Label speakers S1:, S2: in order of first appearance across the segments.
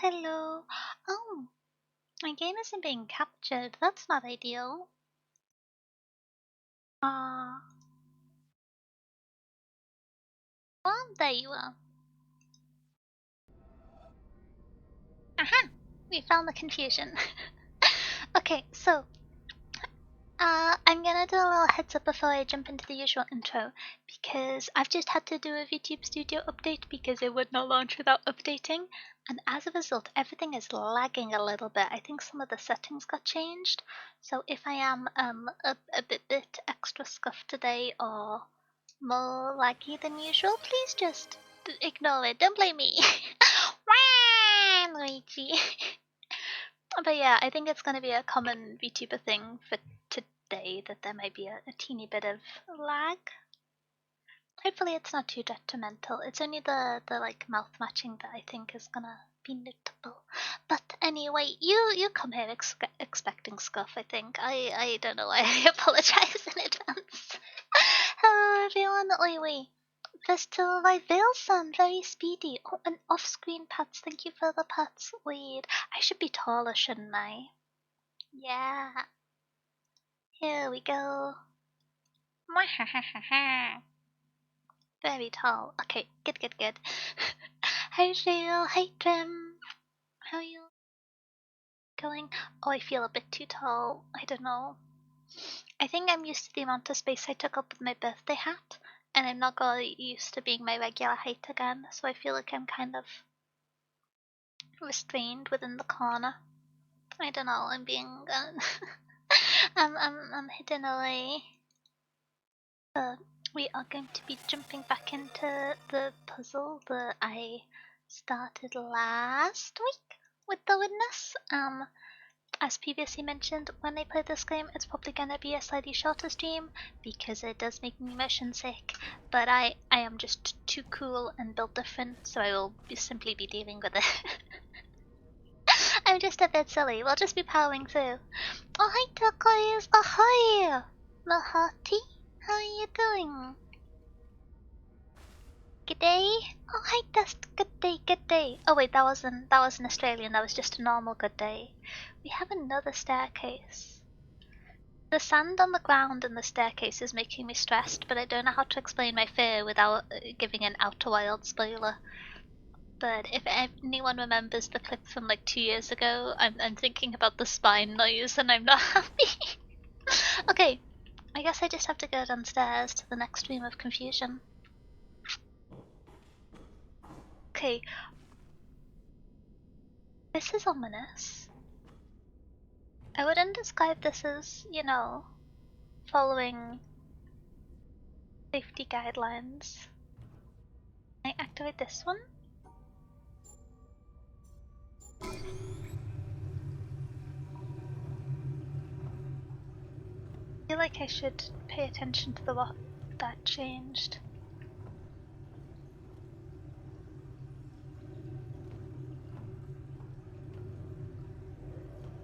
S1: hello. Oh, my game isn't being captured. That's not ideal. Well, there you are. Aha! We found the confusion. Okay, so I'm gonna do a little heads up before I jump into the usual intro, because I've just had to do a VTube Studio update because it would not launch without updating, and as a result, everything is lagging a little bit. I think some of the settings got changed, so if I am a bit extra scuffed today or more laggy than usual, please just ignore it. Don't blame me. Wah, Luigi. But yeah, I think it's going to be a common VTuber thing for today that there might be a teeny bit of lag. Hopefully it's not too detrimental. It's only the like mouth matching that I think is gonna be notable. But anyway, you come here expecting scuff. I think I don't know why I apologize in advance. Hello everyone. Oi. First to arrive, Veilson, very speedy. Oh, and off-screen pats. Thank you for the pats. Wait, I should be taller, shouldn't I? Yeah. Here we go. Very tall. Okay, good. Hi, Shale. Hi, Trim. How are you going? Oh, I feel a bit too tall. I don't know. I think I'm used to the amount of space I took up with my birthday hat, and I'm not got used to being my regular height again, so I feel like I'm kind of restrained within the corner. I don't know. I'm being. I'm hidden away. We are going to be jumping back into the puzzle that I started last week with the witness. As previously mentioned, when I play this game, it's probably gonna be a slightly shorter stream because it does make me motion sick. But I am just too cool and built different, so I will simply be dealing with it. I'm just a bit silly. We'll just be powering through. Oh, hi, Turquoise. Oh, hi, Mahati. How are you doing? Good day. Oh, hi, Dust. Good day. Oh wait, that wasn't Australian. That was just a normal good day. We have another staircase. The sand on the ground and the staircase is making me stressed, but I don't know how to explain my fear without giving an Outer Wild spoiler. But if anyone remembers the clip from like 2 years ago, I'm thinking about the spine noise and I'm not happy. Okay, I guess I just have to go downstairs to the next stream of confusion. Okay. This is ominous. I wouldn't describe this as, you know, following safety guidelines. Can I activate this one? I feel like I should pay attention to what that changed.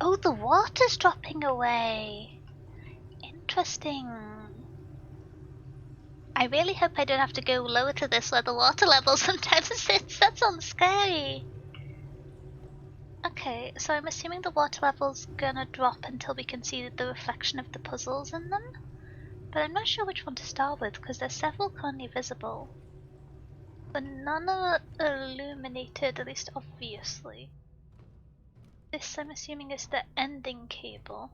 S1: Oh, the water's dropping away. Interesting. I really hope I don't have to go lower to this where the water level sometimes sits. That sounds scary. Okay, so I'm assuming the water level's gonna drop until we can see the reflection of the puzzles in them. But I'm not sure which one to start with because there's several currently visible. But none are illuminated, at least obviously. This, I'm assuming, is the ending cable.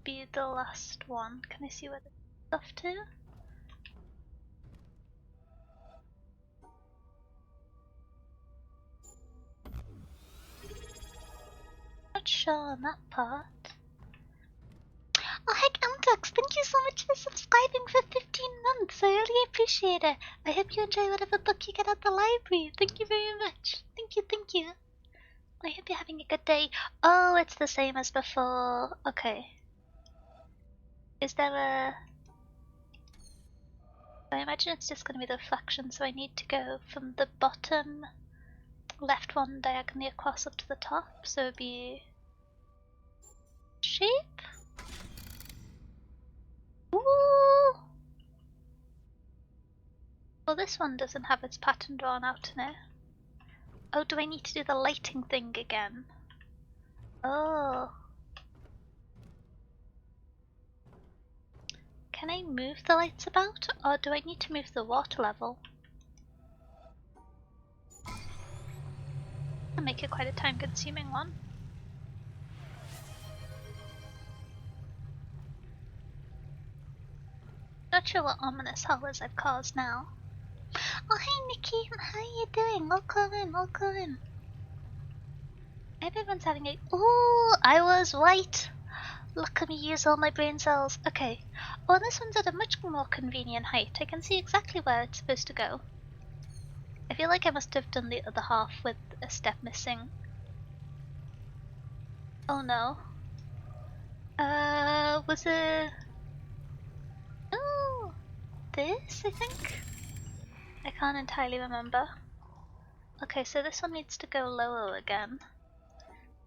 S1: Be the last one. Can I see where the stuff to? Not sure on that part. Oh heck, Amtux, thank you so much for subscribing for 15 months. I really appreciate it. I hope you enjoy whatever book you get at the library. Thank you very much. Thank you. I hope you're having a good day. Oh, it's the same as before. Okay. Is there a... I imagine it's just going to be the reflection, so I need to go from the bottom left one diagonally across up to the top, so it'd be... shape? Ooh! Well, this one doesn't have its pattern drawn out in it. Oh, do I need to do the lighting thing again? Oh. Can I move the lights about, or do I need to move the water level? I'll make it quite a time-consuming one. Not sure what ominous horrors I've caused now. Oh, hey Nikki, how are you doing? Welcome in, welcome in. Everyone's having a. Ooh, I was right. Look at me use all my brain cells. Okay. Oh, this one's at a much more convenient height. I can see exactly where it's supposed to go. I feel like I must have done the other half with a step missing. Oh no. Was it. Oh, this, I think? I can't entirely remember. Okay, so this one needs to go lower again.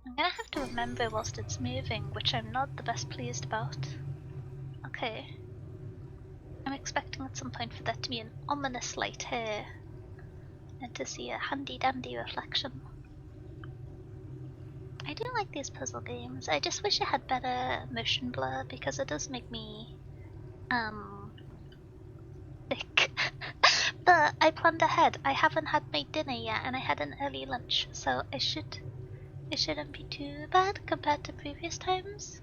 S1: I'm gonna have to remember whilst it's moving, which I'm not the best pleased about. Okay. I'm expecting at some point for there to be an ominous light here, and to see a handy-dandy reflection. I do like these puzzle games. I just wish it had better motion blur, because it does make me, sick. But I planned ahead. I haven't had my dinner yet, and I had an early lunch, so it shouldn't be too bad compared to previous times.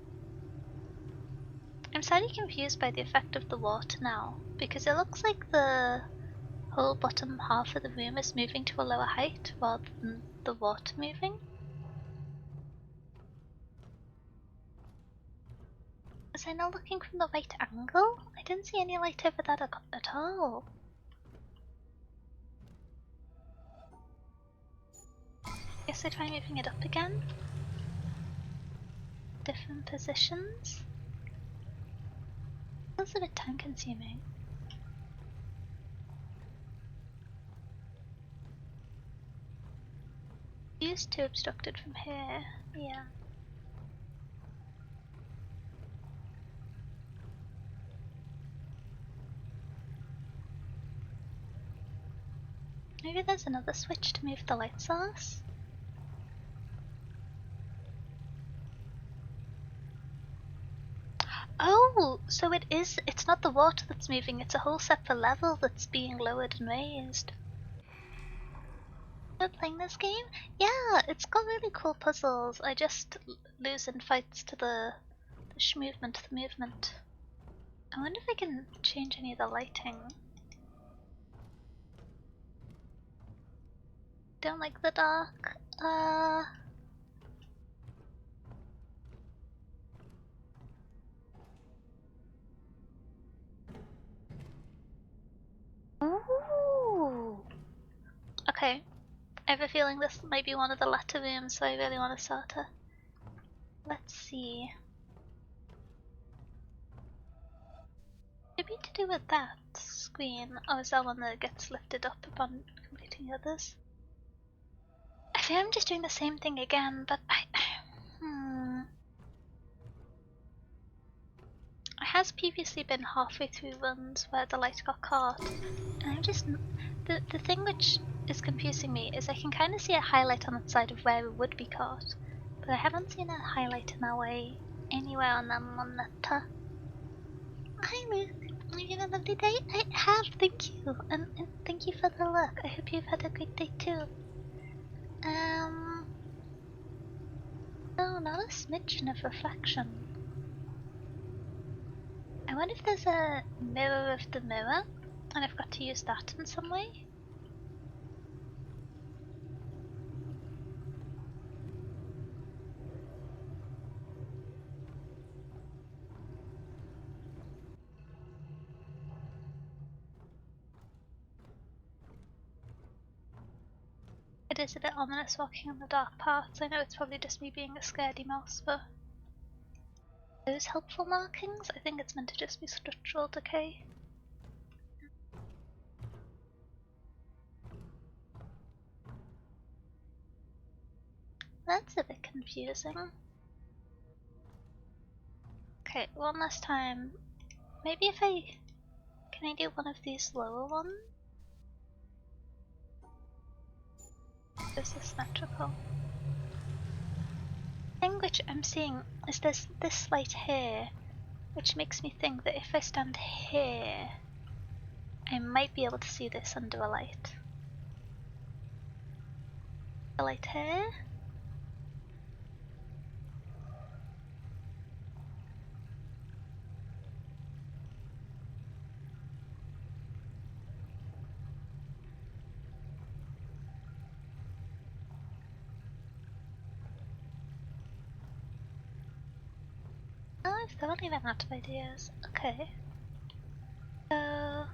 S1: I'm slightly confused by the effect of the water now, because it looks like the whole bottom half of the room is moving to a lower height rather than the water moving. Was I not looking from the right angle? I didn't see any light over that at all. Guess I try moving it up again. Different positions. Feels a bit time consuming. Use too obstructed from here. Yeah. Maybe there's another switch to move the light source? Oh, so it's not the water that's moving, it's a whole separate level that's being lowered and raised. You're playing this game? Yeah, it's got really cool puzzles. I just lose in fights to the movement. I wonder if I can change any of the lighting. Don't like the dark. Ooh. Okay. I have a feeling this might be one of the latter rooms, so I really want to start her. Let's see. Maybe to do with that screen, or is that one that gets lifted up upon completing others? I think I'm just doing the same thing again, but I has previously been halfway through runs where the light got caught, and I'm just the thing which is confusing me is I can kind of see a highlight on the side of where it would be caught, but I haven't seen a highlight in that way anywhere on the monitor. Hi Luke, are you having a lovely day? I have, thank you, and thank you for the look. I hope you've had a great day too. No, not a smidgen of reflection. I wonder if there's a mirror of the mirror, and I've got to use that in some way. It is a bit ominous walking on the dark paths. I know it's probably just me being a scaredy mouse, but those helpful markings? I think it's meant to just be structural decay. That's a bit confusing. Okay, one last time. Maybe if can I do one of these lower ones? Is this symmetrical? The thing which I'm seeing is this light here, which makes me think that if I stand here, I might be able to see this under a light. A light here? Oh, I've totally run out of ideas. Okay. So...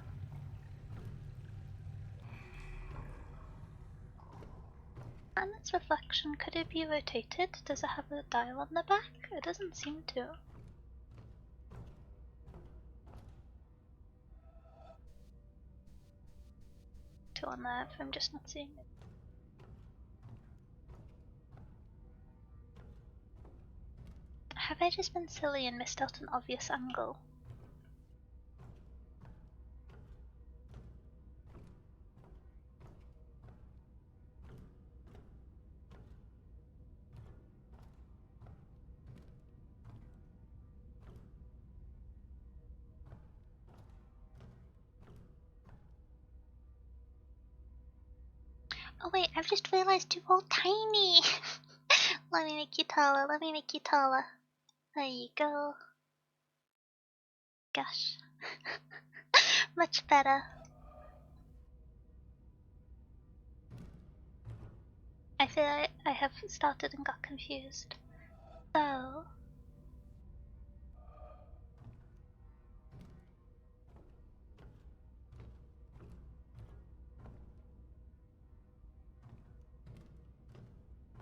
S1: and its reflection, could it be rotated? Does it have a dial on the back? It doesn't seem to. To on there if I'm just not seeing it. Have I just been silly and missed out an obvious angle? Oh wait, I've just realized you're all tiny! Let me make you taller, let me make you taller. There you go. Gosh. Much better. I feel I have started and got confused. So...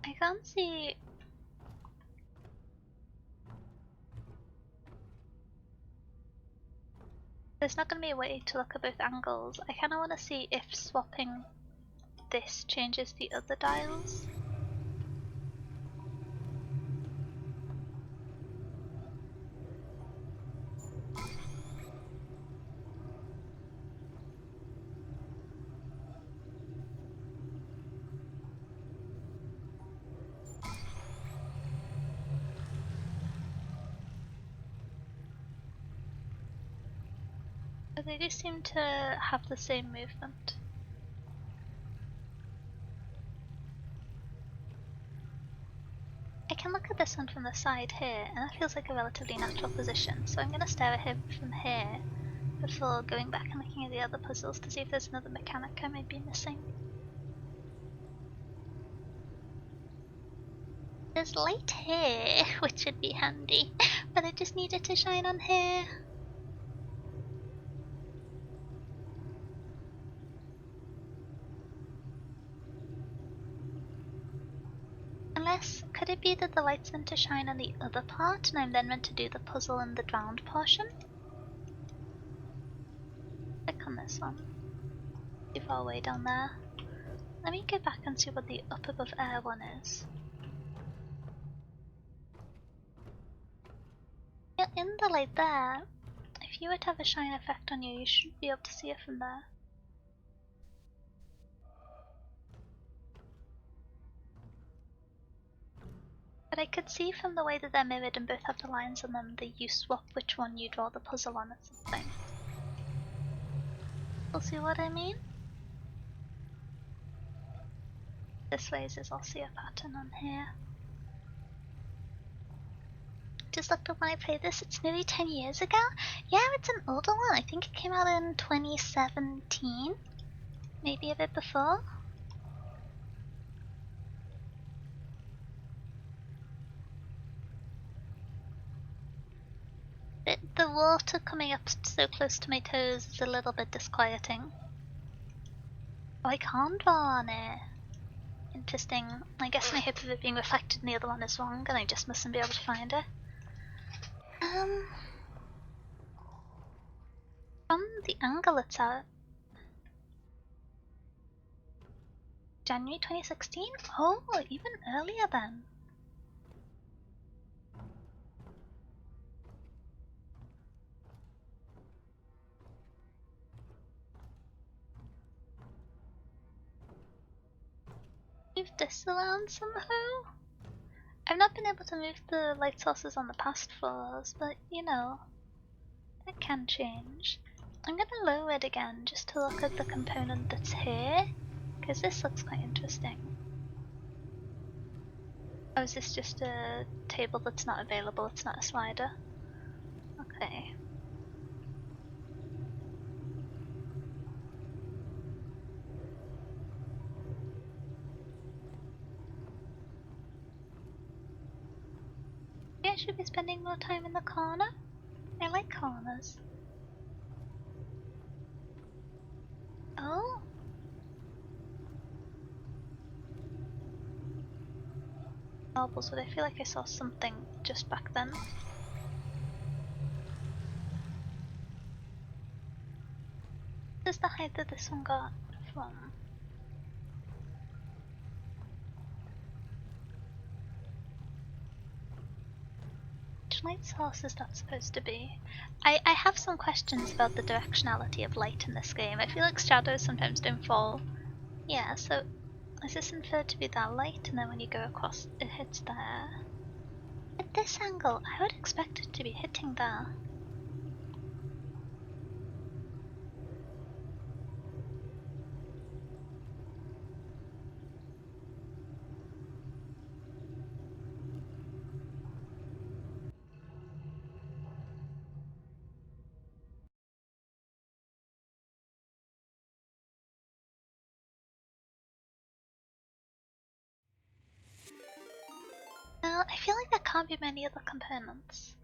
S1: I can't see... there's not going to be a way to look at both angles. I kind of want to see if swapping this changes the other dials. But they do seem to have the same movement. I can look at this one from the side here, and that feels like a relatively natural position, so I'm going to stare at him from here before going back and looking at the other puzzles to see if there's another mechanic I might be missing. There's light here, which would be handy, but I just need it to shine on here. Unless, could it be that the light's meant to shine on the other part, and I'm then meant to do the puzzle in the drowned portion? Click on this one. Too far away down there. Let me go back and see what the up above air one is. Yeah, in the light there, if you were to have a shine effect on you, you should be able to see it from there. But I could see from the way that they're mirrored and both have the lines on them that you swap which one you draw the puzzle on at some point. You'll see what I mean? This way is I'll see a pattern on here. Just looked up when I played this, it's nearly 10 years ago? Yeah, it's an older one. I think it came out in 2017. Maybe a bit before. The water coming up so close to my toes is a little bit disquieting. Oh, I can't draw on it. Interesting. I guess my hope of it being reflected in the other one is wrong, and I just mustn't be able to find it. From the angle it's at. January 2016? Oh, even earlier then. this around somehow? I've not been able to move the light sources on the past floors, but you know, that can change. I'm gonna lower it again just to look at the component that's here, because this looks quite interesting. Oh, is this just a table that's not available? It's not a slider? Okay. Maybe I should be spending more time in the corner? I like corners. Oh? Marbles, but I feel like I saw something just back then. What is the height that this one got from? Which light source is that supposed to be? I have some questions about the directionality of light in this game. I feel like shadows sometimes don't fall. Yeah, so is this inferred to be that light, and then when you go across it hits there? At this angle, I would expect it to be hitting there. No, I feel like there can't be many other components.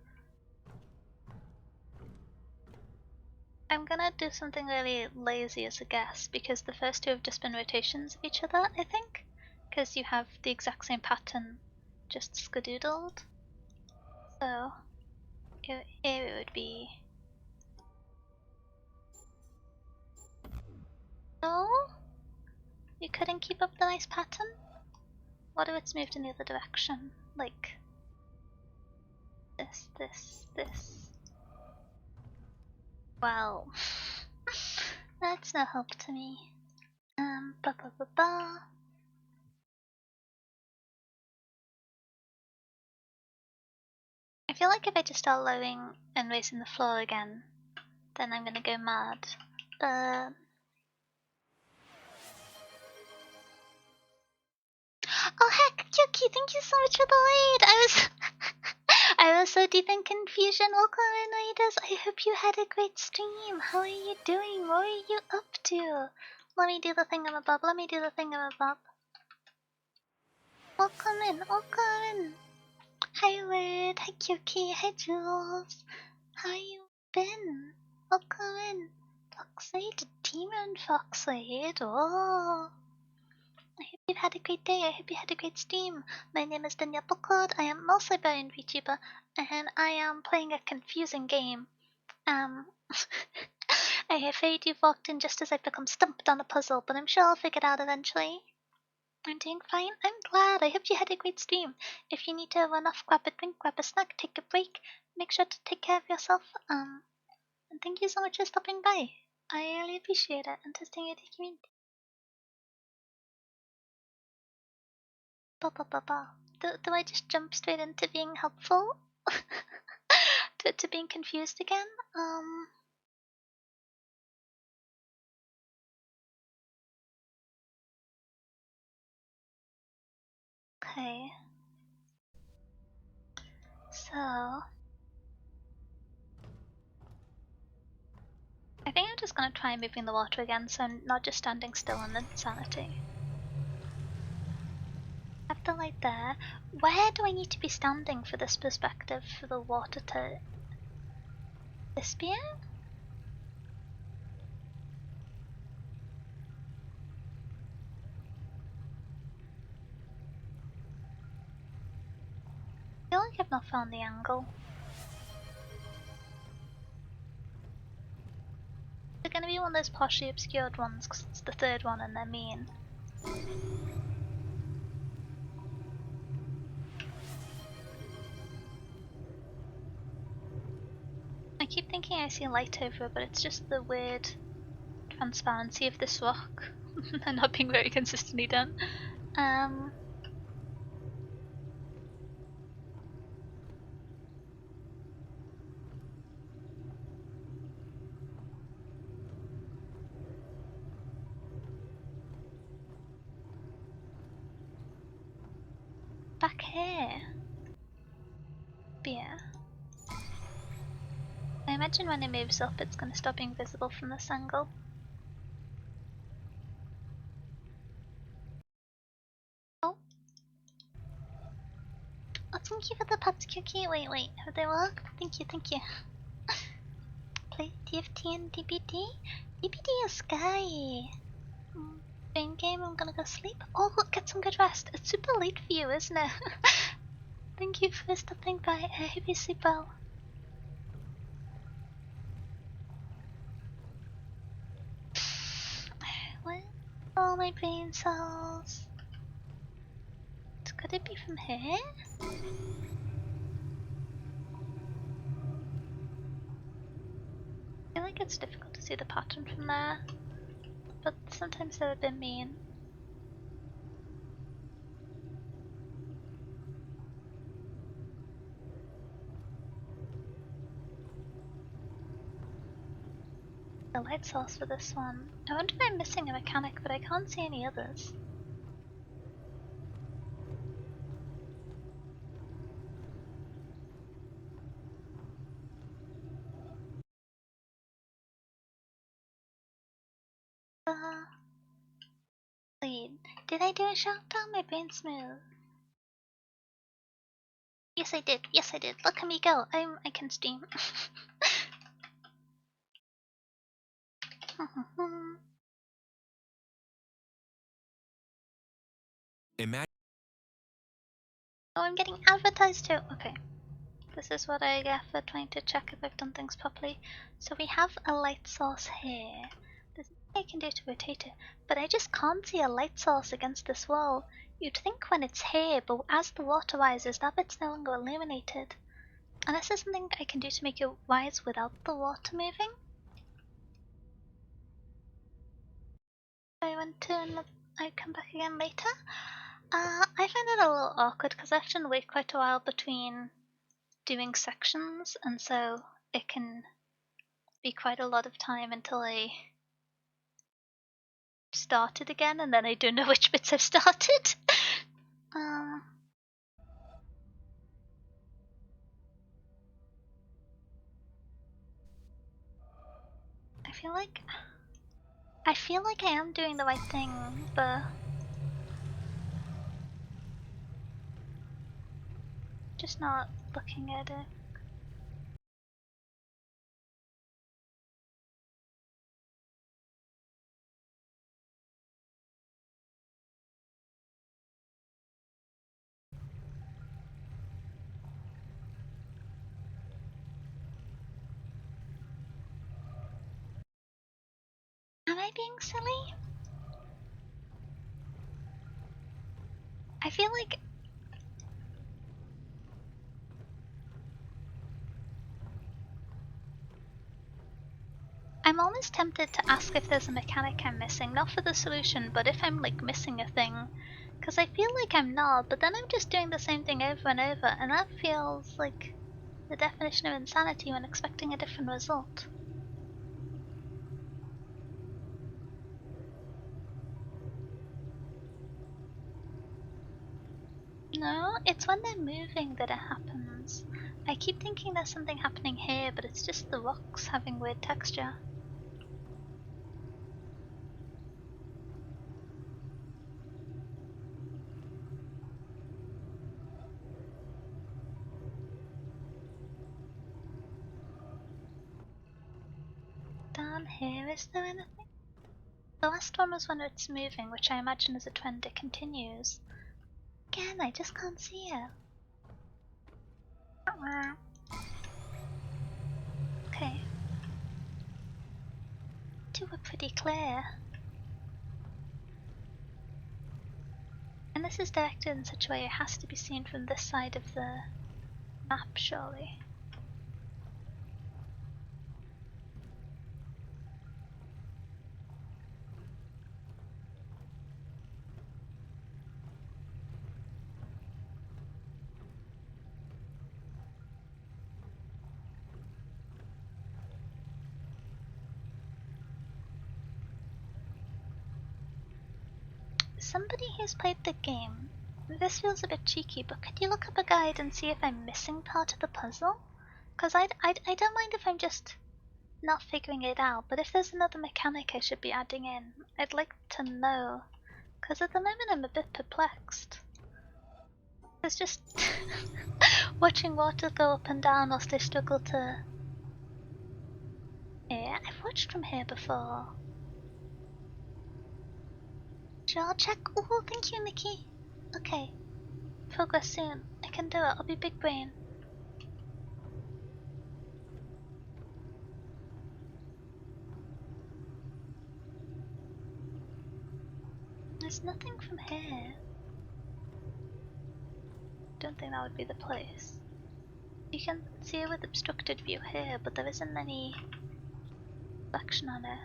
S1: I'm gonna do something really lazy as a guess, because the first two have just been rotations of each other, I think? Because you have the exact same pattern, just skadoodled. So, here it would be... No? You couldn't keep up the nice pattern? What if it's moved in the other direction? Like... this. Well... that's no help to me. Ba ba ba ba. I feel like if I just start lowering and raising the floor again, then I'm gonna go mad. Oh heck, Yuki, thank you so much for the raid! I was so deep in confusion. Welcome in, Aidas. I hope you had a great stream. How are you doing? What are you up to? Let me do the thingamabob. Welcome in. Hi Word, hi Yuki, hi Jules. How you been? Welcome in. Foxlade, Demon Foxlade. Oh. I hope you've had a great day. I hope you had a great stream. My name is Danielle Buckland. I am mostly an VTuber, and I am playing a confusing game. I afraid you've walked in just as I've become stumped on a puzzle, but I'm sure I'll figure it out eventually. I'm doing fine. I'm glad. I hope you had a great stream. If you need to run off, grab a drink, grab a snack, take a break, make sure to take care of yourself. And thank you so much for stopping by. I really appreciate it and testing with the community. Do I just jump straight into being helpful? to being confused again? Okay. So... I think I'm just gonna try moving the water again, so I'm not just standing still in insanity. Have the light there. Where do I need to be standing for this perspective for the water to... this be it? I feel like I've not found the angle. They're gonna be one of those partially obscured ones because it's the third one and they're mean. I keep thinking I see light over it, but it's just the weird transparency of this rock and not being very consistently done. Um. Back here. Yeah. I imagine when it moves up, it's going to stop being visible from this angle. Oh. Oh, thank you for the pets, Cookie. Wait, have they worked? Thank you. Play TFT and DBD? DBD is Sky. In game, I'm gonna go sleep. Oh, look, get some good rest. It's super late for you, isn't it? Thank you for stopping by. I hope you sleep well. What? All my brain cells. Could it be from here? I feel like it's difficult to see the pattern from there, but sometimes they're a bit mean. The light source for this one. I wonder if I'm missing a mechanic, but I can't see any others. Wait, did I do a shutdown? My brain's smooth. Yes, I did. Look at me go. I can stream.
S2: Imagine.
S1: Oh, I'm getting advertised too. Okay. This is what I get for trying to check if I've done things properly. So we have a light source here. There's nothing I can do to rotate it, but I just can't see a light source against this wall. You'd think when it's here, but as the water rises, that bit's no longer illuminated. Unless there's something I can do to make it rise without the water moving. I went to and I come back again later. I find it a little awkward because I often wait quite a while between doing sections, and so it can be quite a lot of time until I start it again, and then I don't know which bits I've started. um, I feel like I am doing the right thing, but just not looking at it. Am I being silly? I feel like I'm almost tempted to ask if there's a mechanic I'm missing, not for the solution, but if I'm like missing a thing. Because I feel like I'm not, but then I'm just doing the same thing over and over, and that feels like the definition of insanity when expecting a different result. No, it's when they're moving that it happens. I keep thinking there's something happening here, but it's just the rocks having weird texture. Down here, is there anything? The last one was when it's moving, which I imagine is a trend that continues. Again, I just can't see it. Okay. Two were pretty clear. And this is directed in such a way it has to be seen from this side of the map, surely. somebody who's played the game, this feels a bit cheeky, but could you look up a guide and see if I'm missing part of the puzzle? Because I don't mind if I'm just not figuring it out, but if there's another mechanic I should be adding in, I'd like to know. Because at the moment I'm a bit perplexed. It's just watching water go up and down whilst I struggle to... Yeah, I've watched from here before. Sure, I'll check. Oh, thank you, Nikki. Okay. Progress soon. I can do it. I'll be big brain. There's nothing from here. Don't think that would be the place. You can see it with obstructed view here, but there isn't any action on it.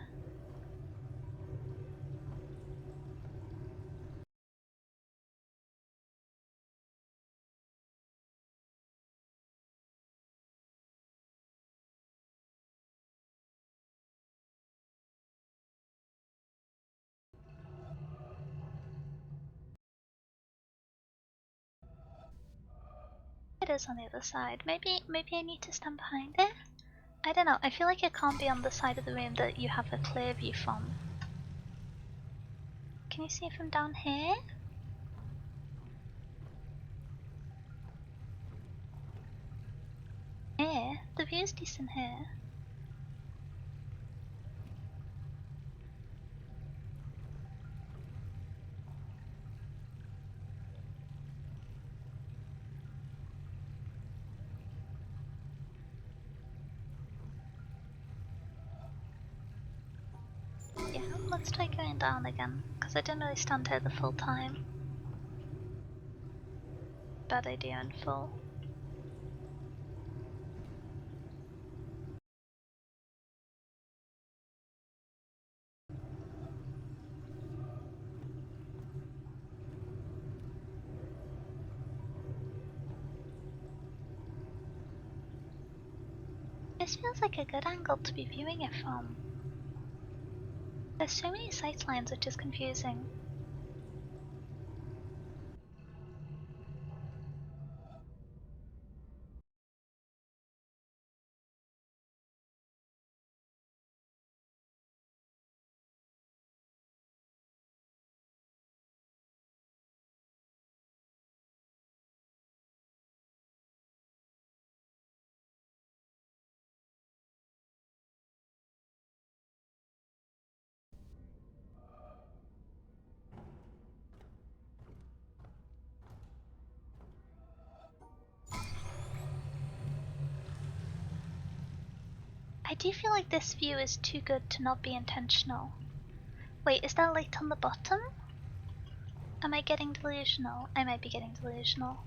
S1: It is on the other side. Maybe I need to stand behind it? I don't know. I feel like it can't be on the side of the room that you have a clear view from. Can you see it from down here? Here? The view's decent here. Yeah, let's try going down again, because I didn't really stand here the full time. Bad idea in full. This feels like a good angle to be viewing it from. There's so many sight lines which is confusing. I do feel like this view is too good to not be intentional. Wait, is that light on the bottom? Am I getting delusional? I might be getting delusional.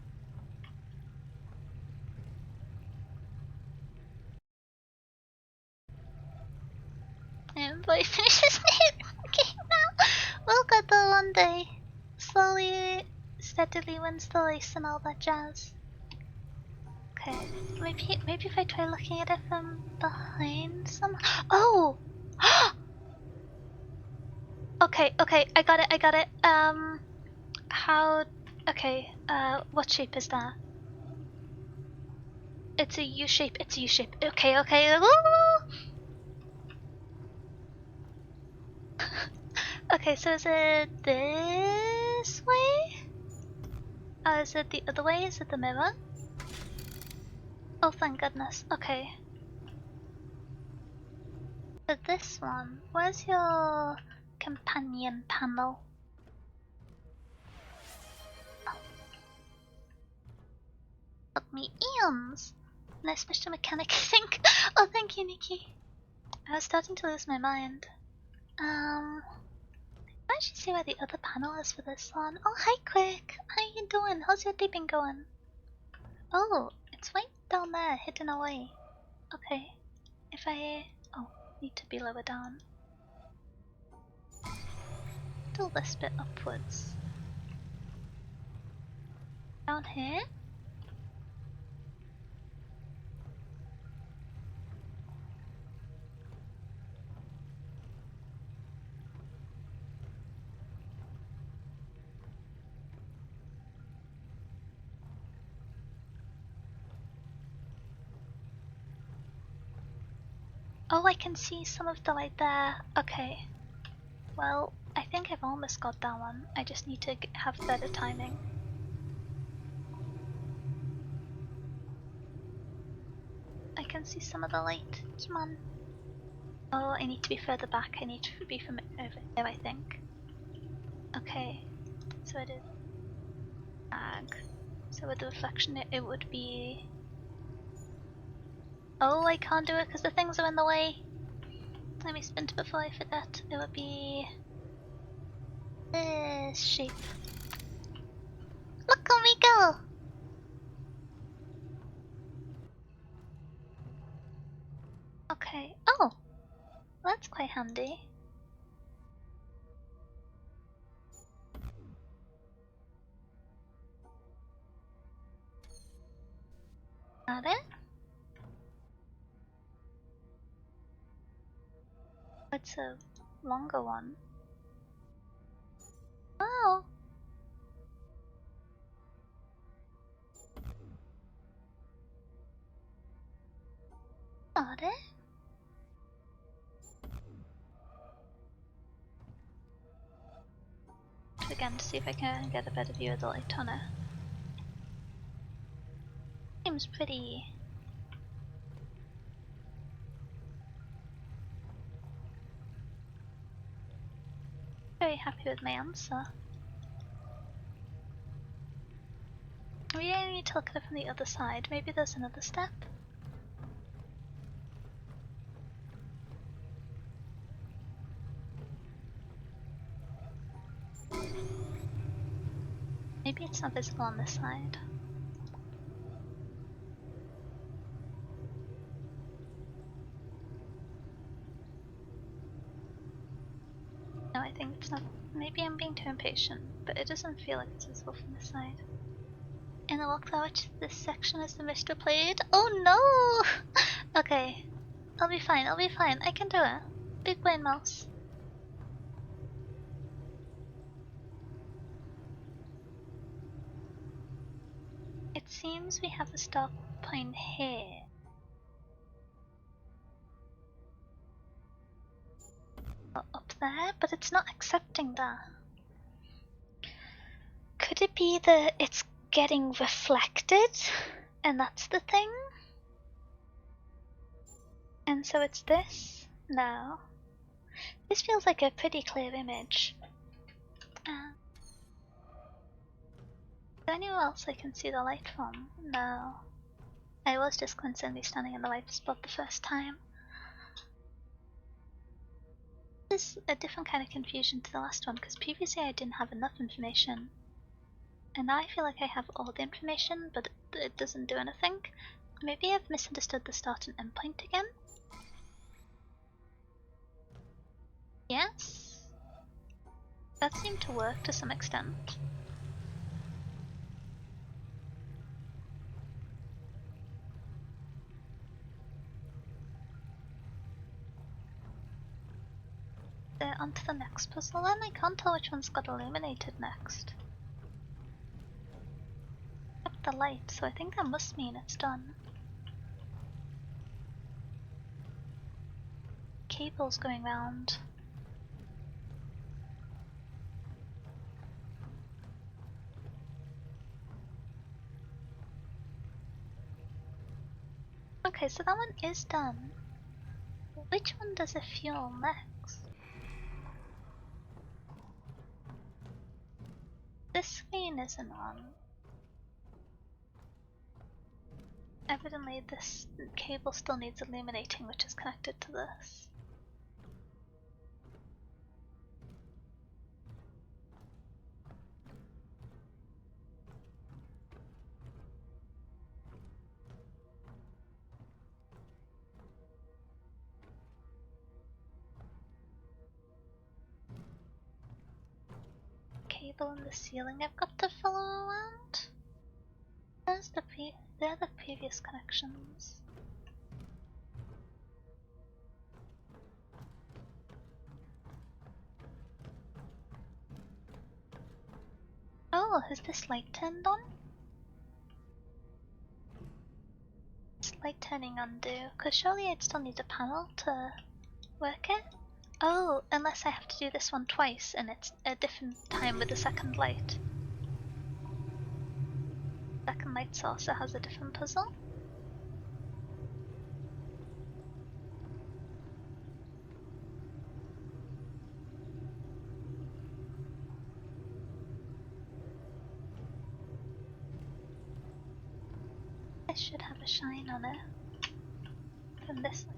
S1: And boy finishes the game now. We'll get there one day. Slowly, steadily wins the race and all that jazz. Okay, maybe if I try looking at it from behind some. Oh! Okay, I got it. How? Okay, what shape is that? It's a U shape. It's a U shape. Okay. Okay, so is it this way? Is it the other way? Is it the mirror? Oh, thank goodness. Okay. So this one. Where's your companion panel? Took me eons. No special mechanic, I think. Oh, thank you, Nikki. I was starting to lose my mind. I should see where the other panel is for this one. Oh, hi, Quick. How you doing? How's your day been going? Oh, it's right down there, hidden away. Okay. If I... Oh, need to be lower down. Pull this bit upwards. Down here? Oh, I can see some of the light there. Okay. Well, I think I've almost got that one. I just need to have better timing. I can see some of the light. Come on. Oh, I need to be further back. I need to be from over here, I think. Okay. So it is ag. So with the reflection it would be... Oh, I can't do it because the things are in the way. Let me spin it before I forget. It would be... this shape. Look at me go! Okay. Oh! That's quite handy. Got it? It's a longer one. Oh! Got it? Again to see if I can get a better view of the light on it. Seems pretty... very happy with my answer. We only need to look at it from the other side. Maybe there's another step? Maybe it's not visible on this side. No, I think it's not. Maybe I'm being too impatient, but it doesn't feel like it's visible from this side. In the walkthrough, this section is the Mr. Played. Oh no! Okay. I'll be fine, I'll be fine. I can do it. Big brain mouse. It seems we have a start point here. Up there, but it's not accepting that. Could it be that it's getting reflected? And that's the thing? And so it's this? No. This feels like a pretty clear image. Is there anywhere else I can see the light from? No. I was just coincidentally standing in the right spot the first time. This is a different kind of confusion to the last one, because previously I didn't have enough information. And now I feel like I have all the information, but it doesn't do anything. Maybe I've misunderstood the start and end point again? Yes? That seemed to work to some extent. On to the next puzzle then? I can't tell which one's got illuminated next. Up the light, so I think that must mean it's done. Cable's going round. Okay, so that one is done. Which one does it fuel next? This screen isn't on. Evidently this cable still needs illuminating, which is connected to this. Cable in the ceiling I've got to follow around? They're the previous connections. Oh, has this light turned on? what's light turning on do? Because surely I'd still need a panel to work it. Oh, unless I have to do this one twice and it's a different time with the second light. Second light also has a different puzzle. This should have a shine on it from this one.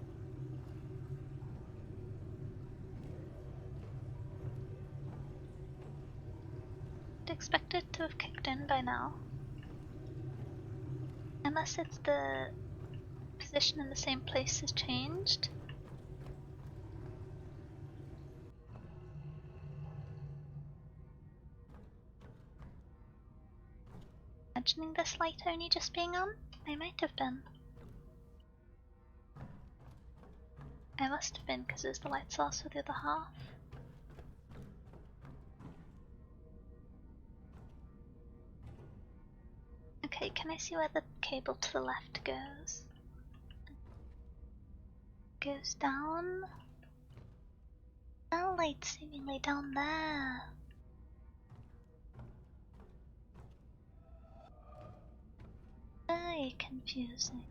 S1: I'd expect it to have kicked in by now. Unless it's the position in the same place has changed. Imagining this light only just being on? I might have been. I must have been because it was the light source for the other half. Okay, can I see where the cable to the left goes? Goes down. That light's seemingly down there. Very confusing.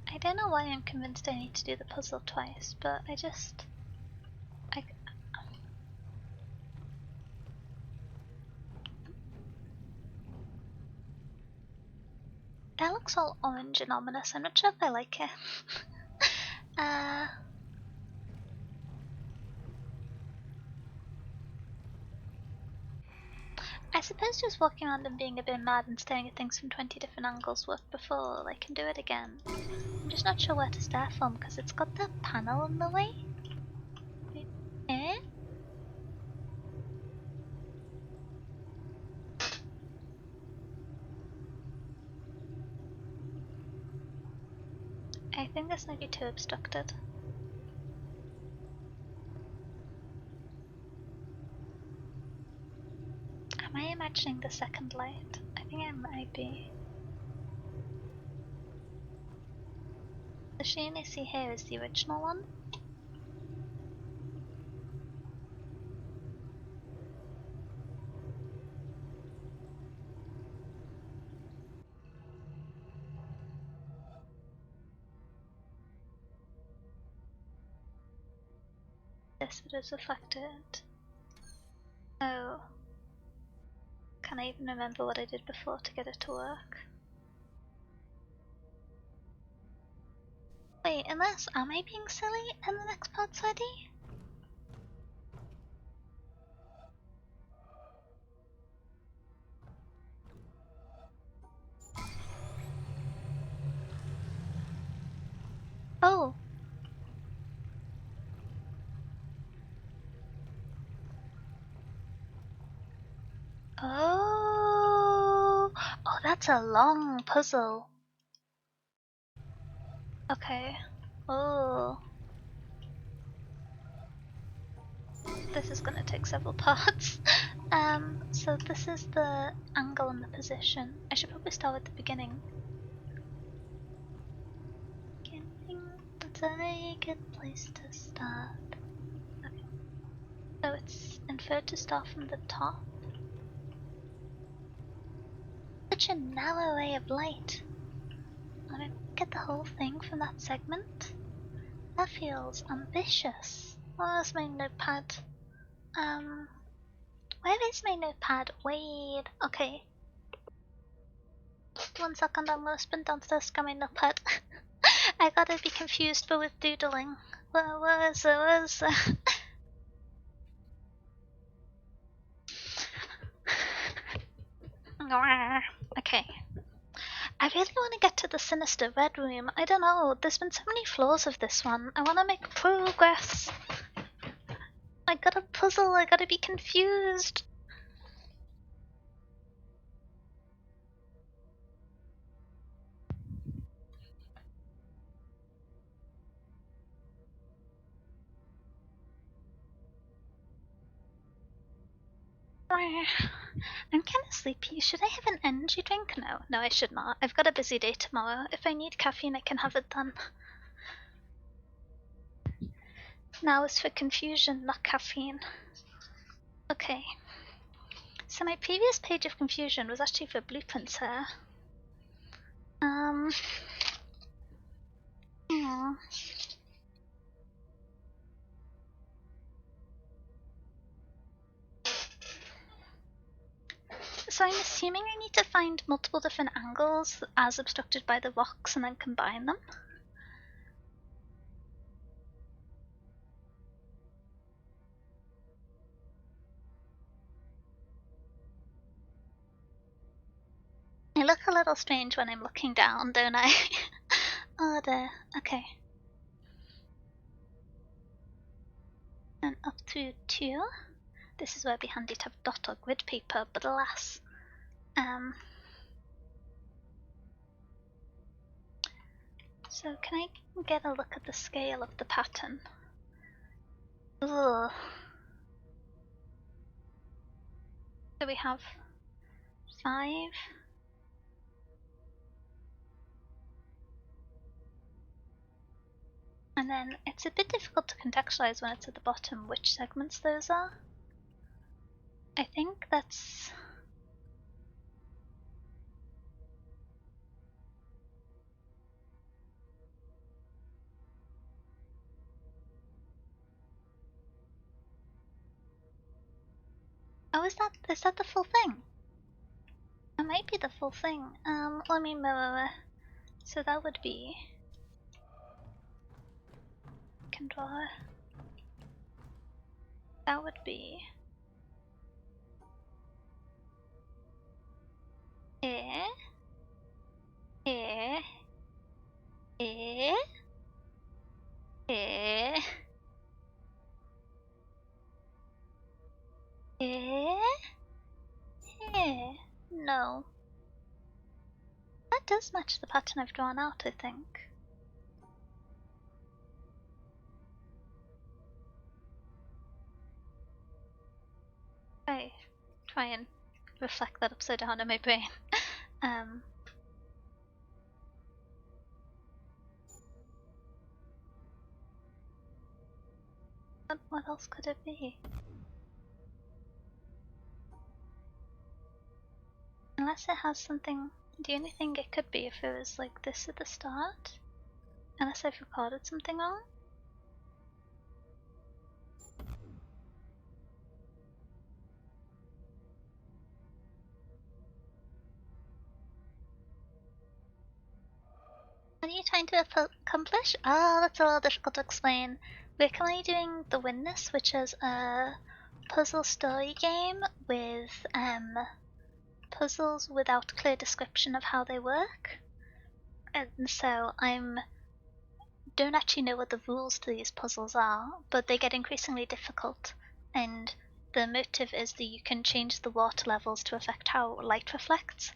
S1: I don't know why I'm convinced I need to do the puzzle twice, but I that looks all orange and ominous. I'm not sure if I like it. I suppose just walking around and being a bit mad and staring at things from 20 different angles worked before. I can do it again. I'm just not sure where to stare from because it's got that panel in the way. Eh? I think this might be too obstructed. Am I imagining the second light? I think I might be. The sheen I see here is the original one. Yes, it is reflected. Oh. Can I even remember what I did before to get it to work? Wait, unless am I being silly and the next part's ready? Oh. Oh. Oh, that's a long puzzle. Okay. Oh. This is gonna take several parts. So this is the angle and the position. I should probably start at the beginning. That's a very good place to start. Okay. So it's inferred to start from the top. Such a narrow ray of light. I don't get the whole thing from that segment. That feels ambitious. Where's my notepad? Where is my notepad? Wait, okay. 1 second, I'm gonna sprint downstairs to get my notepad. I gotta be confused but with doodling. Where is it? Okay. I really want to get to the sinister red room. I don't know, there's been so many flaws of this one. I want to make progress. I gotta puzzle, I gotta be confused. I'm kind of sleepy. Should I have an energy drink? No, no, I should not. I've got a busy day tomorrow. If I need caffeine, I can have it then. Now is for confusion, not caffeine. Okay. So my previous page of confusion was actually for blueprints here. Hmm. So I'm assuming I need to find multiple different angles as obstructed by the rocks and then combine them. I look a little strange when I'm looking down, don't I? Oh dear, okay. And up to 2. This is where it'd be handy to have dot or grid paper, but alas. So can I get a look at the scale of the pattern? Ugh. So we have 5. And then it's a bit difficult to contextualize when it's at the bottom which segments those are. I think that's... Oh, is that the full thing? That might be the full thing. Let me mirror. So that would be... I can draw. That would be... Eh? Eh? Eh? Eh? Eh? Eh? No. That does match the pattern I've drawn out, I think. I try and reflect that upside down in my brain. What else could it be? Unless it has something... The only thing it could be if it was like this at the start. Unless I've recorded something wrong. What are you trying to accomplish? Oh, that's a little difficult to explain. We're currently doing The Witness, which is a puzzle story game with puzzles without clear description of how they work. And so don't actually know what the rules to these puzzles are, but they get increasingly difficult. And the motive is that you can change the water levels to affect how light reflects.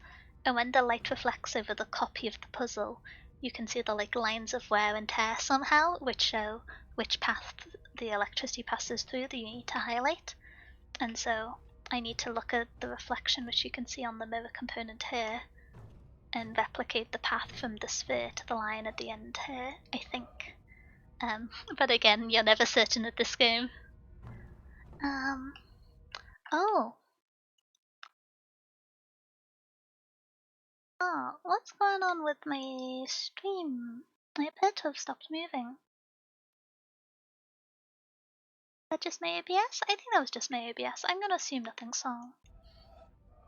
S1: And when the light reflects over the copy of the puzzle, you can see the lines of wear and tear somehow, which show which path the electricity passes through that you need to highlight. And so I need to look at the reflection, which you can see on the mirror component here, and replicate the path from the sphere to the line at the end here, I think. But again, you're never certain at this game. Oh, what's going on with my stream? I appear to have stopped moving. Is that just my OBS? I think that was just my OBS. I'm gonna assume nothing's wrong.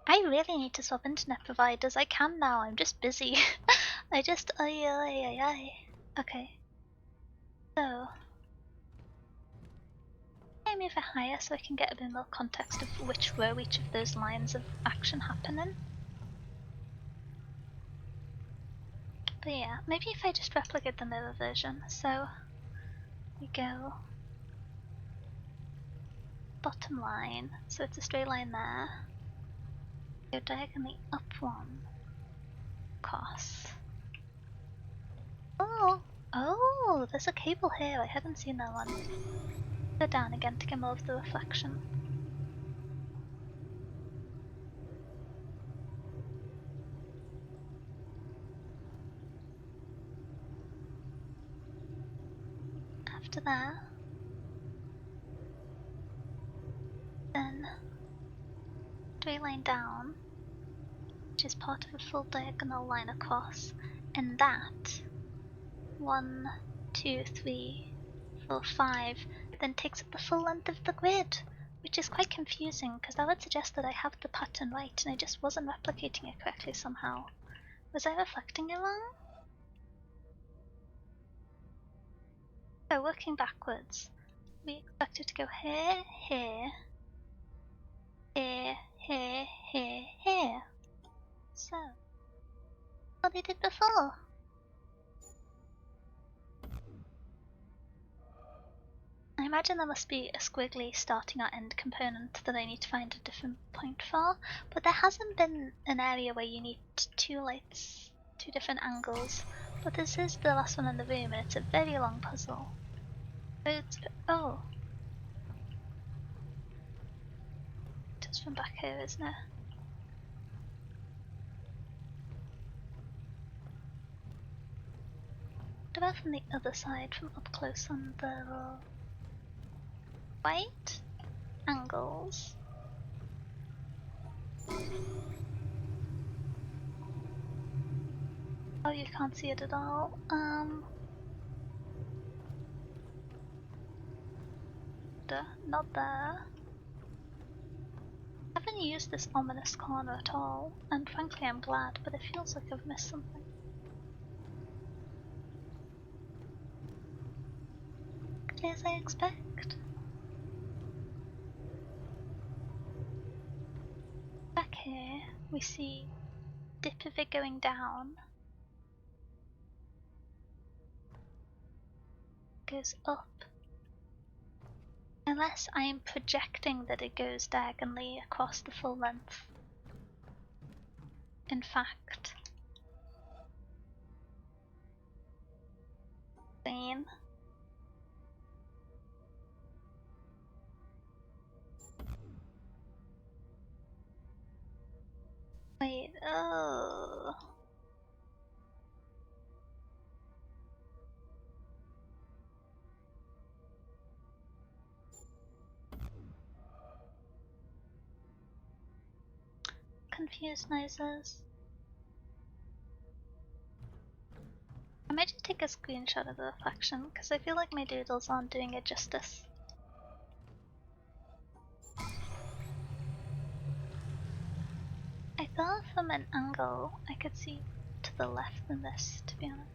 S1: I really need to swap internet providers. I can now, I'm just busy. Okay. So, I move it higher so I can get a bit more context of which row each of those lines of action happen in. But yeah, maybe if I just replicate the mirror version. So we go bottom line, so it's a straight line there. Go diagonally up 1. Cross. Oh, there's a cable here. I haven't seen that one. Go down again to get more of the reflection. after that, then 3 line down, which is part of a full diagonal line across, and that 1, 2, 3, 4, 5 then takes up the full length of the grid, which is quite confusing because that would suggest that I have the pattern right and I just wasn't replicating it correctly somehow. Was I reflecting it wrong? So working backwards, we expect it to go here, here, here, here, here, here. So, what they did before. I imagine there must be a squiggly starting or end component that I need to find a different point for, but there hasn't been an area where you need 2 lights, 2 different angles, but this is the last one in the room and it's a very long puzzle. Oh. Just from back here, isn't it? What about from the other side, from up close on the right angles? Oh, you can't see it at all. Not there. I haven't used this ominous corner at all, and frankly I'm glad, but it feels like I've missed something. Exactly as I expect. Back here, we see dip of it going down. Goes up. Unless I am projecting that it goes diagonally across the full length. In fact. Insane. Wait, oh. Confused noises. I might just take a screenshot of the reflection, because I feel like my doodles aren't doing it justice. I thought from an angle I could see to the left than this, to be honest.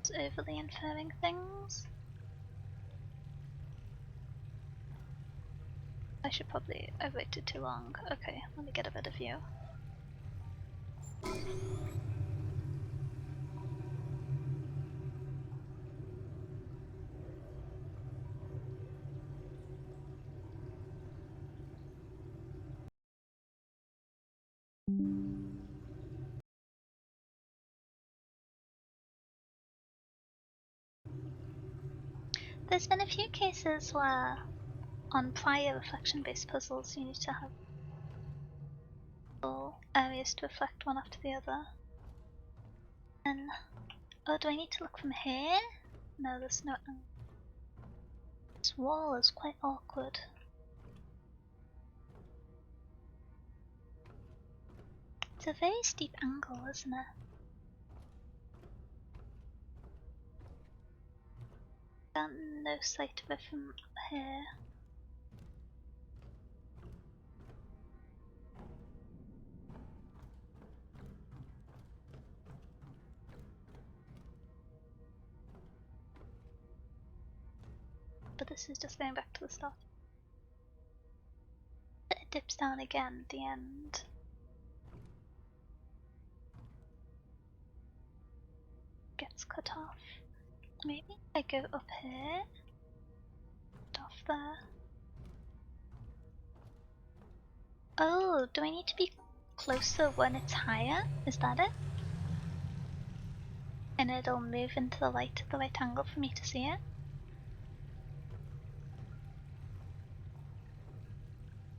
S1: It's overly inferring things. I've waited too long. Okay, let me get a better view. There's been a few cases where on prior reflection-based puzzles you need to have areas to reflect one after the other. And oh, do I need to look from here? No, there's no angle. This wall is quite awkward. It's a very steep angle, isn't it? Got no sight of it from here. But this is just going back to the start. It dips down again at the end. Gets cut off. Maybe I go up here. Off there. Oh, do I need to be closer when it's higher? Is that it? And it'll move into the light at the right angle for me to see it?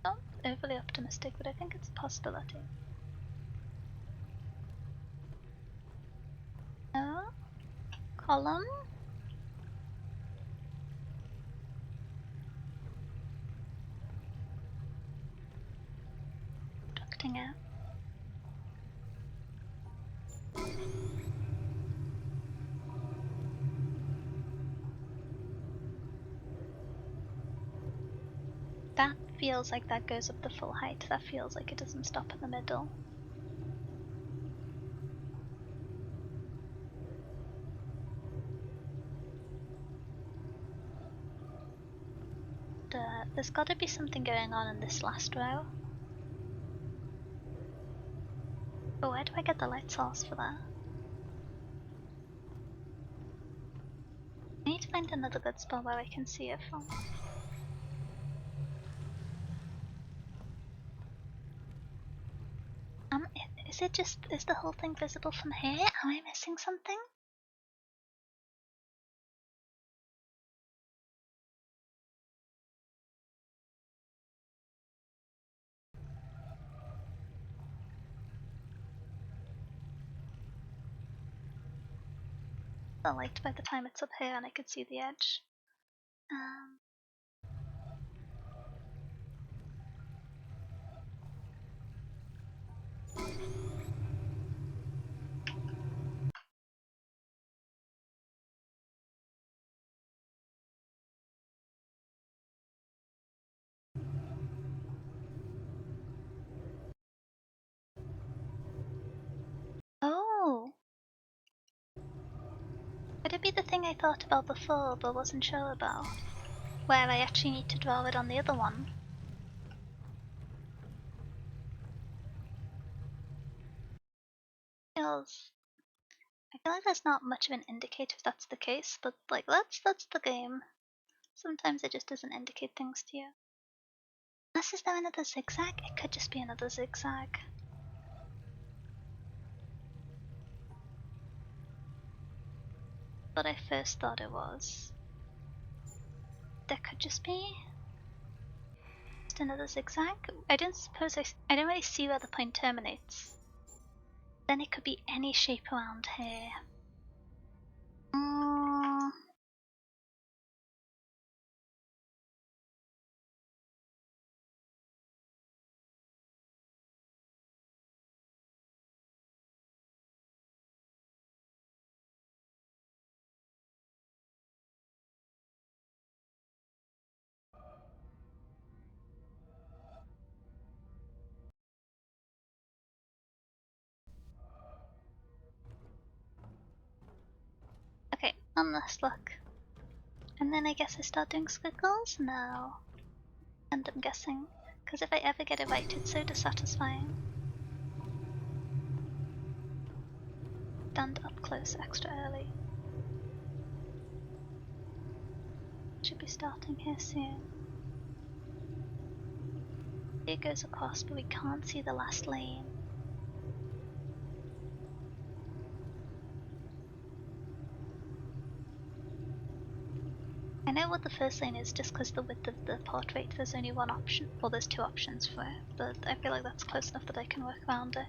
S1: Not overly optimistic, but I think it's a possibility. No? Column? touching it. That feels like that goes up the full height. That feels like it doesn't stop in the middle. There's got to be something going on in this last row. But where do I get the light source for that? I need to find another good spot where I can see it from. Is the whole thing visible from here? Am I missing something? The light by the time it's up here and I could see the edge. Oh! Could it be the thing I thought about before but wasn't sure about? Where I actually need to draw it on the other one? I feel like there's not much of an indicator if that's the case, but like that's the game. Sometimes it just doesn't indicate things to you. Unless is there another zigzag? It could just be another zigzag. But I first thought it was. There could just be just another zigzag. I didn't really see where the point terminates. Then it could be any shape around here. Okay, on this look. And then I guess I start doing squiggles? No. And I'm guessing. Because if I ever get it right, it's so dissatisfying. Stand up close extra early. Should be starting here soon. It goes across, but we can't see the last lane. I know what the first lane is just because the width of the portrait, there's only one option, well there's two options for it, but I feel like that's close enough that I can work around it.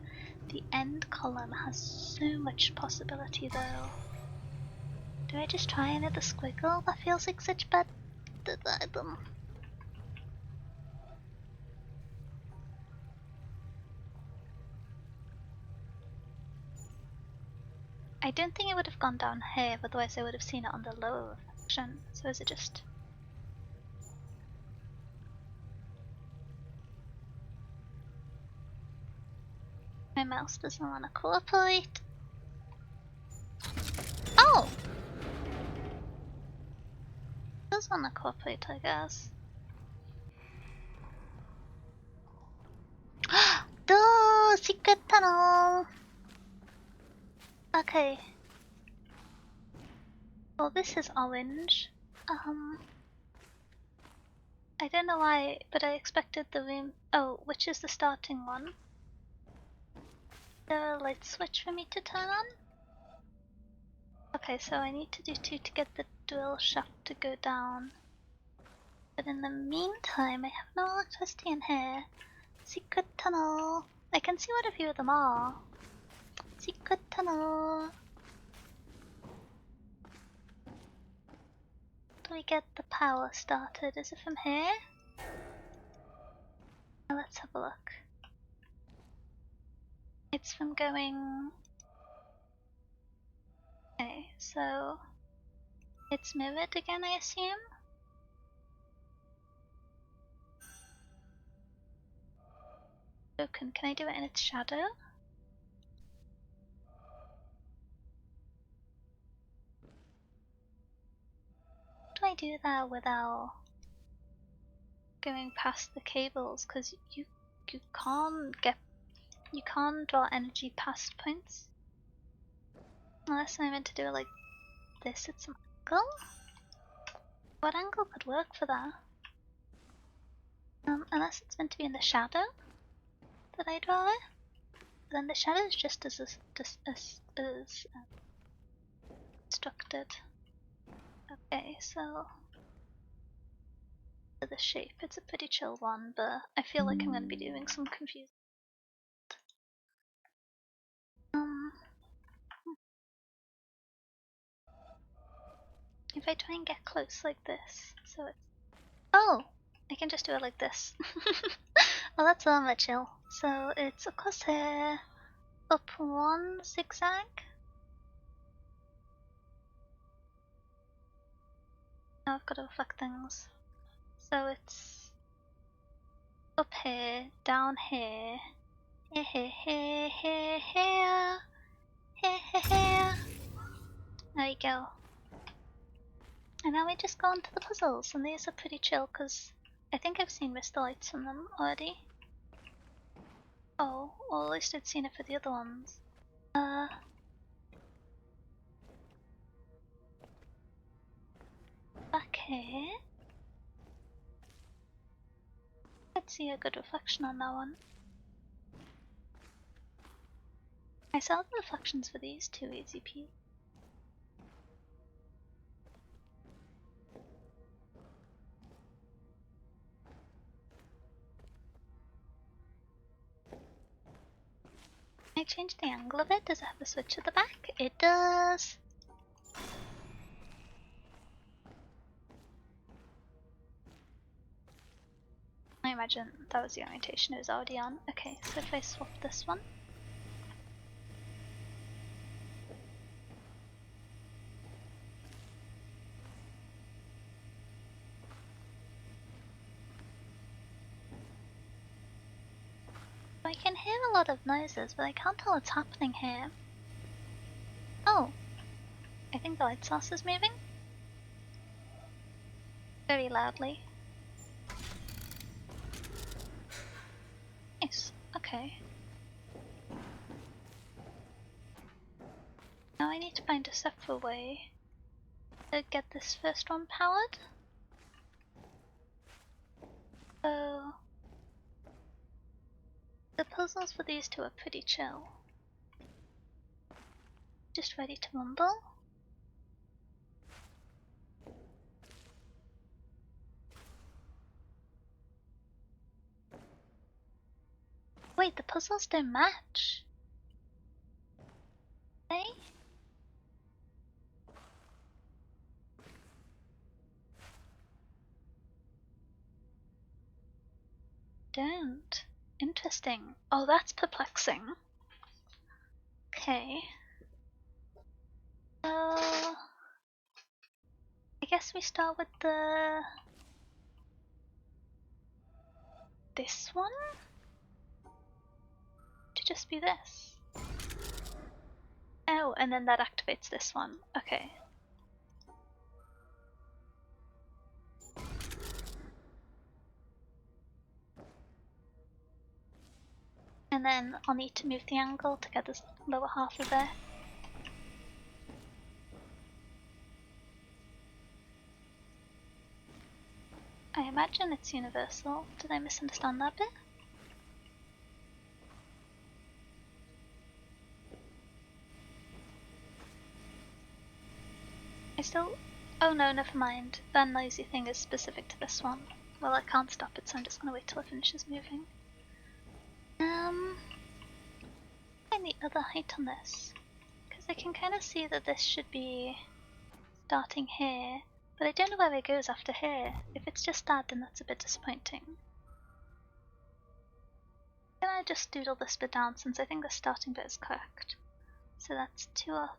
S1: The end column has so much possibility though. Do I just try another squiggle? That feels like such bad... I don't think it would have gone down here, otherwise I would have seen it on the lower section. So is it just... My mouse doesn't want to cooperate. Oh! It does want to cooperate, I guess. The secret tunnel! Okay. Well, this is orange. I don't know why, but I expected the room. Oh, which is the starting one? The light switch for me to turn on? Okay, so I need to do two to get the drill shaft to go down. But in the meantime, I have no electricity in here. Secret tunnel. I can see what a few of them are. Secret tunnel. Do we get the power started? Is it from here? Now let's have a look. lights from going... Okay, so it's mirrored again, I assume? Broken, can I do it in its shadow? How do I do that without going past the cables? Because you can't draw energy past points. Unless I meant to do it like this at some angle? What angle could work for that? Unless it's meant to be in the shadow that I draw it. Then the shadow is just as constructed. Okay, so for the shape, it's a pretty chill one, but I feel like I'm going to be doing some confusing. If I try and get close like this, so it's... Oh! I can just do it like this. Well, that's a lot more chill. So it's across here, up one zigzag. Now I've got to reflect things. So it's up here, down here, here, here, here, here, here, here, here, here. There you go. And now we just go on to the puzzles, and these are pretty chill because I think I've seen Mr. Lights on them already. Oh, or at least I'd seen it for the other ones. Back here. Let's see a good reflection on that one. I saw the reflections for these two easy peasy. Can I change the angle of it? Does it have a switch at the back? It does! I imagine that was the orientation it was already on. Okay, so if I swap this one. I can hear a lot of noises, but I can't tell what's happening here. Oh! I think the light source is moving. Very loudly. Nice. Okay. Now I need to find a separate way to get this first one powered. So the puzzles for these two are pretty chill. Just ready to rumble. Wait, the puzzles don't match. They? Don't. Interesting. Oh, that's perplexing. Okay. So I guess we start with this one? To just be this. Oh, and then that activates this one. Okay. And then I'll need to move the angle to get this lower half of it. I imagine it's universal. Did I misunderstand that bit? Oh no, never mind. That noisy thing is specific to this one. Well, I can't stop it, so I'm just gonna wait till it finishes moving. Find the other height on this. Because I can kind of see that this should be starting here, but I don't know where it goes after here. If it's just that, then that's a bit disappointing. I gonna just doodle this bit down since I think the starting bit is correct. So that's 2 up,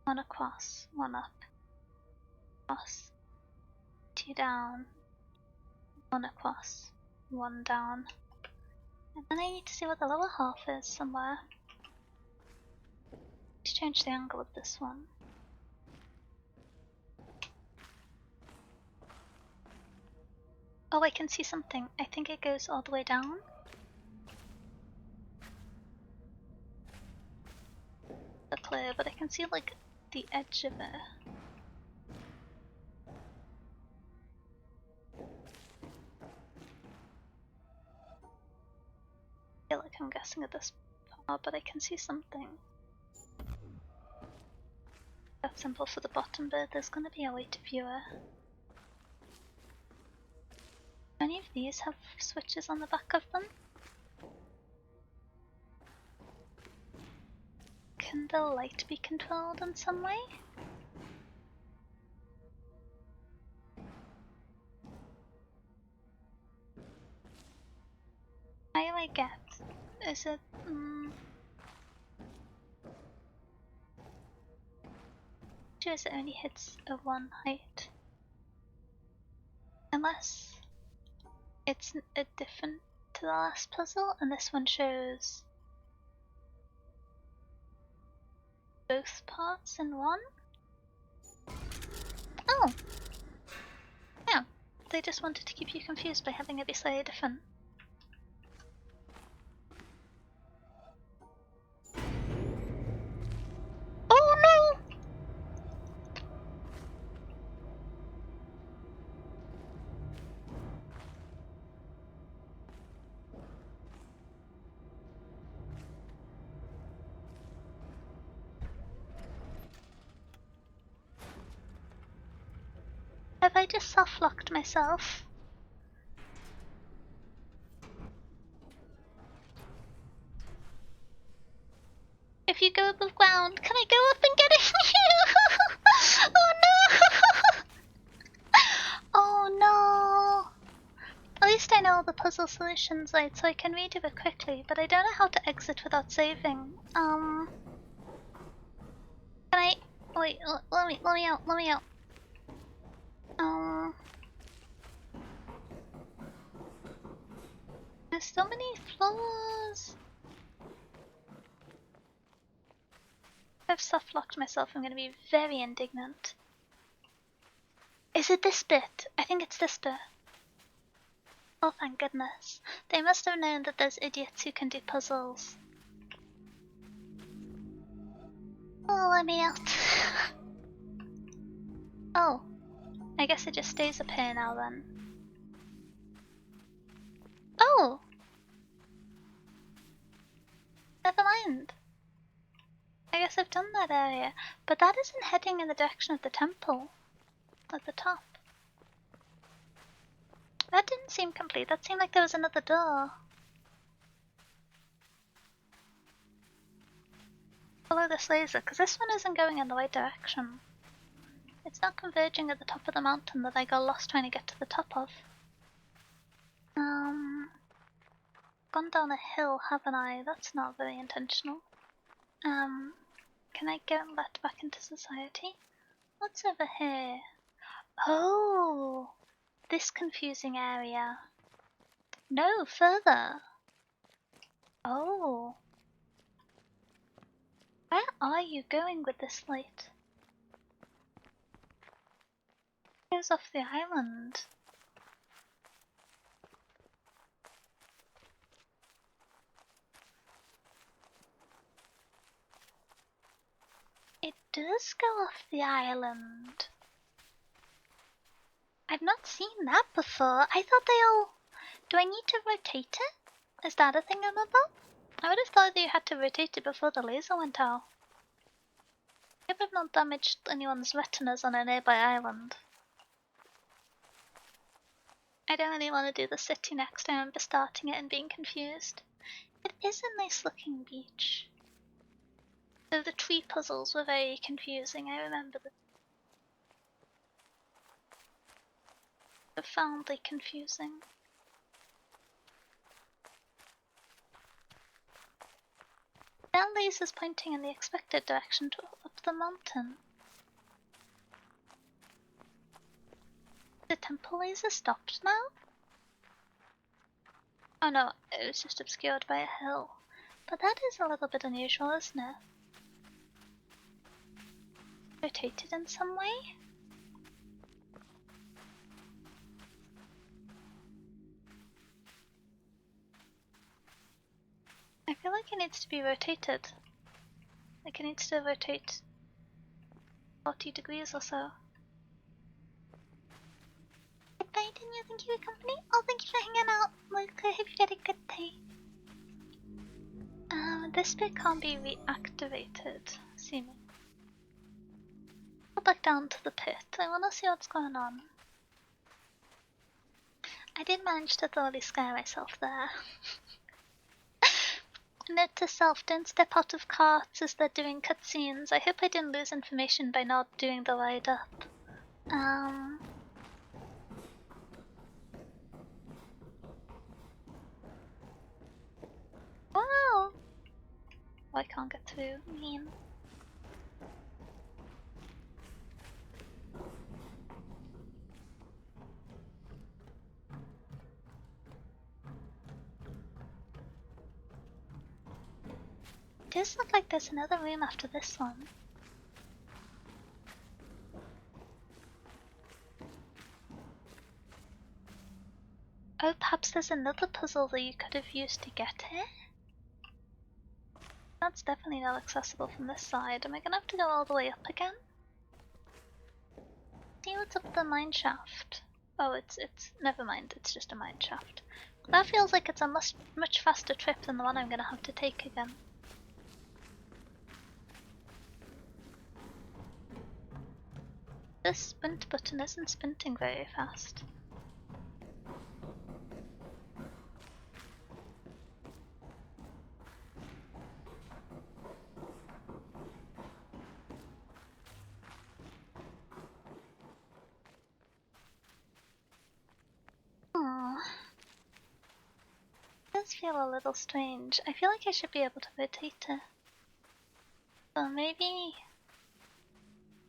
S1: 1 across, 1 up, across, 2 down, 1 across, 1 down. And then I need to see what the lower half is somewhere. To change the angle of this one. Oh, I can see something. I think it goes all the way down. Not clear, but I can see like the edge of it. I feel like I'm guessing at this part, but I can see something. That symbol for the bottom bit, there's gonna be a way to view it. Any of these have switches on the back of them? Can the light be controlled in some way? How do I get? Is it... It only hits a 1 height. Unless it's a different to the last puzzle, and this one shows both parts in one? Oh! Yeah, they just wanted to keep you confused by having it be slightly different. Oh no! Have I just soft-locked myself? If you go above ground, can I go up and get it? Oh no! Oh no! At least I know all the puzzle solutions, right, so I can redo it quickly, but I don't know how to exit without saving. Can I... Wait, let me out. There's so many floors! If I've soft-locked myself, I'm gonna be very indignant. Is it this bit? I think it's this bit. Oh, thank goodness. They must have known that there's idiots who can do puzzles. Oh, let me out. Oh, I guess it just stays up here now then. Oh! Never mind. I guess I've done that area, but that isn't heading in the direction of the temple. At the top. That didn't seem complete, that seemed like there was another door. Follow this laser, because this one isn't going in the right direction. It's not converging at the top of the mountain that I got lost trying to get to the top of. Gone down a hill, haven't I? That's not very intentional. Can I get let back into society? What's over here? Oh! This confusing area. No, further! Oh! Where are you going with this light? It goes off the island. It does go off the island. I've not seen that before. I thought they all... Do I need to rotate it? Is that a thing I'm about? I would have thought that you had to rotate it before the laser went out. I hope I've not damaged anyone's retinas on a nearby island. I don't really want to do the city next. I remember starting it and being confused. It is a nice looking beach. Though the tree puzzles were very confusing, I remember them. Profoundly confusing. That laser's pointing in the expected direction up the mountain. The temple laser stopped now? Oh no, it was just obscured by a hill. But that is a little bit unusual, isn't it? Rotated in some way? I feel like it needs to be rotated. Like it needs to rotate 40 degrees or so. Bye, Daniel. Thank you for your company. Oh, thank you for hanging out. Like, I hope you had a good day. This bit can't be reactivated, seeming. Go back down to the pit. I wanna see what's going on. I did manage to thoroughly scare myself there. Note to self, don't step out of carts as they're doing cutscenes. I hope I didn't lose information by not doing the ride up. Wow! Oh, I can't get through. Mean. It does look like there's another room after this one. Oh, perhaps there's another puzzle that you could have used to get here? That's definitely not accessible from this side. Am I gonna have to go all the way up again? See what's up the mine shaft. Oh, it's never mind, it's just a mine shaft. That feels like it's a much faster trip than the one I'm gonna have to take again. This sprint button isn't sprinting very fast. Oh, it does feel a little strange. I feel like I should be able to rotate it. So maybe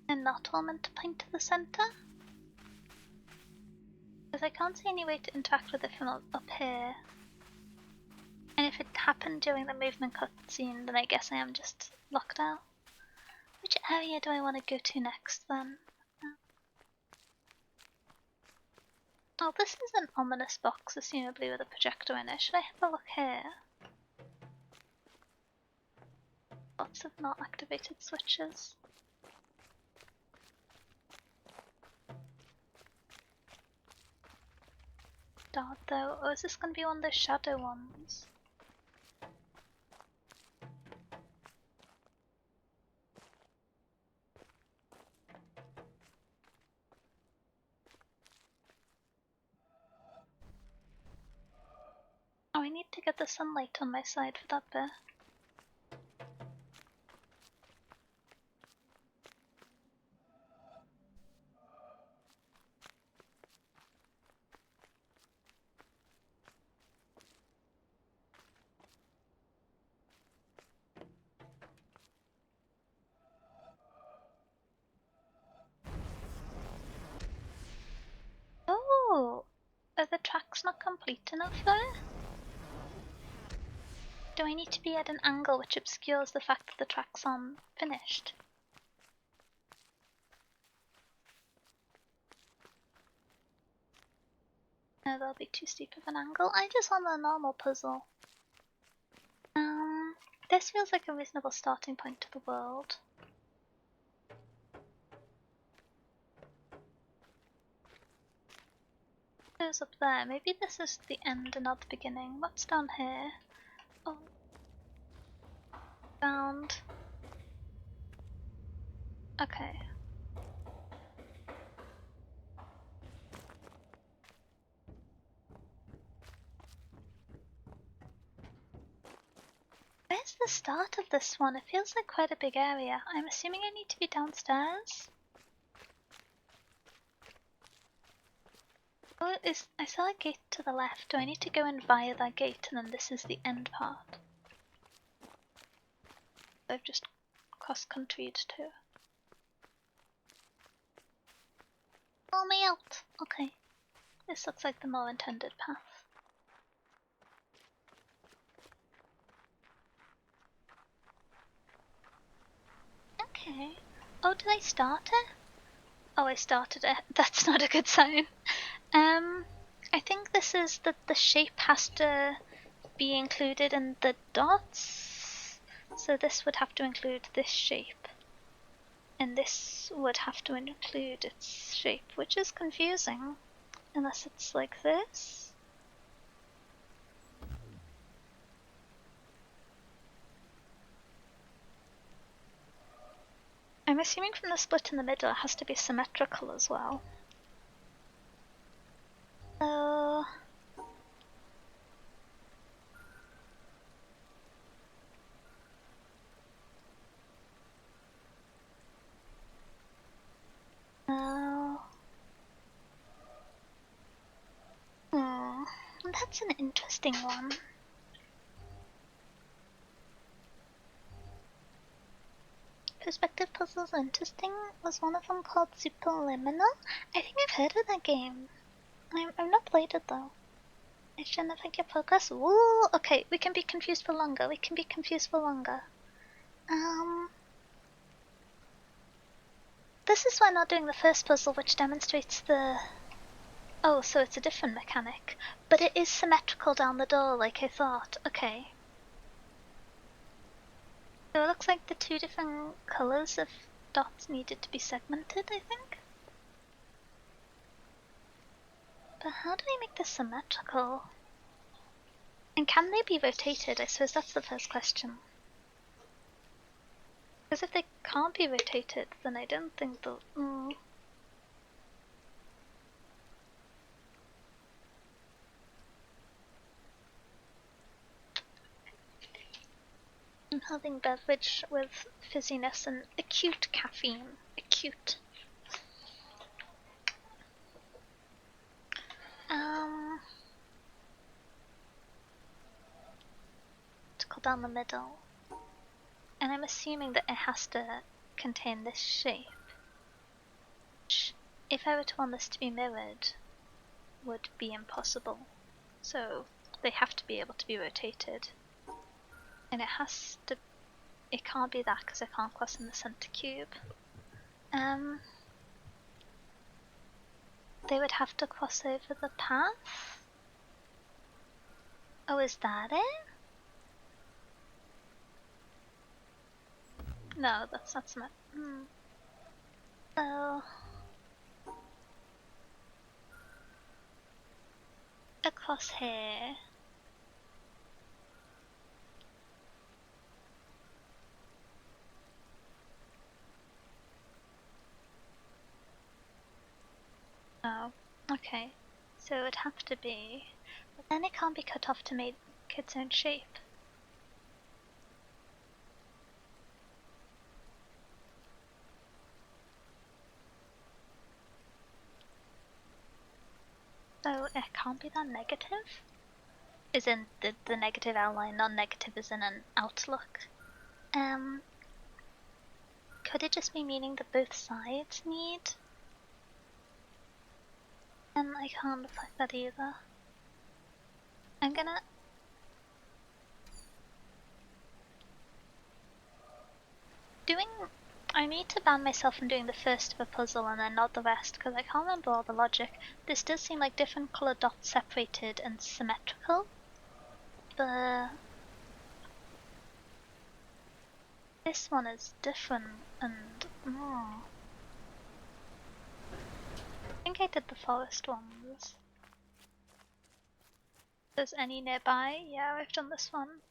S1: I'm not all meant to point to the center? Because I can't see any way to interact with it from up here. And if it happened during the movement cutscene, then I guess I am just locked out. Which area do I want to go to next then? Oh, this is an ominous box, assumably with a projector in it. Should I have a look here? Lots of not activated switches. Dark though, or is this going to be one of those shadow ones? Oh, I need to get the sunlight on my side for that bit. Oh! Are the tracks not complete enough though? Do I need to be at an angle which obscures the fact that the track's finished? No, that'll be too steep of an angle. I just want the normal puzzle. This feels like a reasonable starting point to the world. Goes up there. Maybe this is the end and not the beginning. What's down here? Oh. Found. Okay. Where's the start of this one? It feels like quite a big area. I'm assuming I need to be downstairs? Oh, I saw a gate to the left. Do I need to go in via that gate and then this is the end part? I've just cross-countryed to. Pull me out! Okay. This looks like the more intended path. Okay. Oh, did I start it? Oh, I started it. That's not a good sign. I think this is that the shape has to be included in the dots. So this would have to include this shape. And this would have to include its shape, which is confusing. Unless it's like this. I'm assuming from the split in the middle it has to be symmetrical as well. So... that's an interesting one. Perspective puzzles are interesting. Was one of them called Superliminal? I think I've heard of that game. I've not played it though. I shouldn't think your progress. Ooh, okay, we can be confused for longer. We can be confused for longer. This is why I'm not doing the first puzzle, which demonstrates the... Oh, so it's a different mechanic. But it is symmetrical down the door, like I thought. Okay. So it looks like the two different colours of dots needed to be segmented, I think. But how do I make this symmetrical? And can they be rotated? I suppose that's the first question. Because if they can't be rotated, then I don't think they'll... I'm having beverage with fizziness and acute caffeine. Acute. To go down the middle. And I'm assuming that it has to contain this shape. Which, if I were to want this to be mirrored, would be impossible. So they have to be able to be rotated. And it has to... It can't be that because I can't cross in the center cube. They would have to cross over the path? Oh, is that it? No, that's not smart. So... across here... Oh, okay. So it would have to be... But then it can't be cut off to make its own shape. So it can't be that negative? Is in the negative outline, non-negative is in an outlook. Could it just be meaning that both sides need? And I can't reflect that either. I'm gonna... I need to ban myself from doing the first of a puzzle and then not the rest, because I can't remember all the logic. This does seem like different colour dots separated and symmetrical. But... this one is different and... I think I did the forest ones. If there's any nearby? Yeah, I've done this one.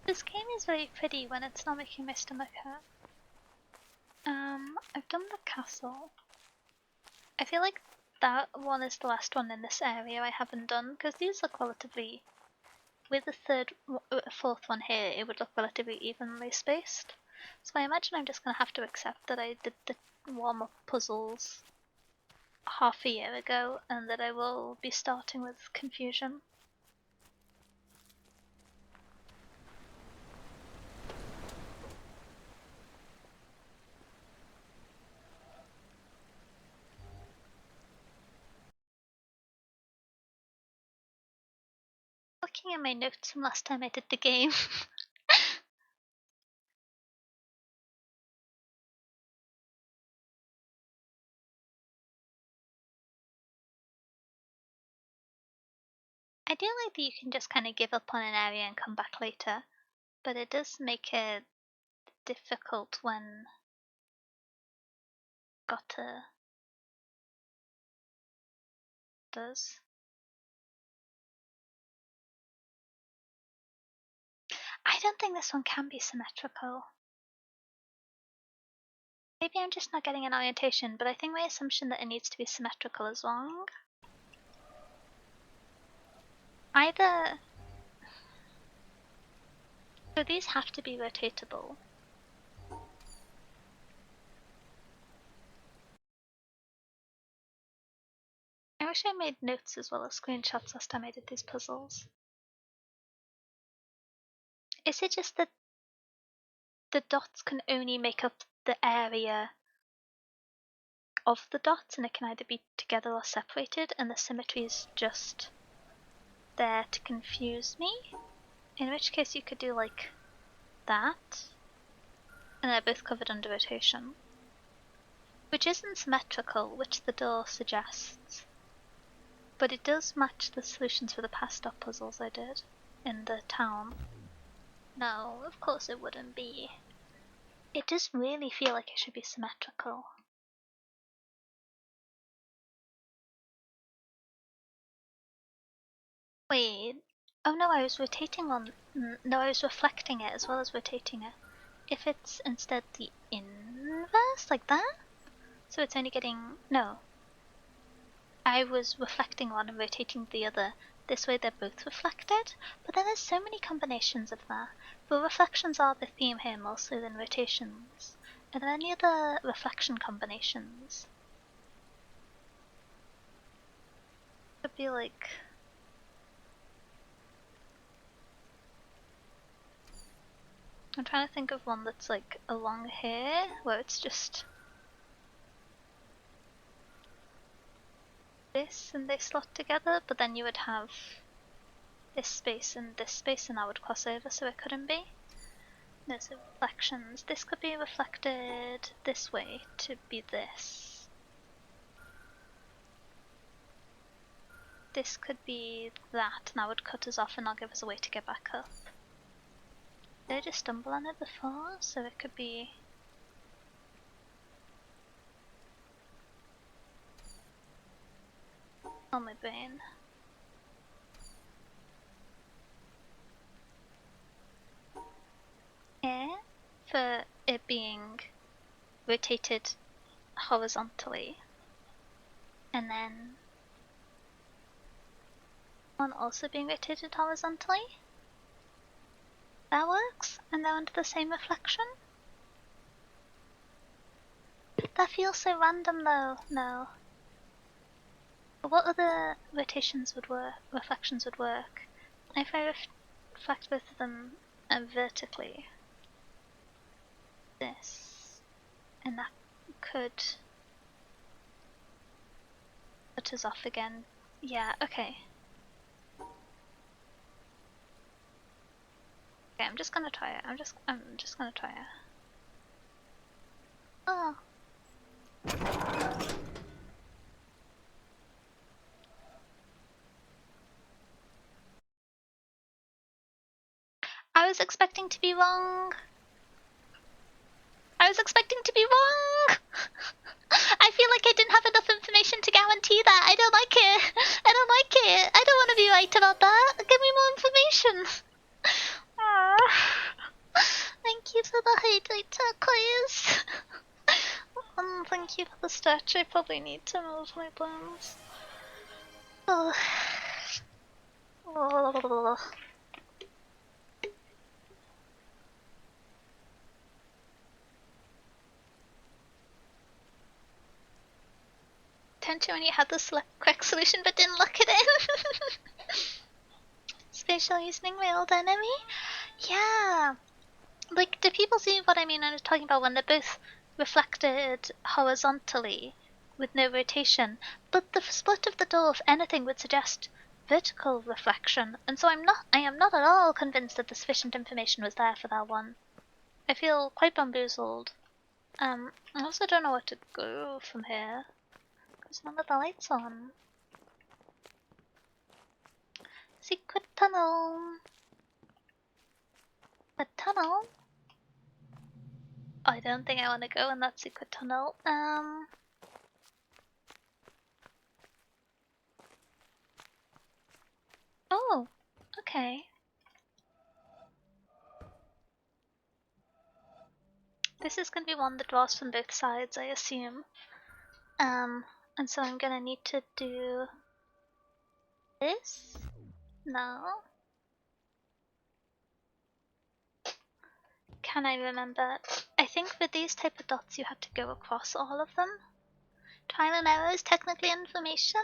S1: This game is very pretty when it's not making my stomach hurt. I've done the castle. I feel like that one is the last one in this area I haven't done, because these look relatively... With the fourth one here, it would look relatively evenly spaced. So I imagine I'm just gonna have to accept that I did the warm-up puzzles half a year ago, and that I will be starting with confusion. Looking at my notes from last time I did the game. I do like that you can just kind of give up on an area and come back later, but it does make it difficult when gotta does. I don't think this one can be symmetrical. Maybe I'm just not getting an orientation, but I think my assumption that it needs to be symmetrical is wrong. Either... So these have to be rotatable. I wish I made notes as well as screenshots last time I did these puzzles. Is it just that the dots can only make up the area of the dots and it can either be together or separated, and the symmetry is just there to confuse me? In which case you could do like that, and they're both covered under rotation. Which isn't symmetrical, which the door suggests. But it does match the solutions for the past up puzzles I did in the town. No, of course it wouldn't be. It does really feel like it should be symmetrical. Wait. Oh no, I was rotating one. No, I was reflecting it as well as rotating it. If it's instead the inverse, like that? So it's only getting... No. I was reflecting one and rotating the other. This way they're both reflected. But then there's so many combinations of that. But reflections are the theme here more so than rotations. Are there any other reflection combinations? Could be like... I'm trying to think of one that's like along here, where it's just this and they slot together, but then you would have this space and that would cross over, so it couldn't be. There's reflections. This could be reflected this way to be this. This could be that, and that would cut us off and not give us a way to get back up. Did I just stumble on it before? So it could be... Oh, my brain. Here, for it being rotated horizontally. And then one also being rotated horizontally. That works, and they're under the same reflection. That feels so random though. No. But what other rotations would work? Reflections would work? If I reflect both of them vertically, this, and that could put us off again. Yeah. Okay. Okay, I'm just gonna try it. I'm just gonna try it. Oh. I was expecting to be wrong. I was expecting to be wrong. I feel like I didn't have enough information to guarantee that. I don't like it. I don't like it. I don't want to be right about that. Give me more information. Thank you for the hydrate turquoise. Thank you for the stretch. I probably need to move my bones. Oh. Oh. weren't you, when you had the select correct solution but didn't look it in? Spatial reasoning, my old enemy? Yeah. Like, do people see what I mean when I was talking about when they're both reflected horizontally with no rotation? But the split of the door, if anything, would suggest vertical reflection, and so I am not at all convinced that the sufficient information was there for that one. I feel quite bamboozled. I also don't know where to go from here, because none of the lights on. Secret tunnel. A tunnel? I don't think I want to go in that secret tunnel. Oh, okay. This is gonna be one that draws from both sides, I assume. And so I'm gonna need to do this? No. Can I remember? I think with these type of dots you had to go across all of them. Trial and error is technically information.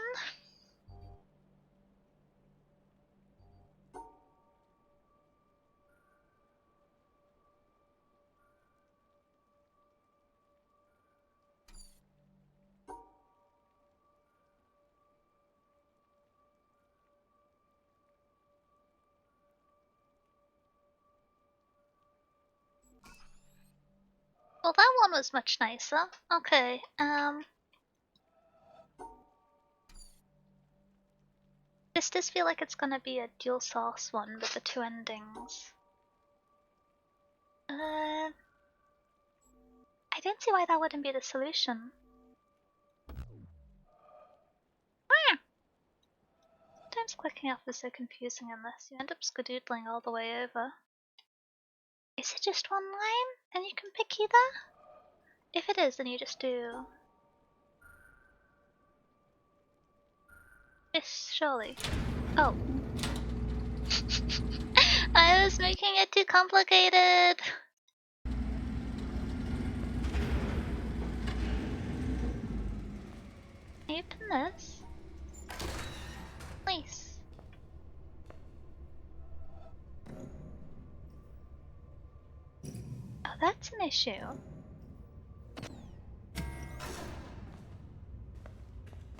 S1: Well, that one was much nicer. Okay, this does feel like it's gonna be a dual source one with the two endings. I don't see why that wouldn't be the solution. Sometimes clicking off is so confusing in this. You end up skadoodling all the way over. Is it just one line? And you can pick either? If it is, then you just do this, surely. Oh. I was making it too complicated! Can you open this? Please. Oh, that's an issue.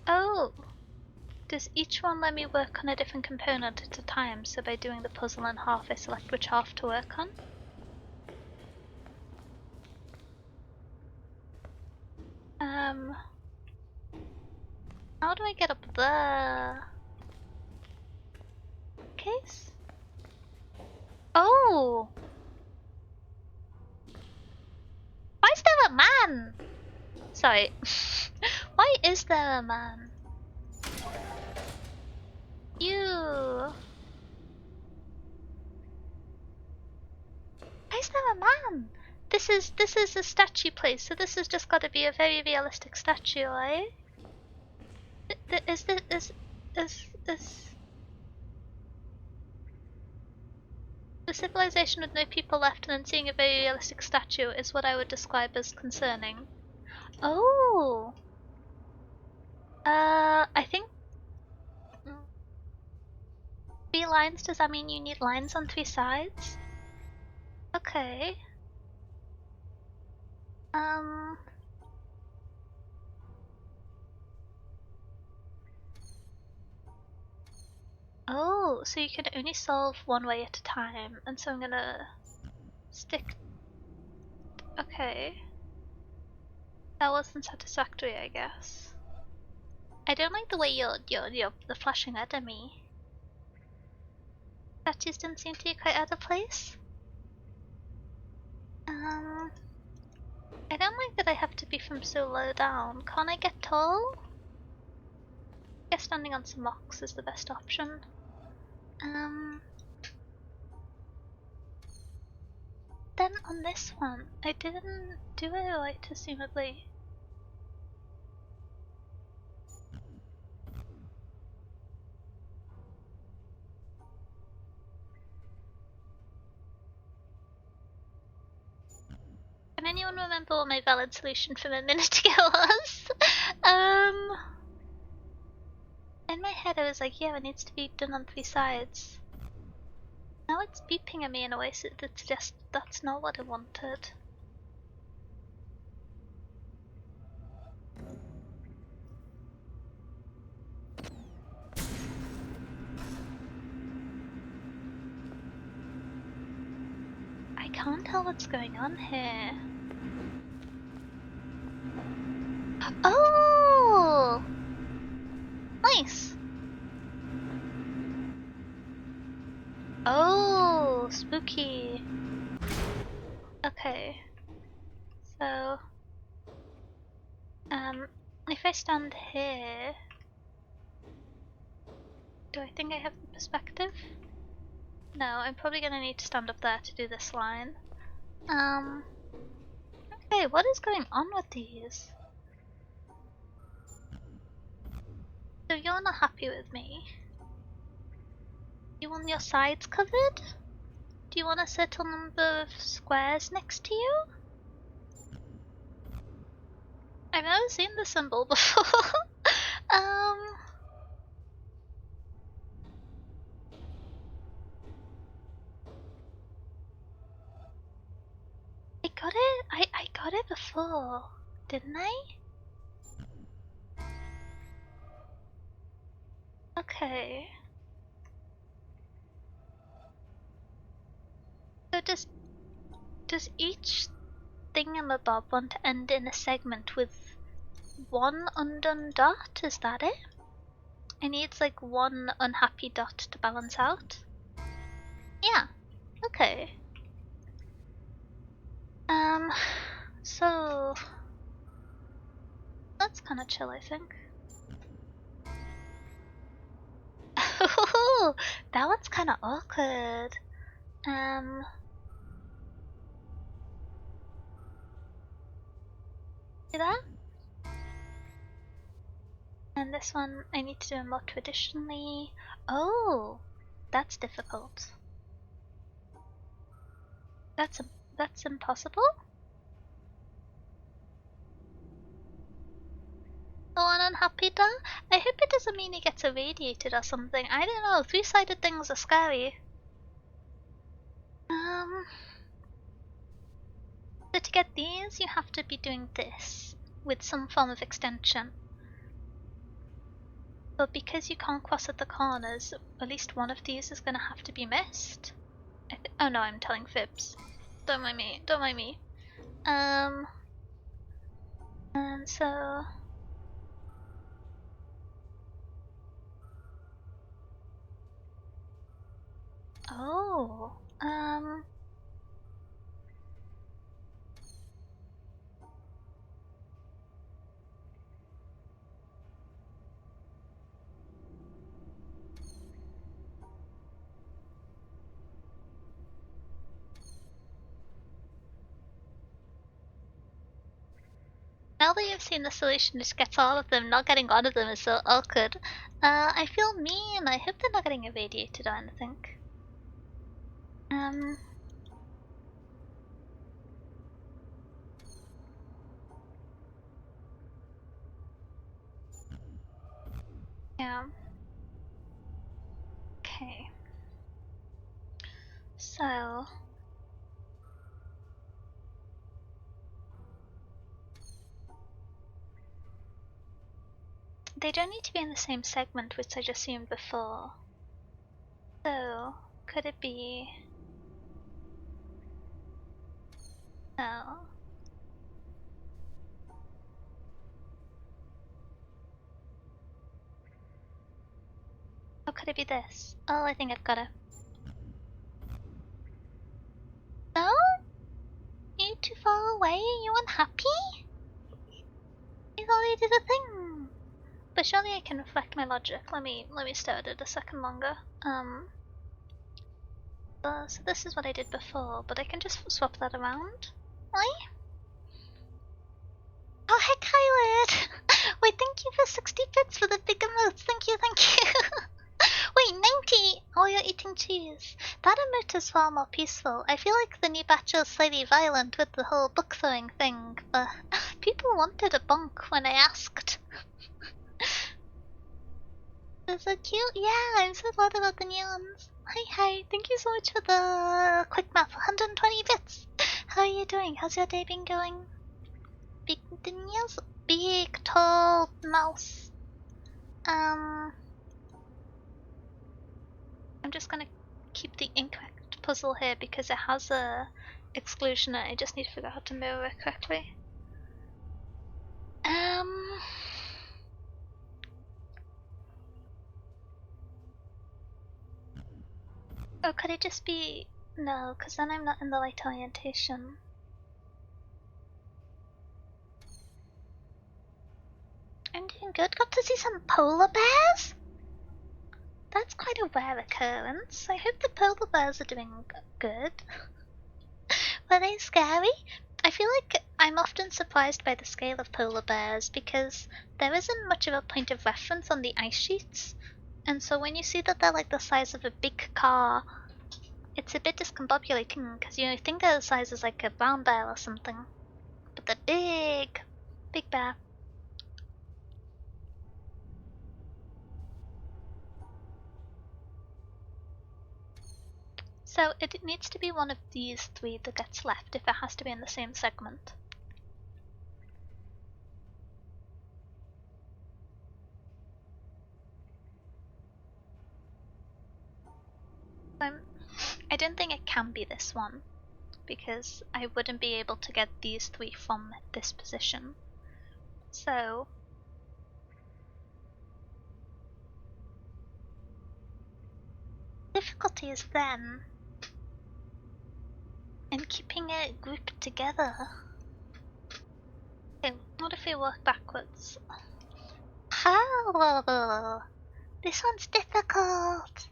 S1: Oh! Does each one let me work on a different component at a time, so by doing the puzzle in half I select which half to work on? How do I get up there? Case? Oh! Why is there a man? Sorry. Why is there a man? You. Why is there a man? This is a statue place, so this has just got to be a very realistic statue, right? Is the civilization with no people left and then seeing a very realistic statue is what I would describe as concerning. Oh. I think 3 lines, does that mean you need lines on 3 sides? Okay. Oh, so you can only solve one way at a time, and so I'm gonna stick. Okay. That wasn't satisfactory, I guess. I don't like the way you're flashing at me. That just didn't seem to be quite out of place. I don't like that I have to be from so low down. Can't I get tall? I guess standing on some rocks is the best option. Then on this one, I didn't do it right, assumedly. Can anyone remember what my valid solution from a minute ago was? In my head I was like, yeah, it needs to be done on 3 sides. Now it's beeping at me in a way that suggests that's not what I wanted. I can't tell what's going on here. Oh! Nice! Oh, spooky. Okay. So, if I stand here, do I think I have the perspective? No, I'm probably gonna need to stand up there to do this line. Okay, what is going on with these? So you're not happy with me? You want your sides covered? Do you want a certain number of squares next to you? I've never seen the symbol before. I got it. I got it before, didn't I? Okay. So does each thingamabob want to end in a segment with one undone dot? Is that it? It needs like one unhappy dot to balance out. Yeah. Okay. So that's kind of chill, I think. That one's kind of awkward. See that? And this one I need to do more traditionally. Oh, that's difficult. That's impossible? The one unhappy dot? I hope it doesn't mean he gets irradiated or something. I don't know, 3-sided things are scary. So to get these, you have to be doing this with some form of extension. But because you can't cross at the corners, at least one of these is going to have to be missed. Oh no, I'm telling fibs. Don't mind me, don't mind me. And so... Oh, now that you've seen the solution, just gets all of them. Not getting one of them is so awkward. I feel mean. I hope they're not getting irradiated or anything. Yeah. Okay. So... they don't need to be in the same segment, which I just assumed before. So, could it be... no. Or could it be this? Oh, I think I've got it. No? You too far away? You unhappy? You thought I did a thing! But surely I can reflect my logic. Let me stare at it a second longer. So this is what I did before, but I can just swap that around. Right? Oh heck, Hyward! Wait, thank you for 60 bits for the big emotes. Thank you, thank you. Wait, 90! Oh, you're eating cheese. That emote is far more peaceful. I feel like the new batch is slightly violent with the whole book throwing thing, but people wanted a bonk when I asked. They're so cute. Yeah, I'm so glad about the new ones. Hi. Thank you so much for the quick math. 120 bits. How are you doing? How's your day been going? Big Daniels? Big tall mouse. I'm just gonna keep the incorrect puzzle here because it has a exclusion and I just need to figure out how to mirror it correctly. Oh, could it just be... No, because then I'm not in the right orientation. I'm doing good. Got to see some polar bears? That's quite a rare occurrence. I hope the polar bears are doing good. Were they scary? I feel like I'm often surprised by the scale of polar bears because there isn't much of a point of reference on the ice sheets. And so when you see that they're like the size of a big car, it's a bit discombobulating because you think they're the size as like a brown bear or something. But they're big. Big bear. So it needs to be one of these three that gets left if it has to be in the same segment. I don't think it can be this one, because I wouldn't be able to get these three from this position. So... difficulty is then in keeping it grouped together. Okay, what if we work backwards? How? This one's difficult.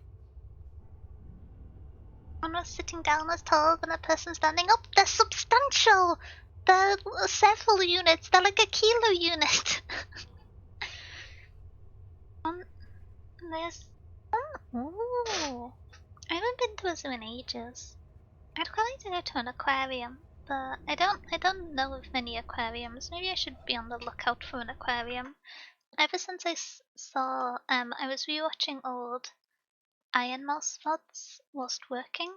S1: One was sitting down as tall than a person standing up. They're substantial! They're several units. They're like a kilo unit. There's... Ooh. I haven't been to a zoo in ages. I'd quite like to go to an aquarium, but I don't know of many aquariums. Maybe I should be on the lookout for an aquarium. Ever since I saw, I was rewatching old Iron Mouse VODs whilst working,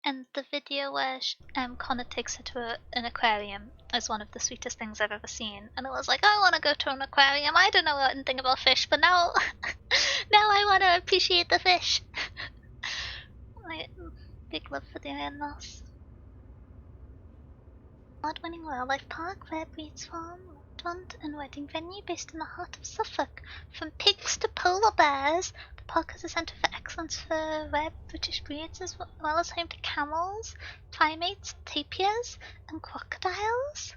S1: and the video where Connor takes her to an aquarium is one of the sweetest things I've ever seen. And it was like, I want to go to an aquarium. I don't know anything about fish, but now, now I want to appreciate the fish. My big love for the Iron Mouse. Award-winning wildlife park, Rare Breeds Farm, restaurant and wedding venue based in the heart of Suffolk. From pigs to polar bears, the park is a centre for excellence for rare British breeds as well as home to camels, primates, tapirs, and crocodiles.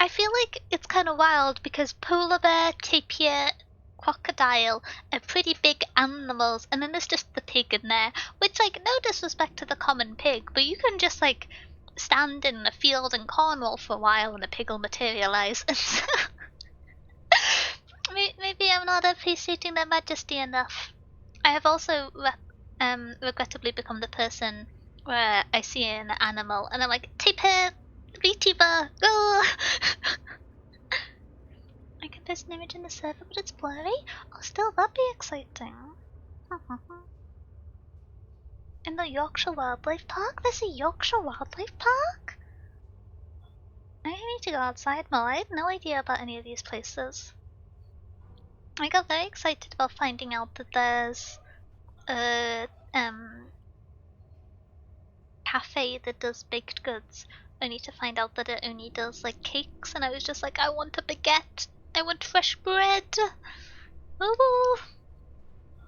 S1: I feel like it's kind of wild because polar bear, tapir, crocodile are pretty big animals, and then there's just the pig in there, which, like, no disrespect to the common pig, but you can just, like, stand in a field in Cornwall for a while and a pig will materialize. Maybe I'm not appreciating their majesty enough. I have also regrettably become the person where I see an animal and I'm like, tapir, VTuber, go! I can post an image in the server, but it's blurry? Oh, still, that'd be exciting. In the Yorkshire Wildlife Park? There's a Yorkshire Wildlife Park? I need to go outside more. I had no idea about any of these places. I got very excited about finding out that there's a cafe that does baked goods, only to find out that it only does like cakes, and I was just like, I want a baguette. I want fresh bread. Ooh.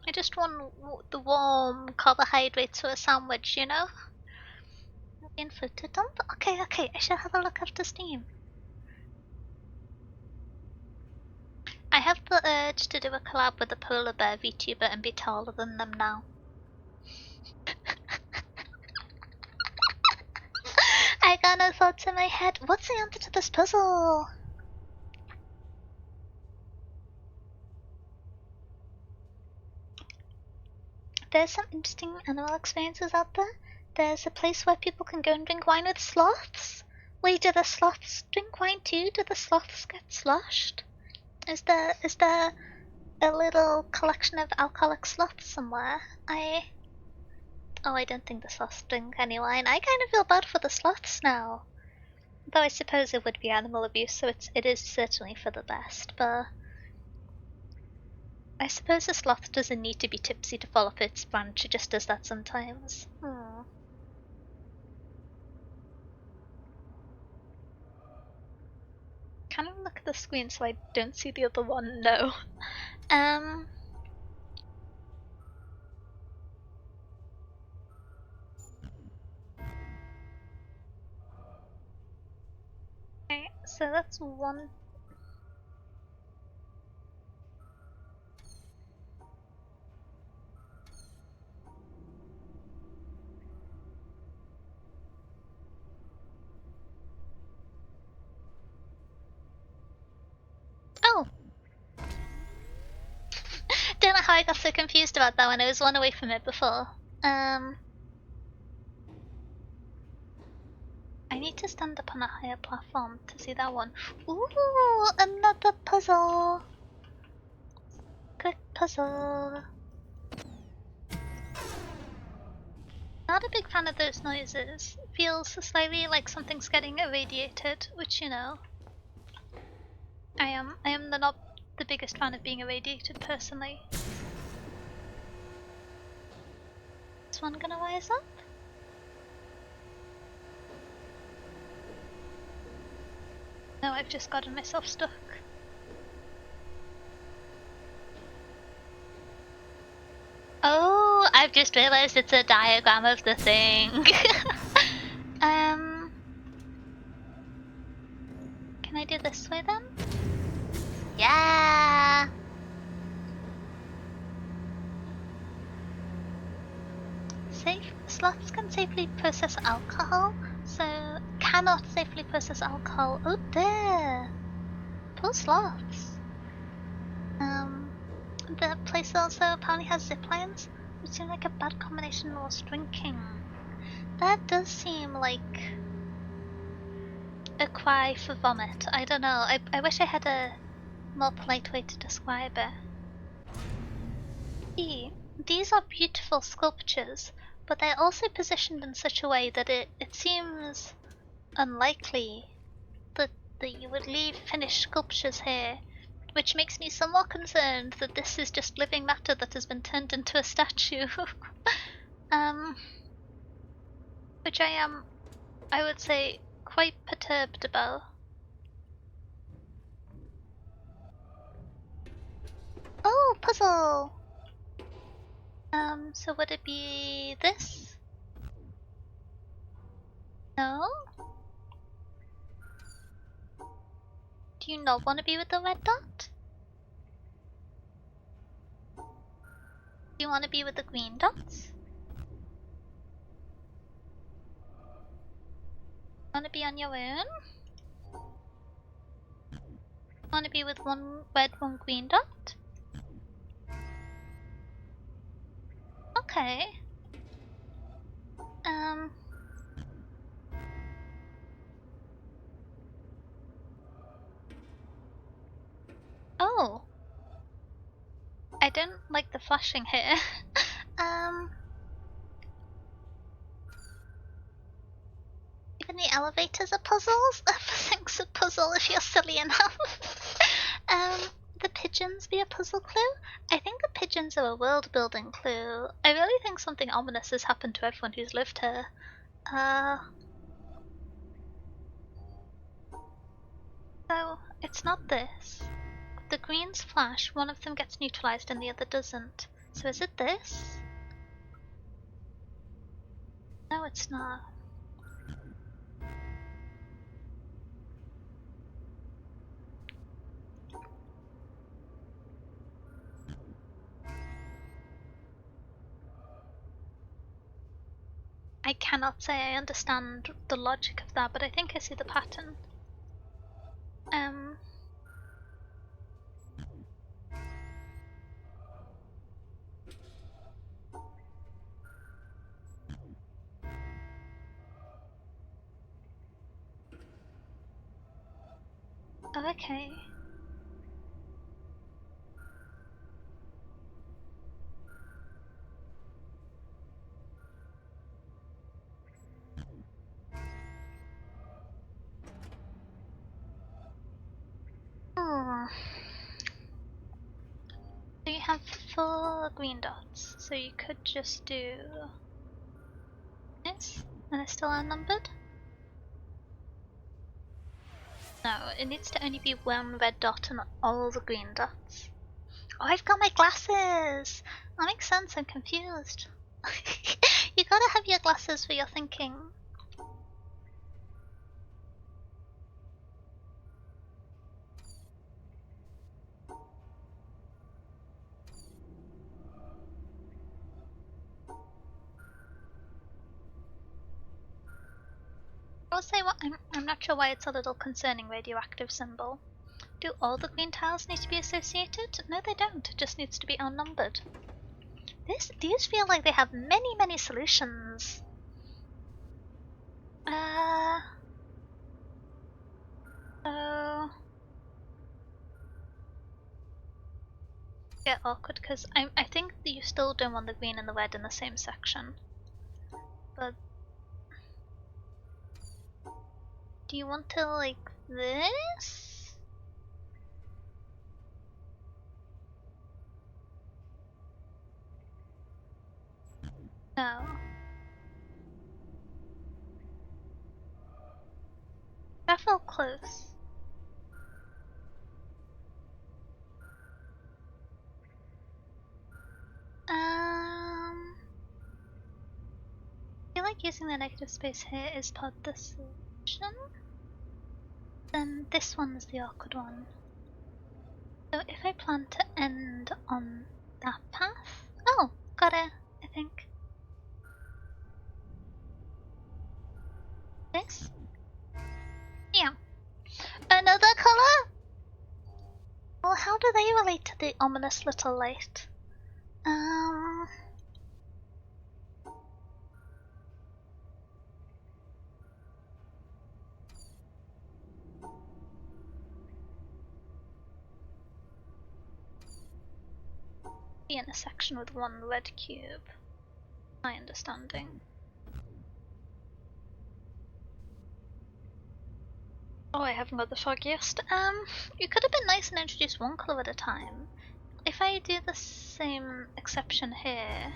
S1: I just want the warm carbohydrates for a sandwich, you know? In photo dump? Okay, I shall have a look after Steam. I have the urge to do a collab with a polar bear VTuber and be taller than them now. I got no thoughts in my head. What's the answer to this puzzle? There's some interesting animal experiences out there. There's a place where people can go and drink wine with sloths. Wait, do the sloths drink wine too? Do the sloths get sloshed? Is there a little collection of alcoholic sloths somewhere. Oh, I don't think the sloths drink any wine. I kind of feel bad for the sloths now. Though I suppose it would be animal abuse, so it is certainly for the best, but I suppose a sloth doesn't need to be tipsy to fall off its branch, it just does that sometimes. Can I look at the screen so I don't see the other one? No. Okay, so that's one. Oh! Don't know how I got so confused about that one, I was one away from it before. I need to stand up on a higher platform to see that one. Ooh, another puzzle! Quick puzzle. Not a big fan of those noises. Feels slightly like something's getting irradiated, which, you know, I am not the biggest fan of being irradiated personally. Is one gonna rise up? No, I've just gotten myself stuck. Oh, I've just realized it's a diagram of the thing. Can I do this way then? Yeah! Sloths can safely process alcohol, so cannot safely process alcohol. Oh dear! Poor sloths. The place also apparently has zip lines, which seem like a bad combination whilst drinking. That does seem like a cry for vomit. I don't know. I wish I had a more polite way to describe it. These are beautiful sculptures, but they're also positioned in such a way that it seems unlikely that you would leave finished sculptures here, which makes me somewhat concerned that this is just living matter that has been turned into a statue. Which I would say, quite perturbed about. Oh, puzzle! So would it be this? No? Do you not want to be with the red dot? Do you want to be with the green dots? Want to be on your own? Want to be with one red, one green dot? Okay. Oh. I don't like the flashing here. Even the elevators are puzzles? Everything's a puzzle if you're silly enough. The pigeons be a puzzle clue? I think the pigeons are a world building clue. I really think something ominous has happened to everyone who's lived here. So, it's not this. The greens flash, one of them gets neutralized and the other doesn't. So is it this? No, it's not. I cannot say I understand the logic of that, but I think I see the pattern. Oh, okay. you have 4 green dots, so you could just do this, and it's still unnumbered? No, it needs to only be 1 red dot and all the green dots. Oh, I've got my glasses! That makes sense, I'm confused. You gotta have your glasses for your thinking. I'll say what I'm not sure why it's a little concerning radioactive symbol. Do all the green tiles need to be associated? No, they don't. It just needs to be unnumbered. These feel like they have many solutions. So get awkward because I think that you still don't want the green and the red in the same section. But do you want to like this? No. That felt close. I feel like using the negative space here is part of the solution. Then this one is the awkward one. So if I plan to end on that path... Oh, got it, I think. This? Yeah. Another colour? Well, how do they relate to the ominous little light? The intersection with 1 red cube. My understanding. Oh, I haven't got the foggiest. You could have been nice and introduced 1 colour at a time. If I do the same exception here...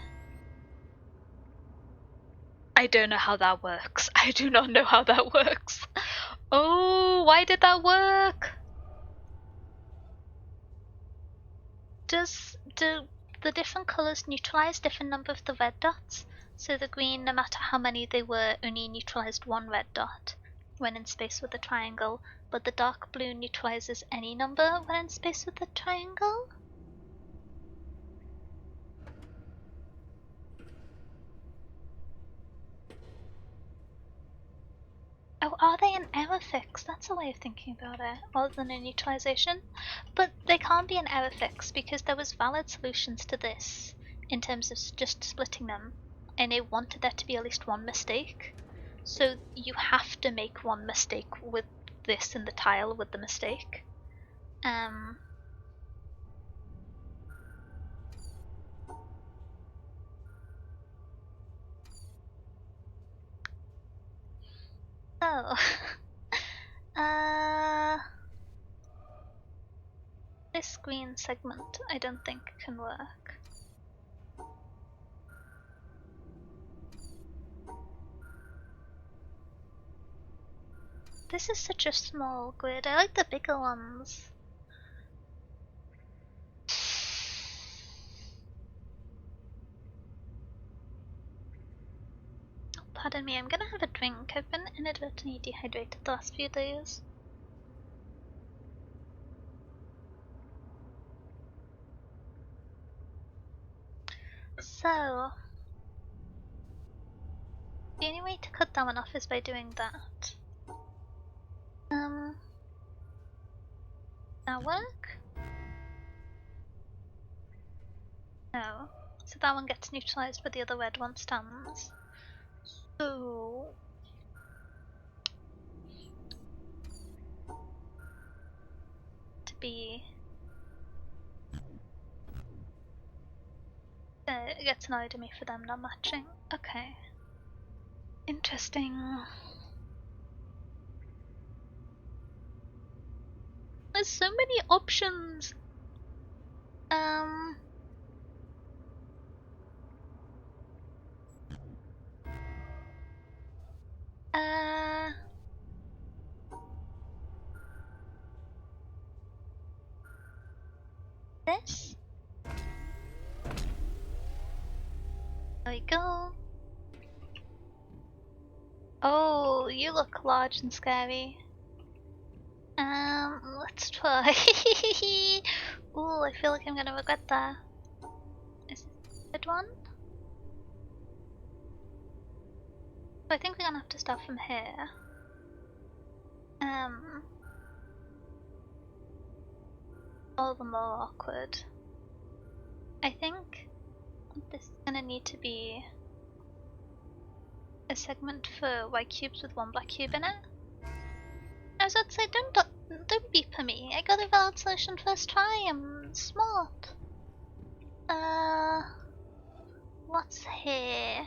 S1: I don't know how that works. I do not know how that works. Oh, why did that work? Does the different colours neutralise different number of the red dots? So the green, no matter how many they were, only neutralised 1 red dot when in space with the triangle, but the dark blue neutralises any number when in space with the triangle? Oh, are they an error fix? That's a way of thinking about it, rather than a neutralization. But they can't be an error fix because there was valid solutions to this in terms of just splitting them, and it wanted there to be at least 1 mistake. So you have to make 1 mistake with this in the tile with the mistake. Oh. This green segment I don't think can work. This is such a small grid. I like the bigger ones. Pardon me, I'm gonna have a drink. I've been inadvertently dehydrated the last few days. So, the only way to cut that one off is by doing that. That work? No. So that one gets neutralized, but the other red one stands. So... to be... it gets annoyed at me for them not matching. Okay. Interesting. There's so many options. we go. Oh, you look large and scary. Let's try. Ooh, I feel like I'm gonna regret that. Is this a good one? So I think we're gonna have to start from here. All the more awkward. I think this is gonna need to be a segment for white cubes with one black cube in it. I was about to say, don't beep for me. I got a valid solution first try. I'm smart. What's here?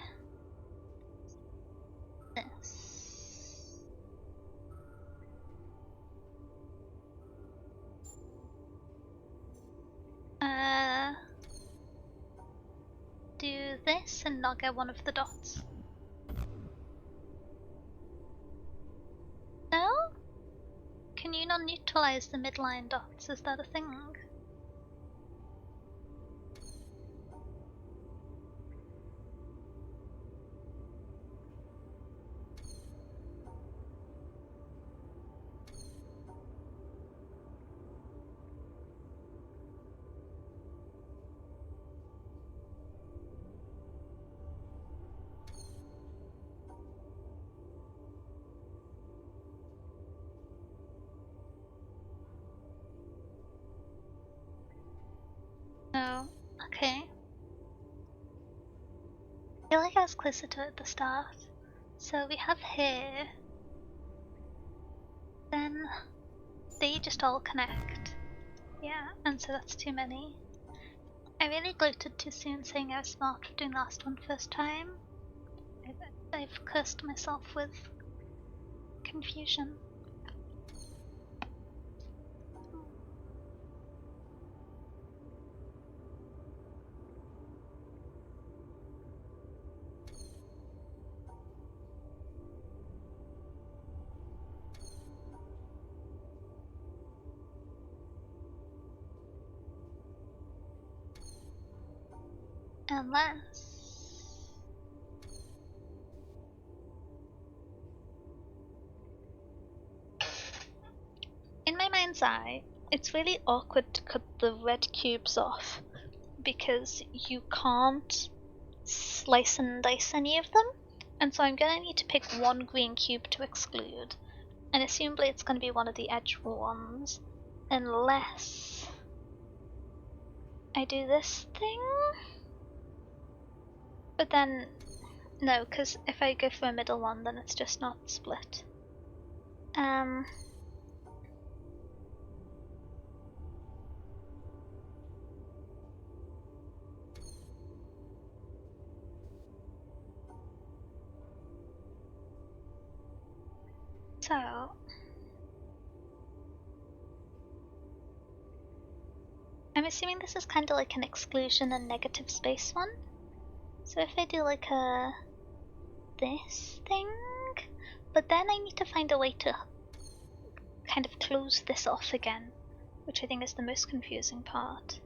S1: This. Do this and not get one of the dots. No? Can you not neutralize the midline dots? Is that a thing? No. Okay. I feel like I was closer to it at the start. So we have here. Then they just all connect. Yeah, and so that's too many. I really gloated too soon saying I was smart for doing the last one first time. I've cursed myself with confusion. Unless... in my mind's eye, it's really awkward to cut the red cubes off because you can't slice and dice any of them, and so I'm gonna need to pick one green cube to exclude, and assumably it's gonna be one of the edge ones, unless I do this thing. But then, no, because if I go for a middle one, then it's just not split. So, I'm assuming this is kind of like an exclusion and negative space one. So if I do like a this thing, but then I need to find a way to kind of close this off again, which I think is the most confusing part.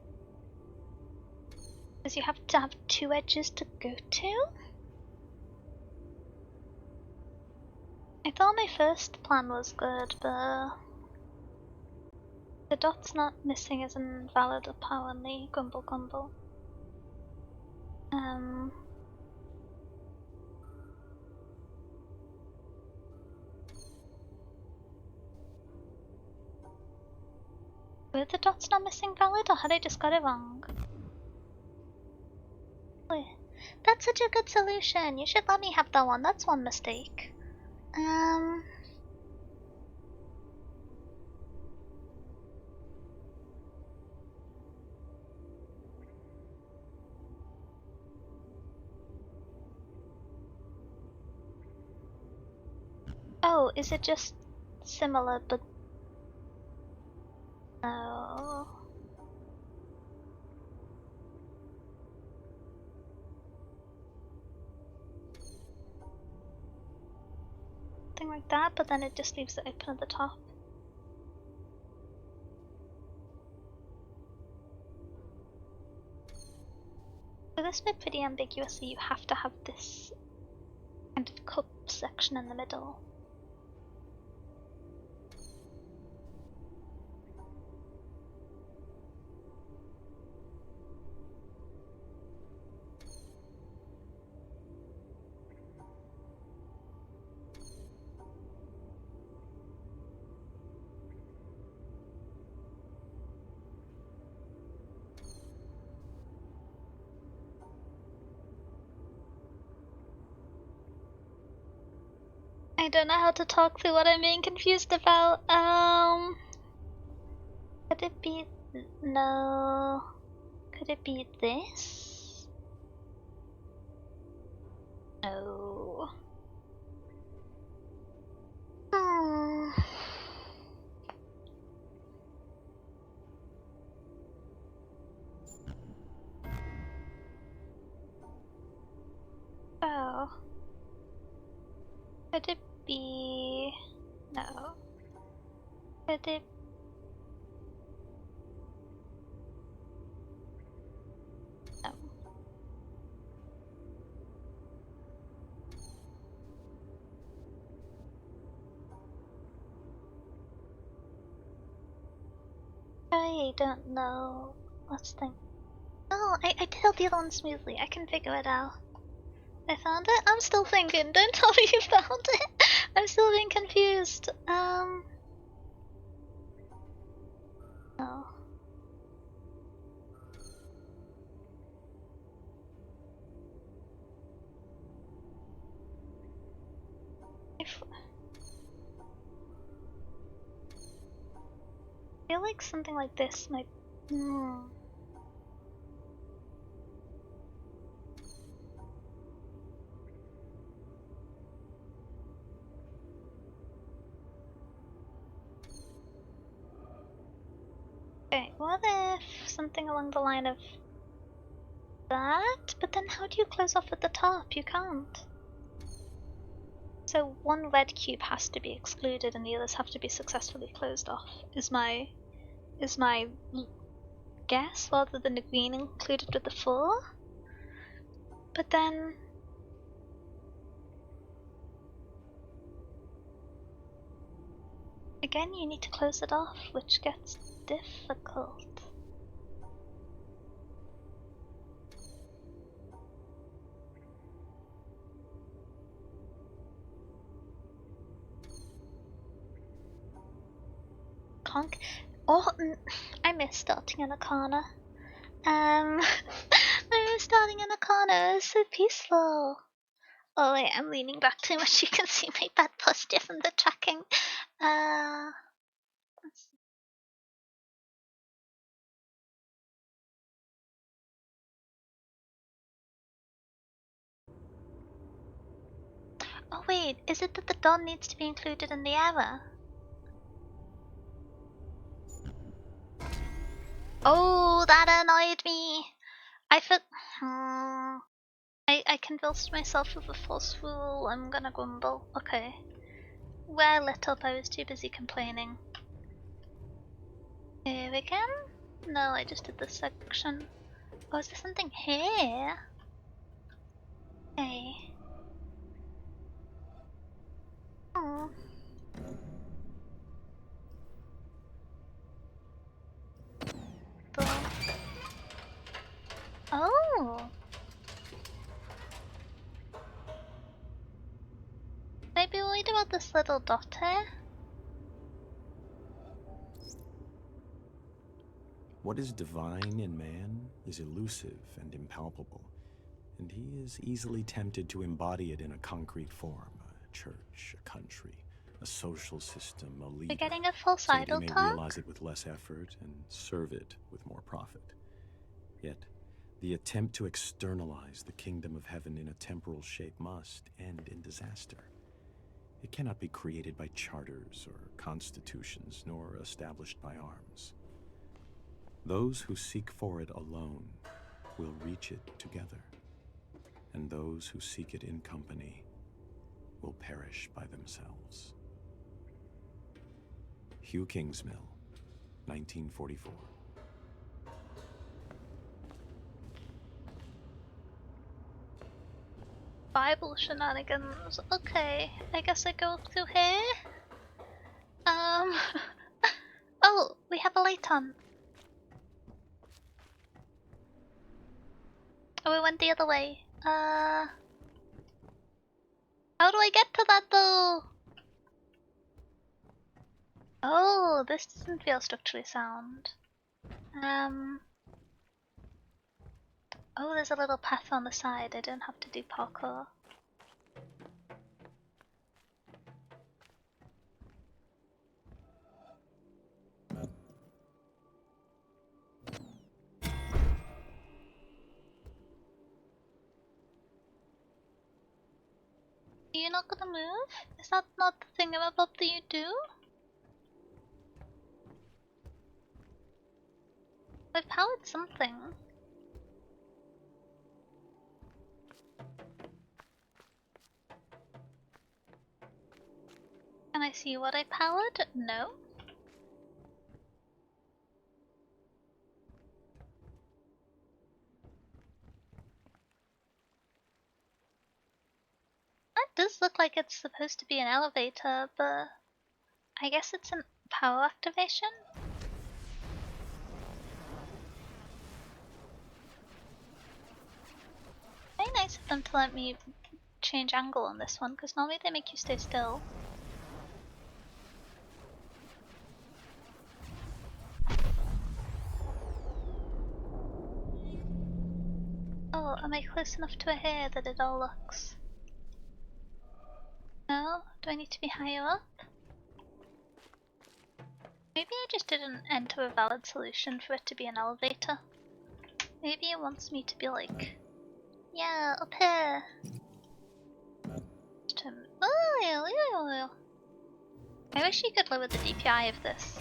S1: Because you have to have two edges to go to? I thought my first plan was good, but the dot's not missing is invalid apparently. Grumble grumble. Were the dots not missing valid, or had I just got it wrong? Wait, that's such a good solution. You should let me have that one. That's one mistake. Oh, is it just similar but no? Thing like that, but then it just leaves it open at the top. So specify pretty ambiguously you have to have this kind of cup section in the middle. I don't know how to talk through what I'm being confused about. Could it be... no... Could it be this? No... Hmm... Oh... Could it be... no... Could it... no... I don't know. Let's think. Oh, I did the other one smoothly. I can figure it out. I found it? I'm still thinking. Don't tell me you found it. I'm still being confused. No. I feel like something like this might... Okay, what if something along the line of that? But then how do you close off at the top? You can't. So one red cube has to be excluded and the others have to be successfully closed off, is my guess, rather than the green included with the 4. But then... again, you need to close it off, which gets difficult. Oh, I miss starting in a corner. I miss starting in a corner. It's so peaceful. Oh wait, I'm leaning back too much. You can see my bad posture from the tracking. Oh wait, is it that the dawn needs to be included in the error? Oh, that annoyed me. I convinced myself of a false rule. I'm gonna grumble. Okay. Where lit up, I was too busy complaining. Here again? No, I just did this section. Oh, is there something here? Hey. Oh. Oh. Maybe worried about this little dot here?
S2: What is divine in man is elusive and impalpable, and he is easily tempted to embody it in a concrete form, a church, a country, a social system, a leader.
S1: You're getting a false
S2: so
S1: idol
S2: he may
S1: talk?
S2: realize it with less effort and serve it with more profit. Yet, the attempt to externalize the kingdom of heaven in a temporal shape must end in disaster. It cannot be created by charters or constitutions, nor established by arms. Those who seek for it alone will reach it together, and those who seek it in company will perish by themselves. Hugh Kingsmill, 1944.
S1: Bible shenanigans. Okay, I guess I go through here. Oh, we have a light on. Oh, we went the other way. How do I get to that though? Oh, this doesn't feel structurally sound. Oh, there's a little path on the side. I don't have to do parkour. You're not gonna move? Is that not the thingamabob that you do? I've powered something. Can I see what I powered? No. That does look like it's supposed to be an elevator, but I guess it's an power activation? Very nice of them to let me change angle on this one, because normally they make you stay still. Oh, am I close enough to here that it all looks? No? Do I need to be higher up? Maybe I just didn't enter a valid solution for it to be an elevator. Maybe it wants me to be like, yeah, up here. Oh, I wish you could lower the DPI of this.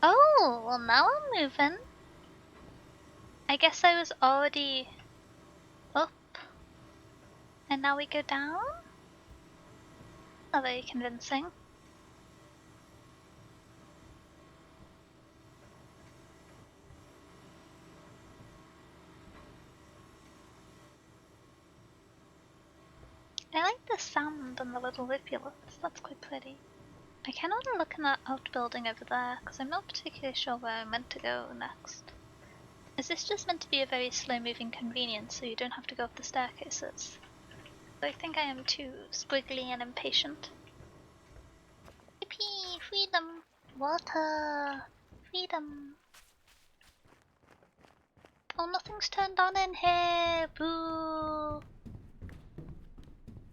S1: Oh, well now I'm moving. I guess I was already up. And now we go down? Not very convincing. I like the sand and the little rivulets, that's quite pretty. I kinda wanna look in that outbuilding over there, because I'm not particularly sure where I'm meant to go next. Is this just meant to be a very slow moving convenience so you don't have to go up the staircases? I think I am too squiggly and impatient. Yippee! Freedom! Water! Freedom! Oh, nothing's turned on in here! Boo!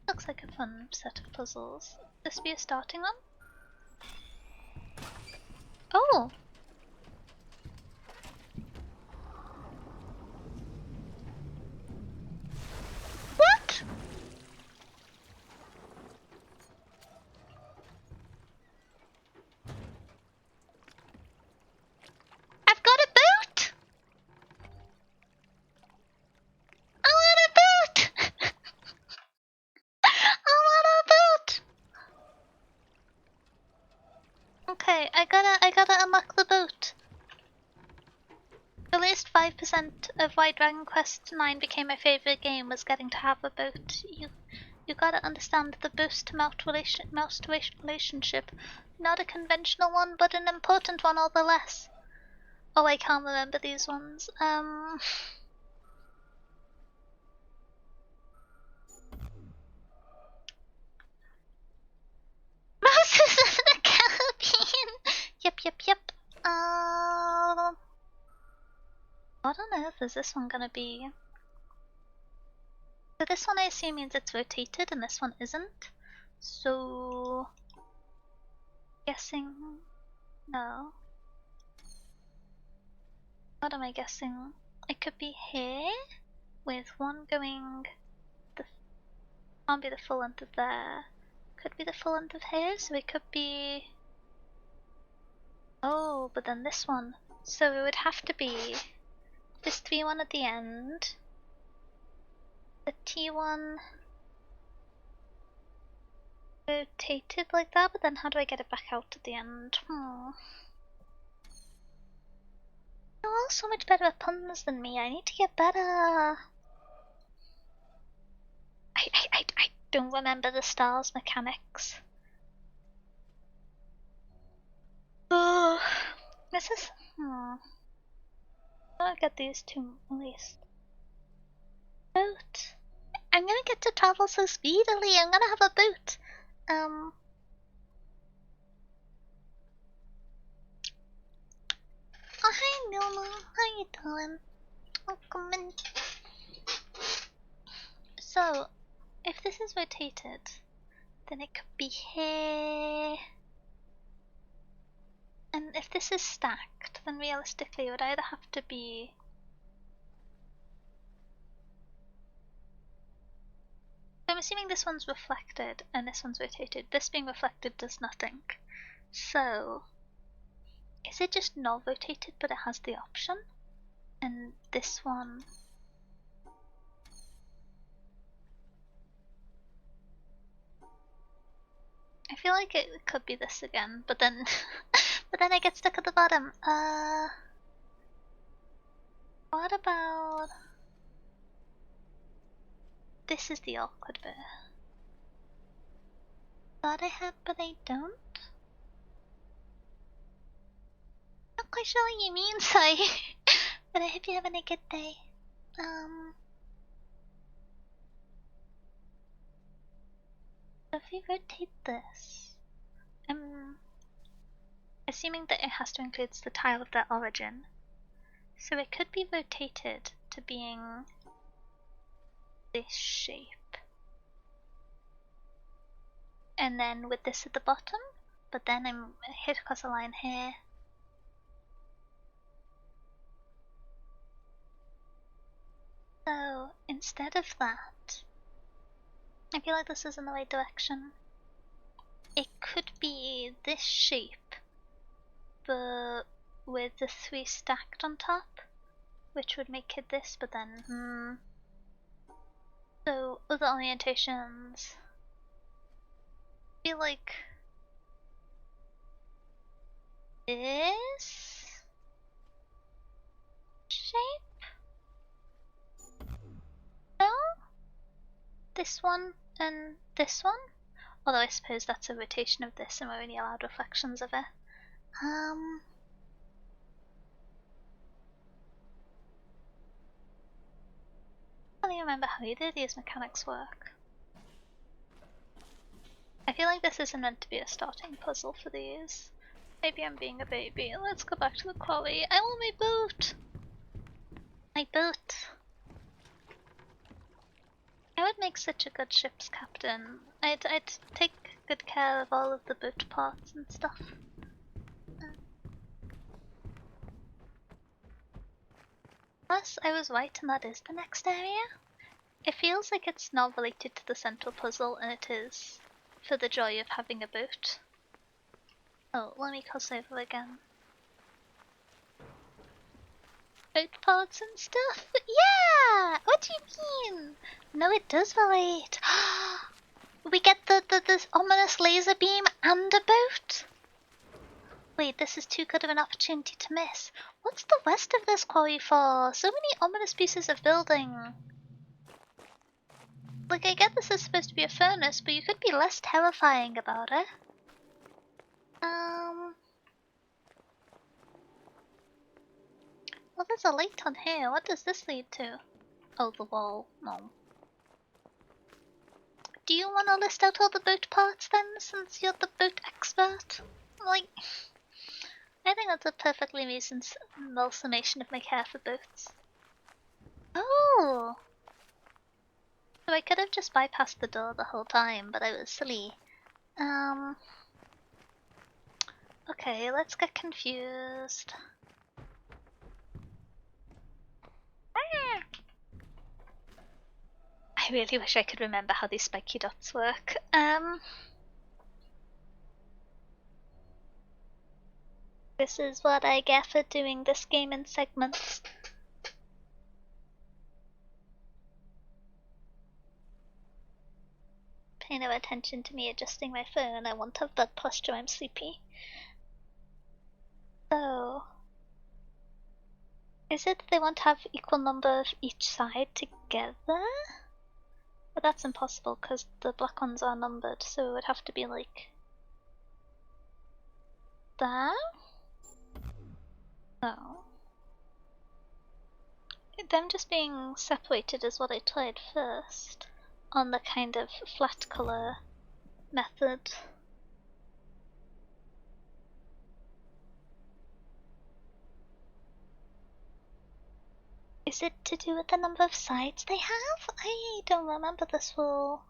S1: Looks like a fun set of puzzles. This be a starting one? Oh! What? I've got a boot! I want a boot! I want a boot! Okay, I gotta unlock the boot. At least 5% of why Dragon Quest IX became my favorite game was getting to have a boat. You gotta understand the mouse to relationship. Not a conventional one, but an important one all the less. Oh, I can't remember these ones. Moses of the Caribbean! Yep. What on earth is this one gonna be? So this one I assume means it's rotated and this one isn't. So... guessing... no. What am I guessing? It could be here, with one going... can't be the full length of there. Could be the full length of here, so it could be... oh, but then this one. So it would have to be this T1 at the end, the T1 rotated like that, but then how do I get it back out at the end? You're all so much better at puns than me. I need to get better. I don't remember the stars mechanics. Oh, this is. I'll get these two at least. Boat. I'm gonna get to travel so speedily. I'm gonna have a boat. Oh, hi, Milma. How you doing? Welcome in. So, if this is rotated, then it could be here. And if this is stacked, then realistically it would either have to be... I'm assuming this one's reflected and this one's rotated. This being reflected does nothing. So, is it just not rotated but it has the option? And this one... I feel like it could be this again, but then but then I get stuck at the bottom. What about... This is the awkward bit. Thought I had, but I don't? Not quite sure what you mean, sorry. But I hope you're having a good day. If we rotate this, I'm assuming that it has to include the tile of their origin. So it could be rotated to being this shape. And then with this at the bottom, but then I'm hit across a line here. So instead of that, I feel like this is in the right direction. It could be this shape, but with the 3 stacked on top, which would make it this, but then, So, other orientations. I feel like this shape? No? This one and this one? Although I suppose that's a rotation of this and we're only allowed reflections of it. I don't even remember how either of these mechanics work. I feel like this isn't meant to be a starting puzzle for these. Maybe I'm being a baby. Let's go back to the quarry. I want my boat! My boat! I would make such a good ship's captain. I'd take good care of all of the boat parts and stuff. Plus, I was right and that is the next area. It feels like it's not related to the central puzzle and it is for the joy of having a boat. Oh, let me cross over again. Boat parts and stuff? Yeah! What do you mean? No, it does relate. We get the ominous laser beam and a boat? Wait, this is too good of an opportunity to miss. What's the west of this quarry for? So many ominous pieces of building. Like, I get this is supposed to be a furnace, but you could be less terrifying about it. Well, there's a light on here. What does this lead to? Oh, the wall. No. Do you want to list out all the boat parts then, since you're the boat expert? Like, I think that's a perfectly reasonable summation of my care for boats. Oh! So I could have just bypassed the door the whole time, but I was silly. Okay, let's get confused. I really wish I could remember how these spiky dots work. This is what I get for doing this game in segments. Pay no attention to me adjusting my phone. I won't have that posture. I'm sleepy. So... Is it they want to have equal number of each side together? But that's impossible because the black ones are numbered, so it would have to be like that? No. Them just being separated is what I tried first on the kind of flat colour method. Is it to do with the number of sides they have? I don't remember this rule.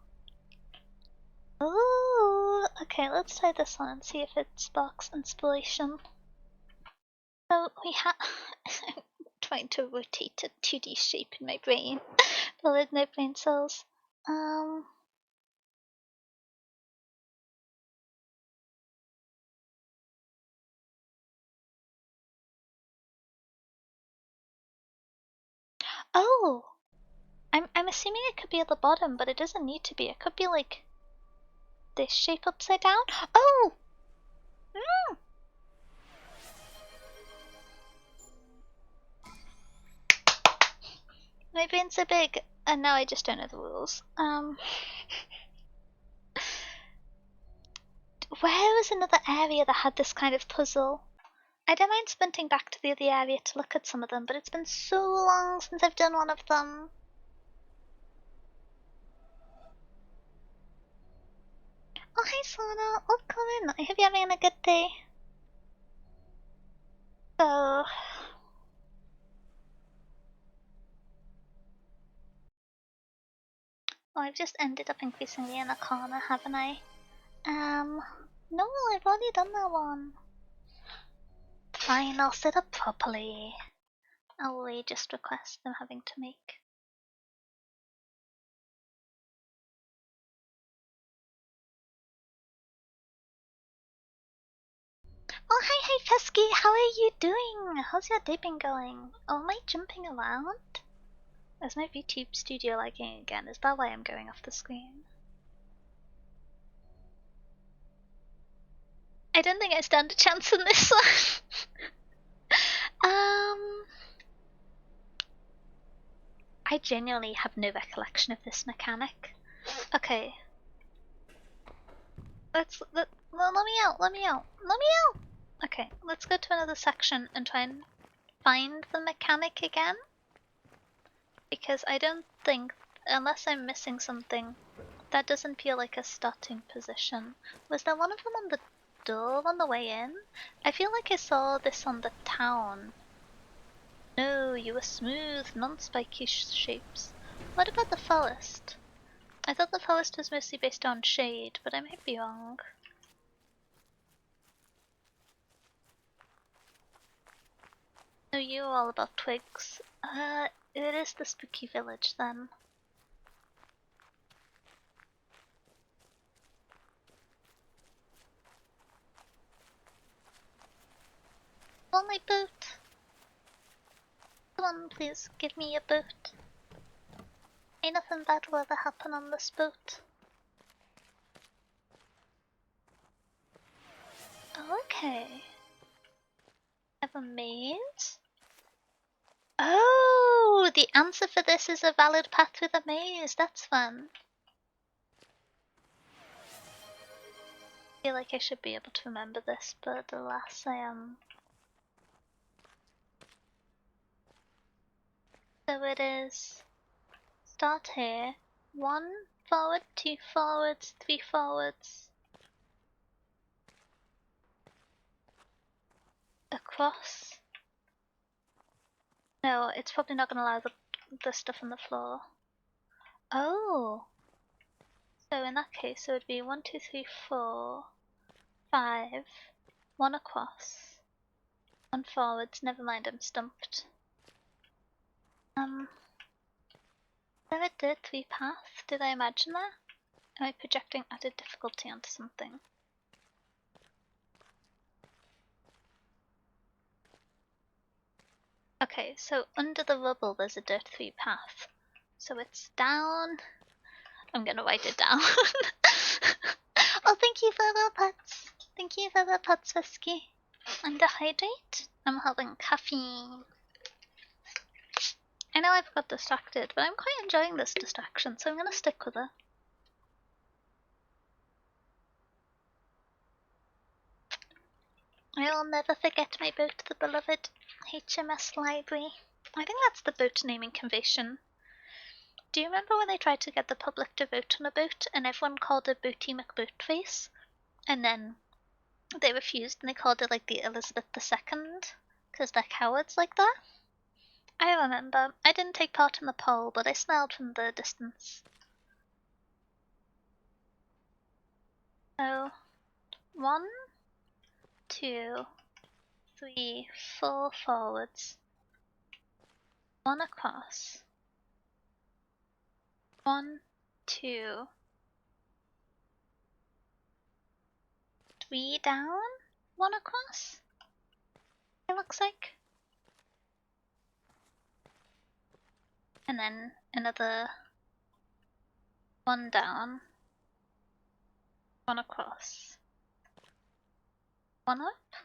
S1: Ooh, okay, let's try this one and see if it sparks inspiration. So we have. I'm trying to rotate a 2D shape in my brain, but with no brain cells. Oh! I'm assuming it could be at the bottom, but it doesn't need to be. It could be like this shape upside down. Oh! Mm. My brain's so big, and now I just don't know the rules. Where was another area that had this kind of puzzle? I don't mind sprinting back to the other area to look at some of them, but it's been so long since I've done one of them. Oh, hi, Sona. Welcome in. I hope you're having a good day. So... Oh, I've just ended up increasingly in a corner, haven't I? No, I've already done that one. Fine, I'll set up properly. I'll just request them having to make. Oh, hi, Pesky. How are you doing? How's your day been going? Oh, am I jumping around? Is my VTube studio lagging again? Is that why I'm going off the screen? I don't think I stand a chance in this one. I genuinely have no recollection of this mechanic. Okay. Let me out, let me out, let me out! Okay, let's go to another section and try and find the mechanic again. Because I don't think, unless I'm missing something, that doesn't feel like a starting position. Was there one of them on the door on the way in? I feel like I saw this on the town. No, you were smooth, non-spiky shapes. What about the forest? I thought the forest was mostly based on shade, but I might be wrong. No, you're all about twigs. It is the spooky village then. Want my boot? Come on, please, give me your boot. Ain't nothing bad will ever happen on this boat. Okay. Have a maze? Oh, the answer for this is a valid path through the maze. That's fun. I feel like I should be able to remember this, but alas, I am. So it is. Start here. 1 forward, 2 forwards, 3 forwards. Across. No, it's probably not going to allow the stuff on the floor. Oh! So in that case, it would be 1, 2, 3, 4, 5, 1 across, 1 forwards. Never mind, I'm stumped. Is there a dirt 3 path? Did I imagine that? Am I projecting added difficulty onto something? Okay, so under the rubble there's a dirt 3 path. So it's down. I'm gonna write it down. Oh, thank you for the putts. Thank you for the putts, Whiskey. I'm dehydrate. I'm having caffeine. I know I've got distracted, but I'm quite enjoying this distraction, so I'm gonna stick with it. I will never forget my boat to the beloved HMS Library. I think that's the boat naming convention. Do you remember when they tried to get the public to vote on a boat and everyone called it Boaty McBoatface? And then they refused and they called it like the Elizabeth II? Because they're cowards like that? I remember. I didn't take part in the poll, but I smelled from the distance. So, 1, 2, 3, 4 forwards. 1 across. 1, 2, 3 down, 1 across. It looks like. And then another 1 down, 1 across. 1 up,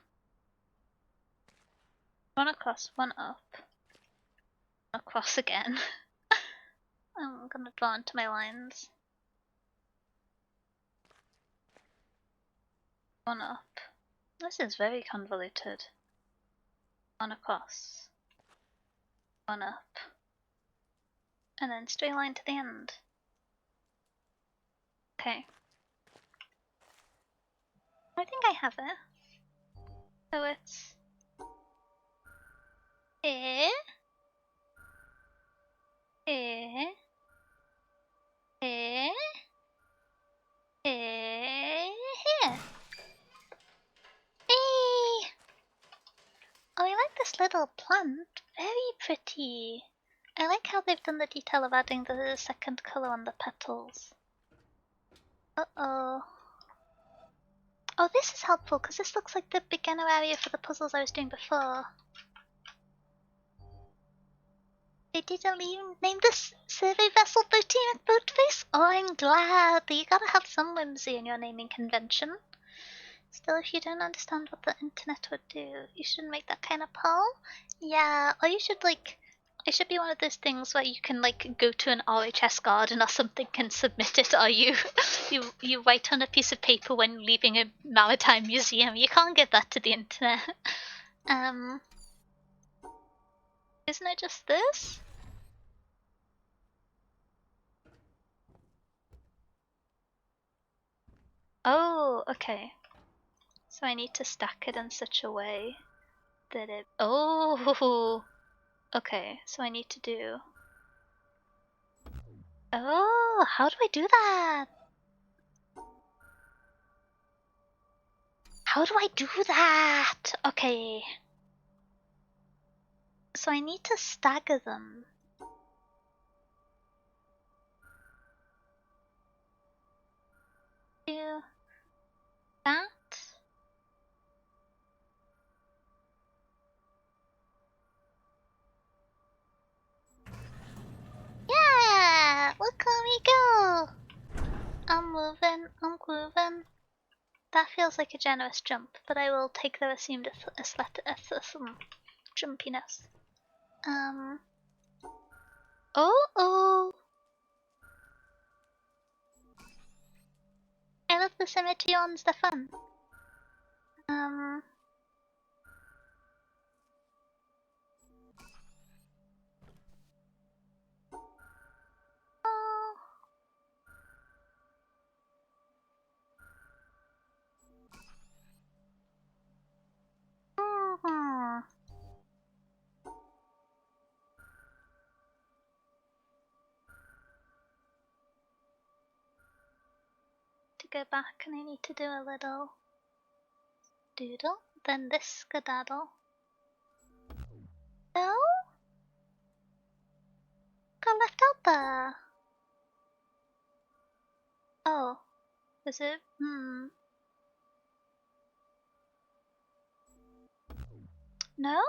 S1: 1 across, 1 up, across again. I'm gonna draw into my lines. 1 up. This is very convoluted. 1 across. 1 up. And then straight line to the end. Okay. I think I have it. So it's here, here, here, here. Hey! Oh, I like this little plant. Very pretty. I like how they've done the detail of adding the second colour on the petals. Uh-oh. Oh, this is helpful because this looks like the beginner area for the puzzles I was doing before. They didn't even name this survey vessel Boaty McBoatface? Oh, I'm glad. You gotta have some whimsy in your naming convention. Still, if you don't understand what the internet would do, you shouldn't make that kind of poll. Yeah, or you should like, it should be one of those things where you can like go to an RHS garden or something and submit it, or you you write on a piece of paper when leaving a maritime museum. You can't give that to the internet. Isn't it just this? Oh, okay. So I need to stack it in such a way that it. Oh, okay. So I need to do. Oh, how do I do that? How do I do that? Okay. So I need to stagger them. Do that. Yeah! Look at me go! I'm moving, I'm grooving. That feels like a generous jump, but I will take the assumed jumpiness. Oh! I love the symmetry on Stefan. Oh. To go back and I need to do a little doodle, then this skedaddle. No? Got left out there. Oh, is it? No?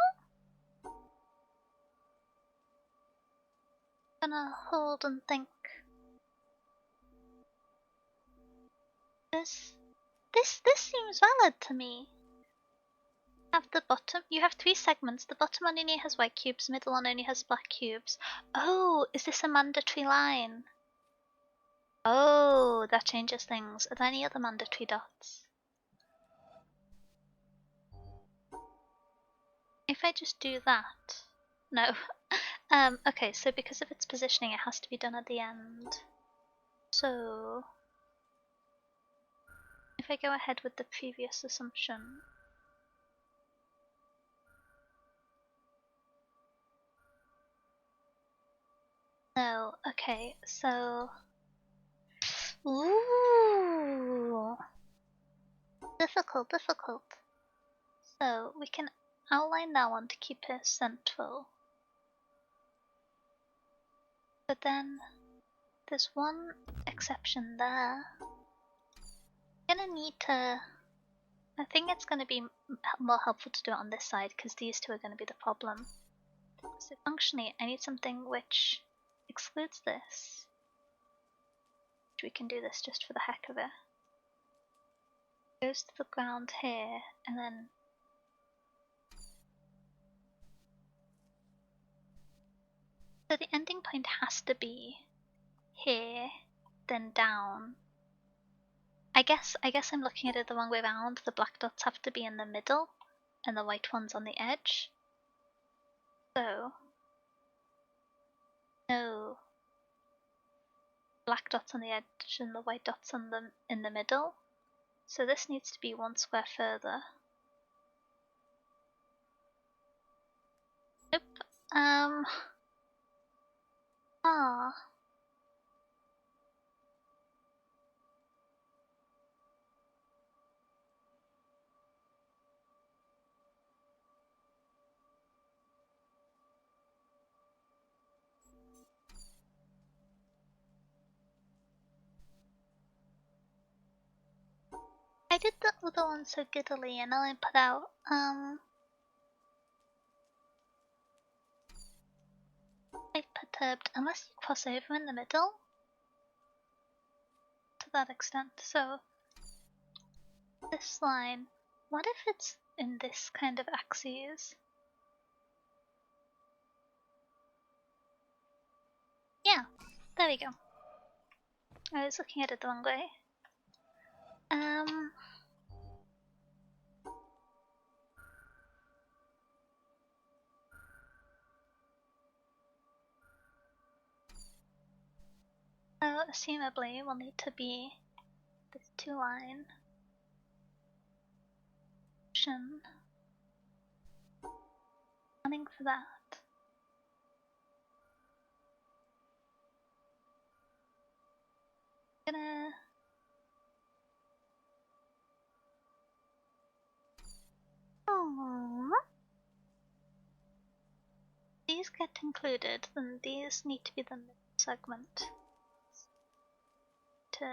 S1: Gonna hold and think. This seems valid to me. Have the bottom. You have 3 segments. The bottom one only has white cubes, middle one only has black cubes. Oh, is this a mandatory line? Oh, that changes things. Are there any other mandatory dots? If I just do that. No. Okay, so because of its positioning, it has to be done at the end. So if I go ahead with the previous assumption. No, okay, so. Ooh! Difficult, difficult. So we can outline that one to keep it central. But then there's one exception there. I'm gonna need to. I think it's gonna be more helpful to do it on this side because these two are gonna be the problem. So functionally, I need something which excludes this. We can do this just for the heck of it. Goes to the ground here, and then so the ending point has to be here, then down. I guess I'm looking at it the wrong way around. The black dots have to be in the middle, and the white ones on the edge. So no black dots on the edge and the white dots on them in the middle. So this needs to be 1 square further. Nope. Ah. I did the other one so giddily and now I put out, I've perturbed, unless you cross over in the middle, to that extent. So, this line, what if it's in this kind of axes? Yeah, there we go. I was looking at it the wrong way. So assumably we'll need to be this 2-line option. Running for that. Gonna these get included, then these need to be the mid segment to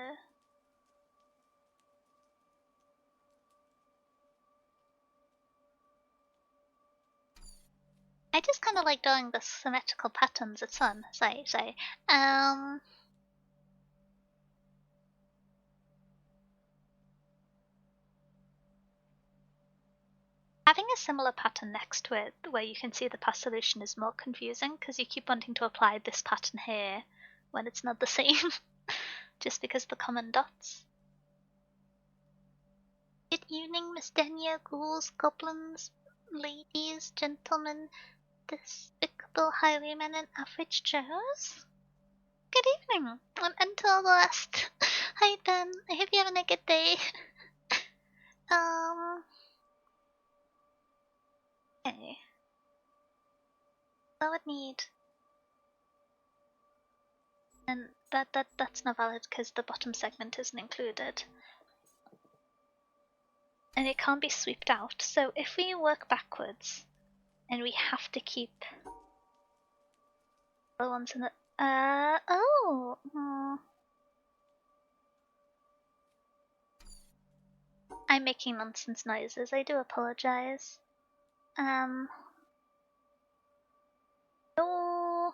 S1: I just kind of like drawing the symmetrical patterns. It's fun. Sorry. Having a similar pattern next to it, where you can see the past solution, is more confusing because you keep wanting to apply this pattern here when it's not the same, just because the common dots. Good evening, Miss Denia, ghouls, goblins, ladies, gentlemen, despicable highwaymen, and average Joes. Good evening. I'm Until Last. Hi Ben. I hope you're having a good day. Okay. I would need, and that's not valid because the bottom segment isn't included, and it can't be swept out. So if we work backwards, and we have to keep the ones in the I'm making nonsense noises. I do apologize. Oh.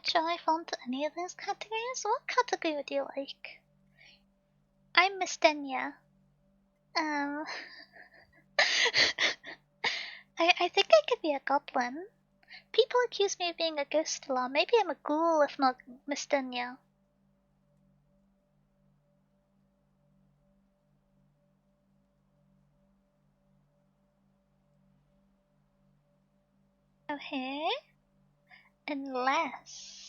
S1: Shall I fall into any of those categories? What category would you like? I'm Miss Denya. I think I could be a goblin. People accuse me of being a ghost a lot. Maybe I'm a ghoul if not Miss Denya. Okay. Unless...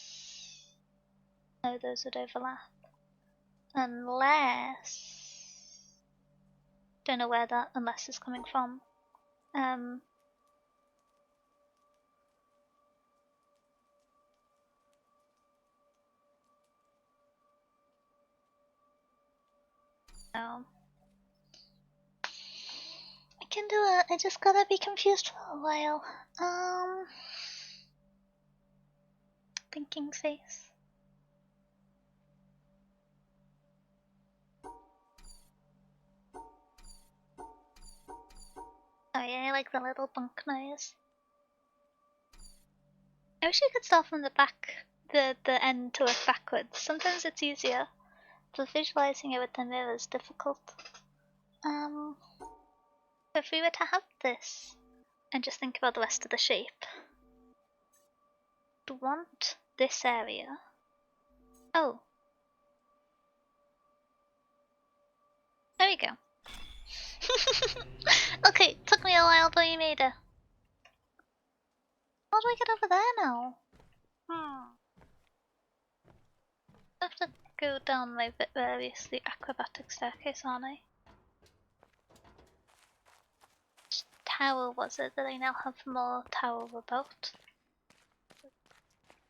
S1: No, those would overlap. Unless... Don't know where that unless is coming from. No. I can do it. I just gotta be confused for a while. Thinking face. Oh yeah, I like the little bunk noise. I wish you could start from the back, the end to look backwards. Sometimes it's easier, but visualizing it with the mirror is difficult. If we were to have this, and just think about the rest of the shape. I'd want this area. Oh. There we go. Okay, took me a while, but you made it. How do I get over there now? I have to go down my variously acrobatic staircase, aren't I? Which tower was it that I now have more tower about?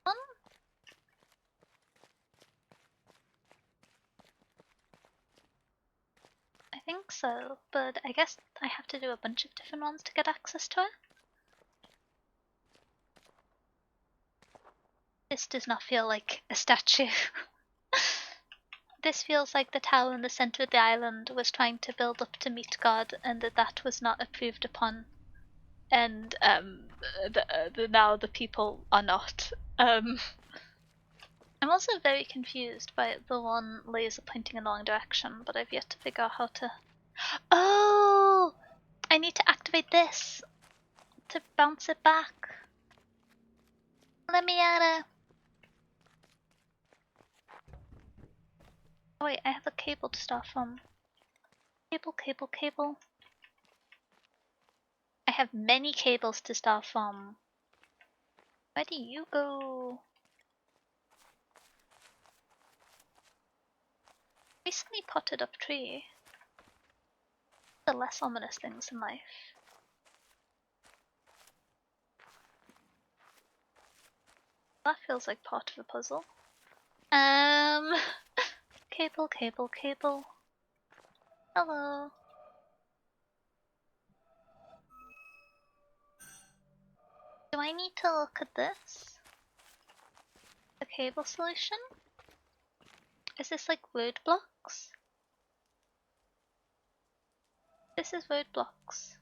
S1: One? I think so, but I guess I have to do a bunch of different ones to get access to it. This does not feel like a statue. This feels like the tower in the center of the island was trying to build up to meet God, and that was not approved upon. And now the people are not. I'm also very confused by the one laser pointing in the wrong direction, but I've yet to figure out how to. Oh! I need to activate this to bounce it back. Let me at it. Oh wait, I have a cable to start from. Cable. I have many cables to start from. Where do you go? Recently potted up tree. The less ominous things in life. That feels like part of a puzzle. Cable. Hello. Do I need to look at this? The cable solution? Is this like roadblocks? This is roadblocks.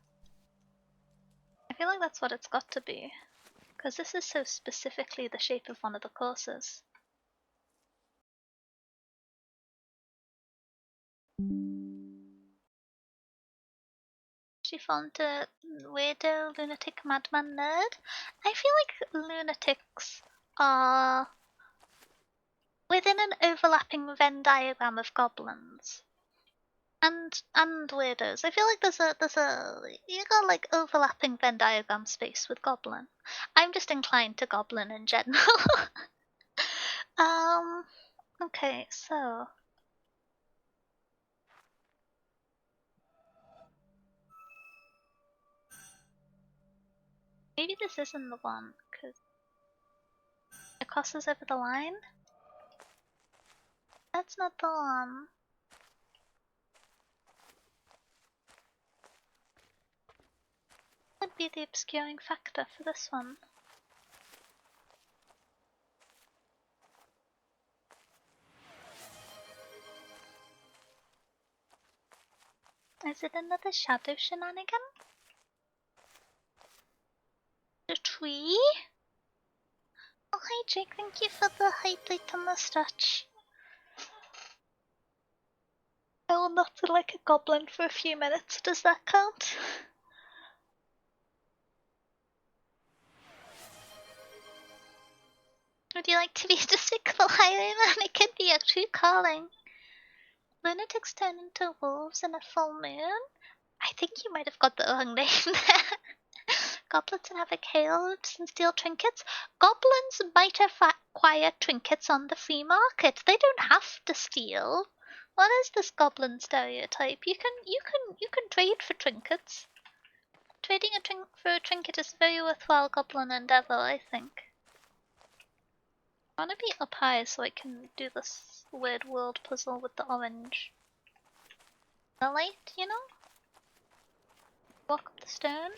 S1: I feel like that's what it's got to be. Because this is so specifically the shape of one of the courses. She found a weirdo lunatic madman nerd. I feel like lunatics are within an overlapping Venn diagram of goblins. And weirdos. I feel like there's a you got like overlapping Venn diagram space with goblin. I'm just inclined to goblin in general. Okay, so maybe this isn't the one, because it crosses over the line. That's not the one. What would be the obscuring factor for this one? Is it another shadow shenanigan? The tree? Oh, hi Jake, thank you for the highlight on the stretch. I will not feel like a goblin for a few minutes. Does that count? Would you like to be the sickle highwayman? It could be a true calling. Lunatics turn into wolves in a full moon? I think you might have got the wrong name there. Goblins inhabit caves and steal trinkets. Goblins might acquire trinkets on the free market. They don't have to steal. What is this goblin stereotype? You can trade for trinkets. Trading for a trinket is a very worthwhile goblin endeavor, I think. I wanna be up high so I can do this weird world puzzle with the orange. The light, you know? Walk up the stone.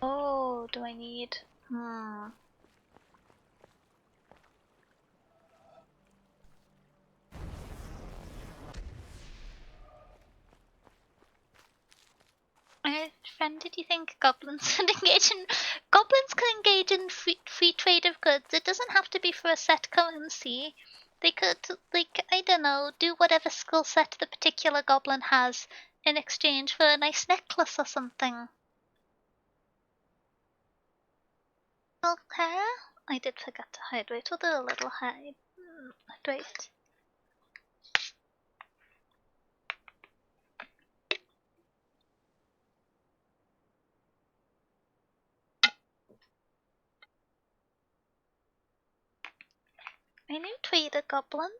S1: Oh, do I need... Friend, did you think goblins would engage in... Goblins can engage in free trade of goods. It doesn't have to be for a set currency. They could, like, I don't know, do whatever skill set the particular goblin has in exchange for a nice necklace or something. Okay. I did forget to hydrate. We'll do a little hydrate. I knew trader goblins.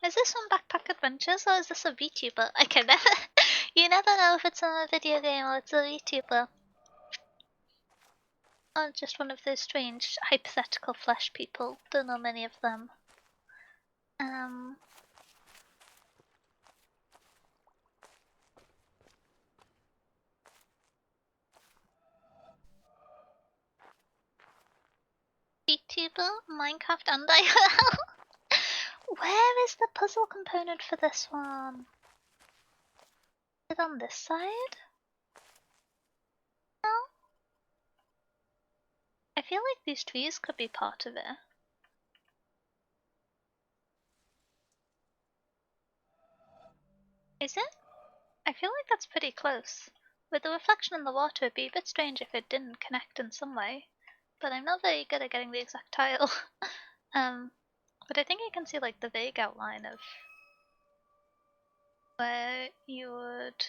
S1: Is this from Backpack Adventures or is this a VTuber? I can never. You never know if it's a video game or it's a VTuber. Or just one of those strange hypothetical flesh people. Don't know many of them. VTuber, Minecraft, and IRL. Where is the puzzle component for this one? Is it on this side? No? I feel like these trees could be part of it. Is it? I feel like that's pretty close. With the reflection in the water, it'd be a bit strange if it didn't connect in some way. But I'm not very good at getting the exact tile. But I think I can see like the vague outline of where you would...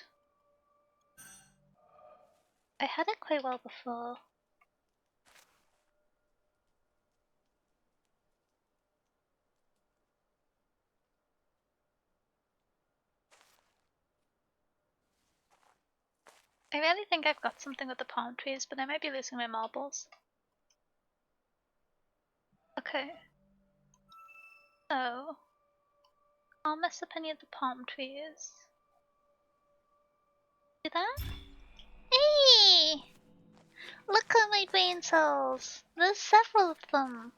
S1: I had it quite well before. I really think I've got something with the palm trees, but I might be losing my marbles. Okay. So, I'll mess up any of the palm trees. Do that? Hey! Look at my brain cells! There's several of them!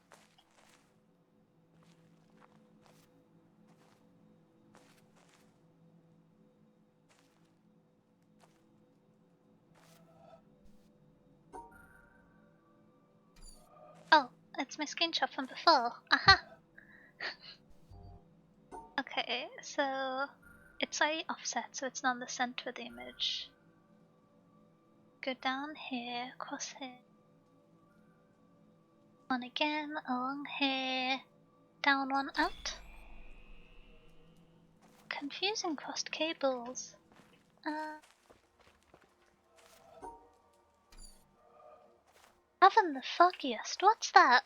S1: Oh, it's my screenshot from before. Aha! Okay, so it's slightly offset, so it's not in the center of the image. Go down here, across here. One again, along here. Down one, out. Confusing crossed cables. Having the foggiest. What's that?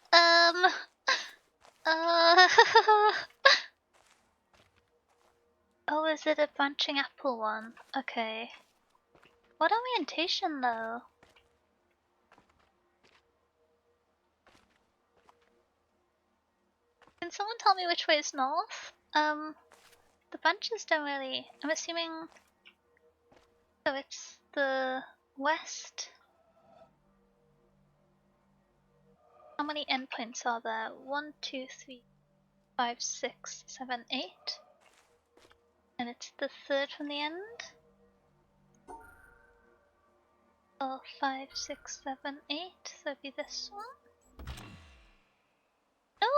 S1: Oh, is it a branching apple one? Okay. What orientation though? Can someone tell me which way is north? The bunches don't really... I'm assuming... So it's the west. How many endpoints are there? 1, 2, 3, 5, 6, 7, 8. And it's the third from the end. 4, 5, 6, 7, 8. So it'd be this one. No!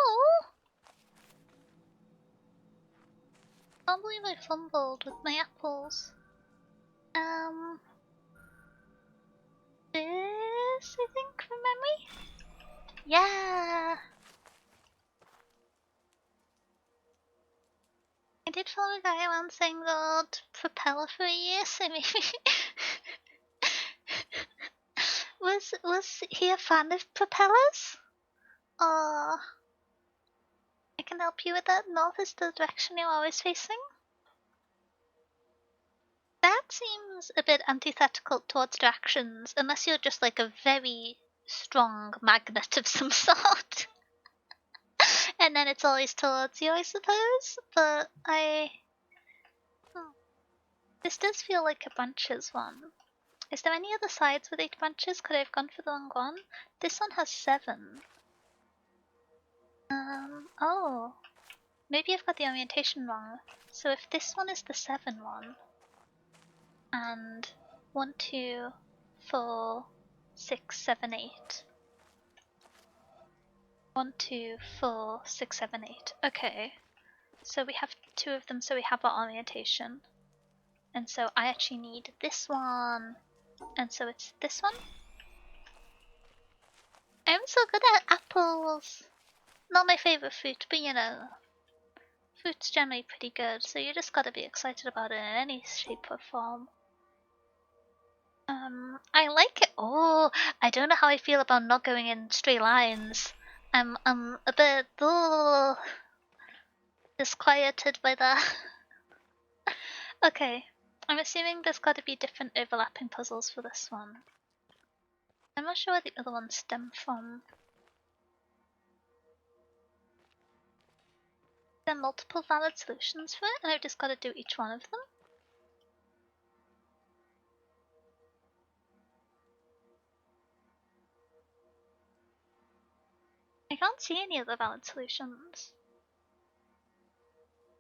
S1: Can't believe I fumbled with my apples. This, I think, from memory? Yeah! I did follow a guy around saying the word propeller for a year, so maybe... was he a fan of propellers? Or... I can help you with that. North is the direction you're always facing. That seems a bit antithetical towards directions, unless you're just like a very strong magnet of some sort. And then it's always towards you, I suppose. But this does feel like a branches one. Is there any other sides with 8 branches? Could I have gone for the wrong one? This one has 7. Oh. Maybe I've got the orientation wrong. So if this one is the 7 one, and 1, 2, 4, 6, 7, 8. 1, 2, 4, 6, 7, 8. Okay. So we have 2 of them, so we have our orientation. And so I actually need this one. And so it's this one. I'm so good at apples. Not my favorite fruit, but you know. Fruit's generally pretty good, so you just gotta be excited about it in any shape or form. I like it. Oh, I don't know how I feel about not going in straight lines. I'm a bit disquieted by that. Okay, I'm assuming there's got to be different overlapping puzzles for this one. I'm not sure where the other ones stem from. There are multiple valid solutions for it, and I've just got to do each one of them. I can't see any other valid solutions.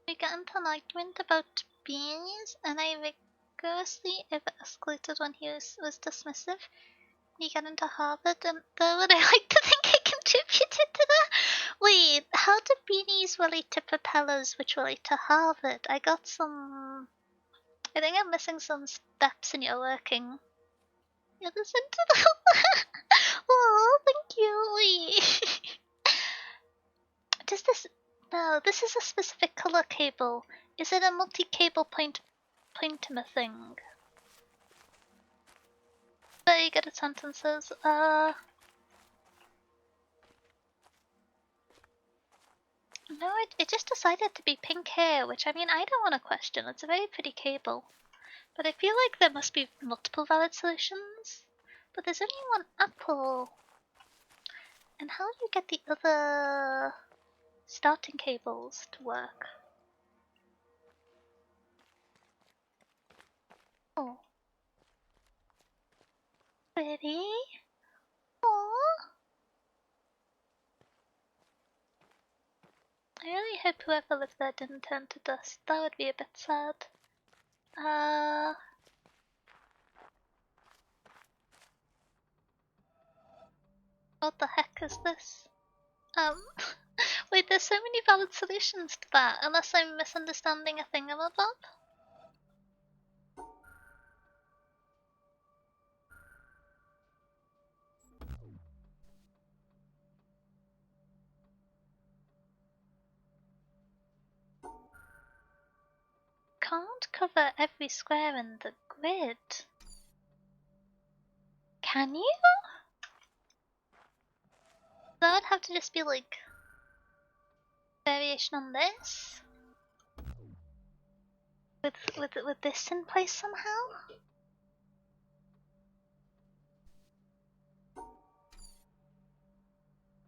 S1: We got into an argument about beanies, and I rigorously escalated when he was dismissive. We got into Harvard, and though would I like to think I contributed to that? Wait, how do beanies relate to propellers which relate to Harvard? I got some... I think I'm missing some steps in your working. You listen to that? Oh, thank you. Wait. Does this... No, this is a specific color cable. Is it a multi-cable pointimer thing? Very good at sentences. No, it just decided to be pink hair, which I mean, I don't want to question. It's a very pretty cable. But I feel like there must be multiple valid solutions. But there's only one apple. And how do you get the other starting cables to work? Oh. Pretty? Aww. I really hope whoever lived there didn't turn to dust. That would be a bit sad. What the heck is this? Wait, there's so many valid solutions to that, unless I'm misunderstanding a thingamabob? Can't cover every square in the grid. Can you? That would have to just be like variation on this? With this in place somehow?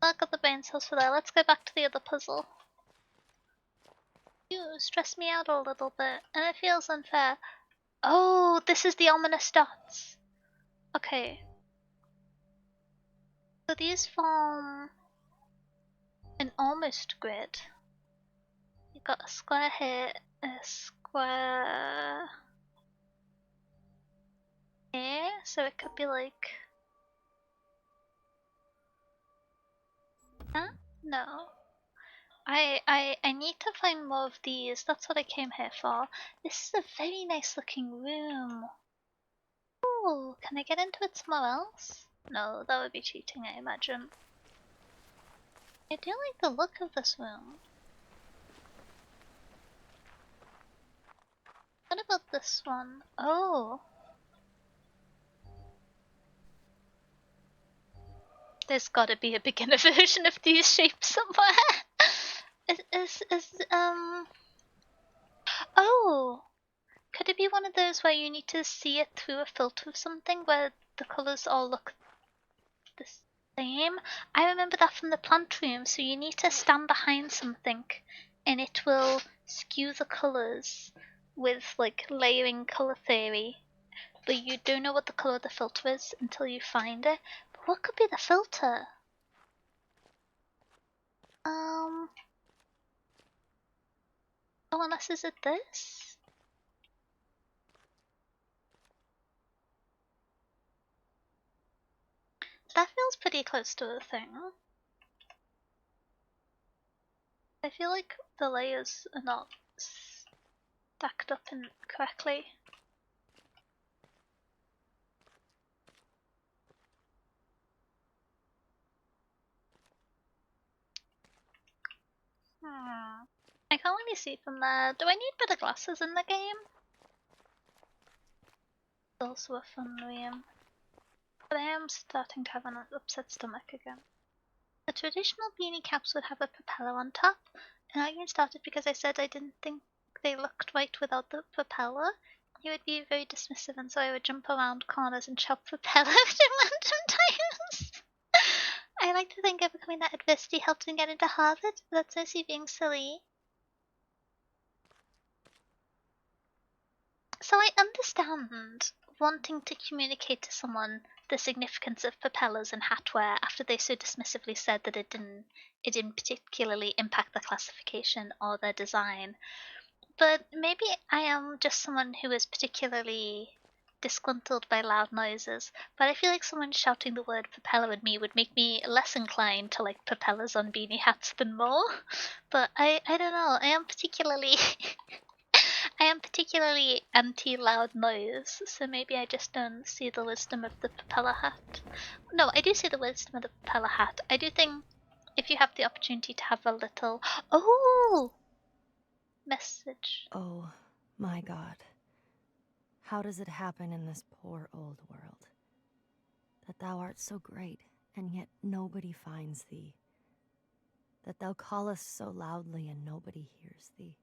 S1: I got the brain cells for that. Let's go back to the other puzzle. You stress me out a little bit, and it feels unfair. Oh, this is the ominous dots. Okay. So these form an almost grid. You've got a square here, a square square. Okay, so it could be like... Huh? No. I need to find more of these. That's what I came here for. This is a very nice looking room. Ooh, can I get into it somewhere else? No, that would be cheating, I imagine. I do like the look of this room. What about this one? Oh! There's gotta be a beginner version of these shapes somewhere. Oh! Could it be one of those where you need to see it through a filter of something where the colours all look the same? I remember that from the plant room, so you need to stand behind something and it will skew the colours with like layering colour theory. But you don't know what the colour of the filter is until you find it. But what could be the filter? Oh, unless is it this? That feels pretty close to the thing. I feel like the layers are not stacked up correctly. I can't really see from there. Do I need better glasses in the game? It's also a fun room. But I am starting to have an upset stomach again. The traditional beanie caps would have a propeller on top. An argument started because I said I didn't think they looked right without the propeller. He would be very dismissive, and so I would jump around corners and shout propeller at random times. I like to think overcoming that adversity helped me get into Harvard, but that's mostly being silly. So I understand wanting to communicate to someone the significance of propellers and hatwear after they so dismissively said that it didn't particularly impact the classification or their design. But maybe I am just someone who is particularly disgruntled by loud noises, but I feel like someone shouting the word propeller at me would make me less inclined to like propellers on beanie hats than more. But I don't know, I am particularly I am particularly anti-loud noise, so maybe I just don't see the wisdom of the propeller hat. No, I do see the wisdom of the propeller hat. I do think if you have the opportunity to have a little... Oh! Message.
S3: Oh, my God. How does it happen in this poor old world? That thou art so great, and yet nobody finds thee. That thou callest so loudly, and nobody hears thee.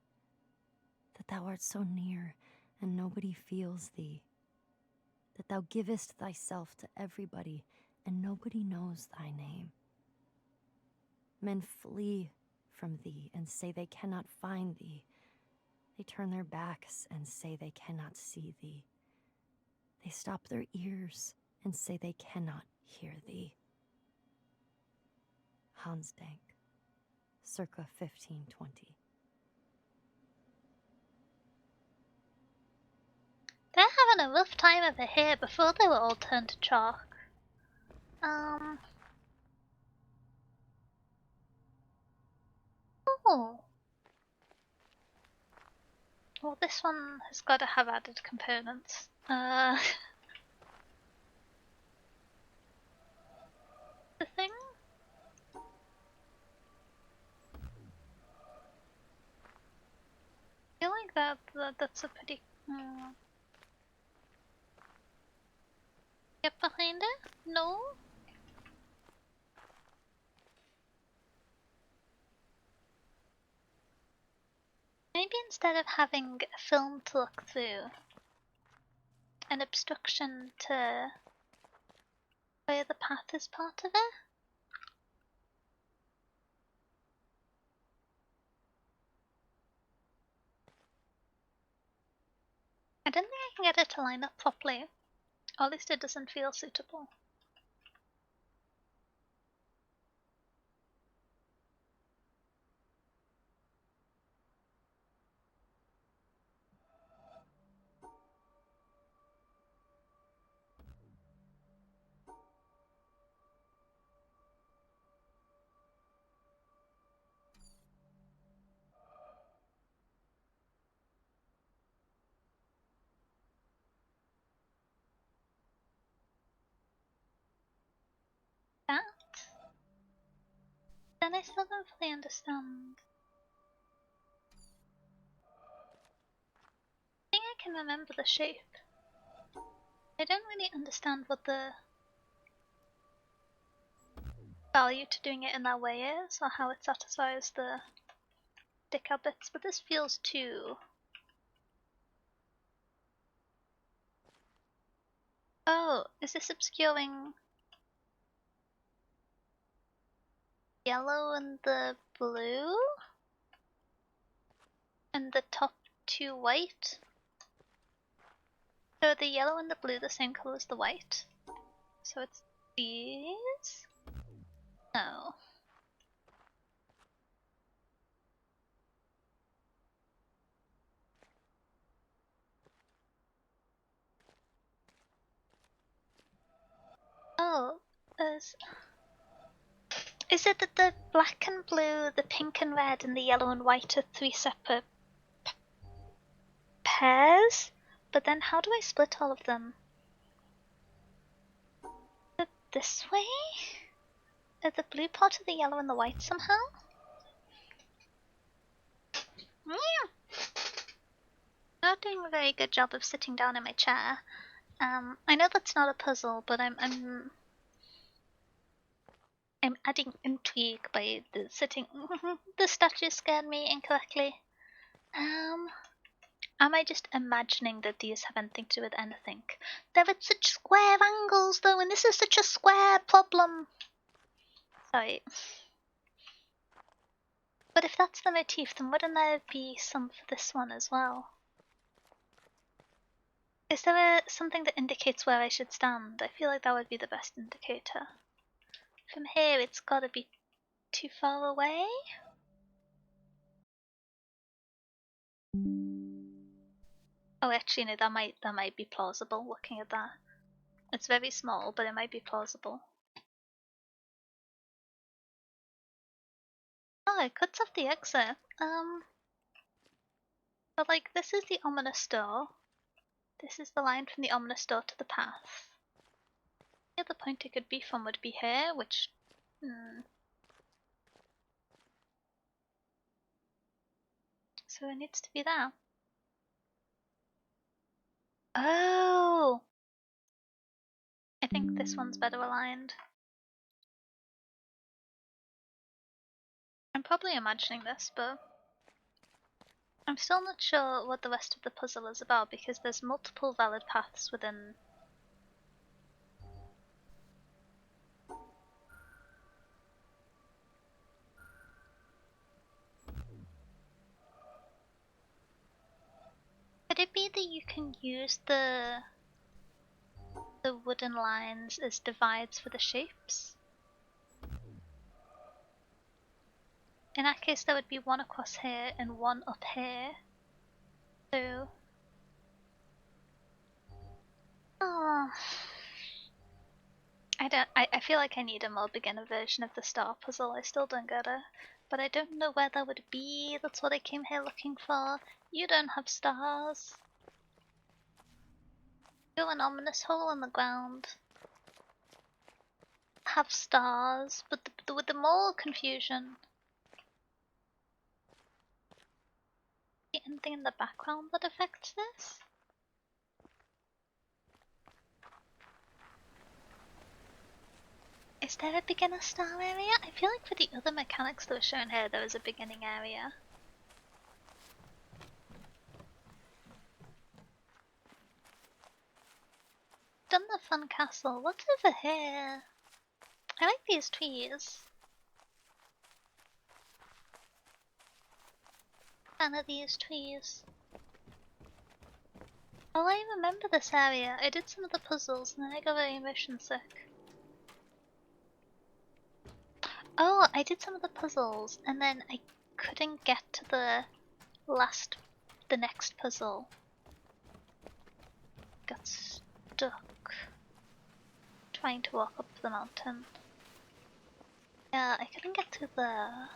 S3: That thou art so near, and nobody feels thee. That thou givest thyself to everybody, and nobody knows thy name. Men flee from thee, and say they cannot find thee. They turn their backs, and say they cannot see thee. They stop their ears, and say they cannot hear thee. Hans Dank, circa 1520.
S1: They're having a rough time over here before they were all turned to chalk. Oh. Well, this one has got to have added components. The thing? I feel like that's a pretty... Get behind it? No? Maybe instead of having a film to look through, an obstruction to where the path is part of it? I don't think I can get it to line up properly. Or at least it doesn't feel suitable. Then I still don't fully understand. I think I can remember the shape. I don't really understand what the value to doing it in that way is, or how it satisfies the dick out bits, but this feels too... Oh, is this obscuring yellow and the blue? And the top two white? So are the yellow and the blue the same color as the white? So it's these? No. Oh, is it that the black and blue, the pink and red, and the yellow and white are three separate pairs? But then how do I split all of them? Is it this way? Are the blue part of the yellow and the white somehow? Not doing a very good job of sitting down in my chair. I know that's not a puzzle, but I'm adding intrigue by the sitting. The statue scared me incorrectly. Am I just imagining that these have anything to do with anything? They're at such square angles though, and this is such a square problem. Sorry. But if that's the motif, then wouldn't there be some for this one as well? Is there something that indicates where I should stand? I feel like that would be the best indicator. From here, it's gotta be too far away? Oh, actually, no, that might be plausible, looking at that. It's very small, but it might be plausible. Oh, it cuts off the exit. But like, this is the ominous door. This is the line from the ominous door to the path. The other point it could be from would be here, which... So it needs to be there. Oh! I think this one's better aligned. I'm probably imagining this, but I'm still not sure what the rest of the puzzle is about because there's multiple valid paths within. Could it be that you can use the wooden lines as divides for the shapes? In that case, there would be one across here and one up here. So... Oh... I feel like I need a more beginner version of the star puzzle. I still don't get it. But I don't know where that would be. That's what I came here looking for. You don't have stars. You're an ominous hole in the ground. Have stars, but with the more confusion. Anything in the background that affects this? Is there a beginner star area? I feel like for the other mechanics that were shown here, there was a beginning area. Done the fun castle. What's over here? I like these trees. Fan of these trees. Oh, I remember this area. I did some of the puzzles and then I got very motion sick. Oh, I did some of the puzzles and then I couldn't get to the next puzzle. Got stuck trying to walk up the mountain. Yeah, I couldn't get to the... I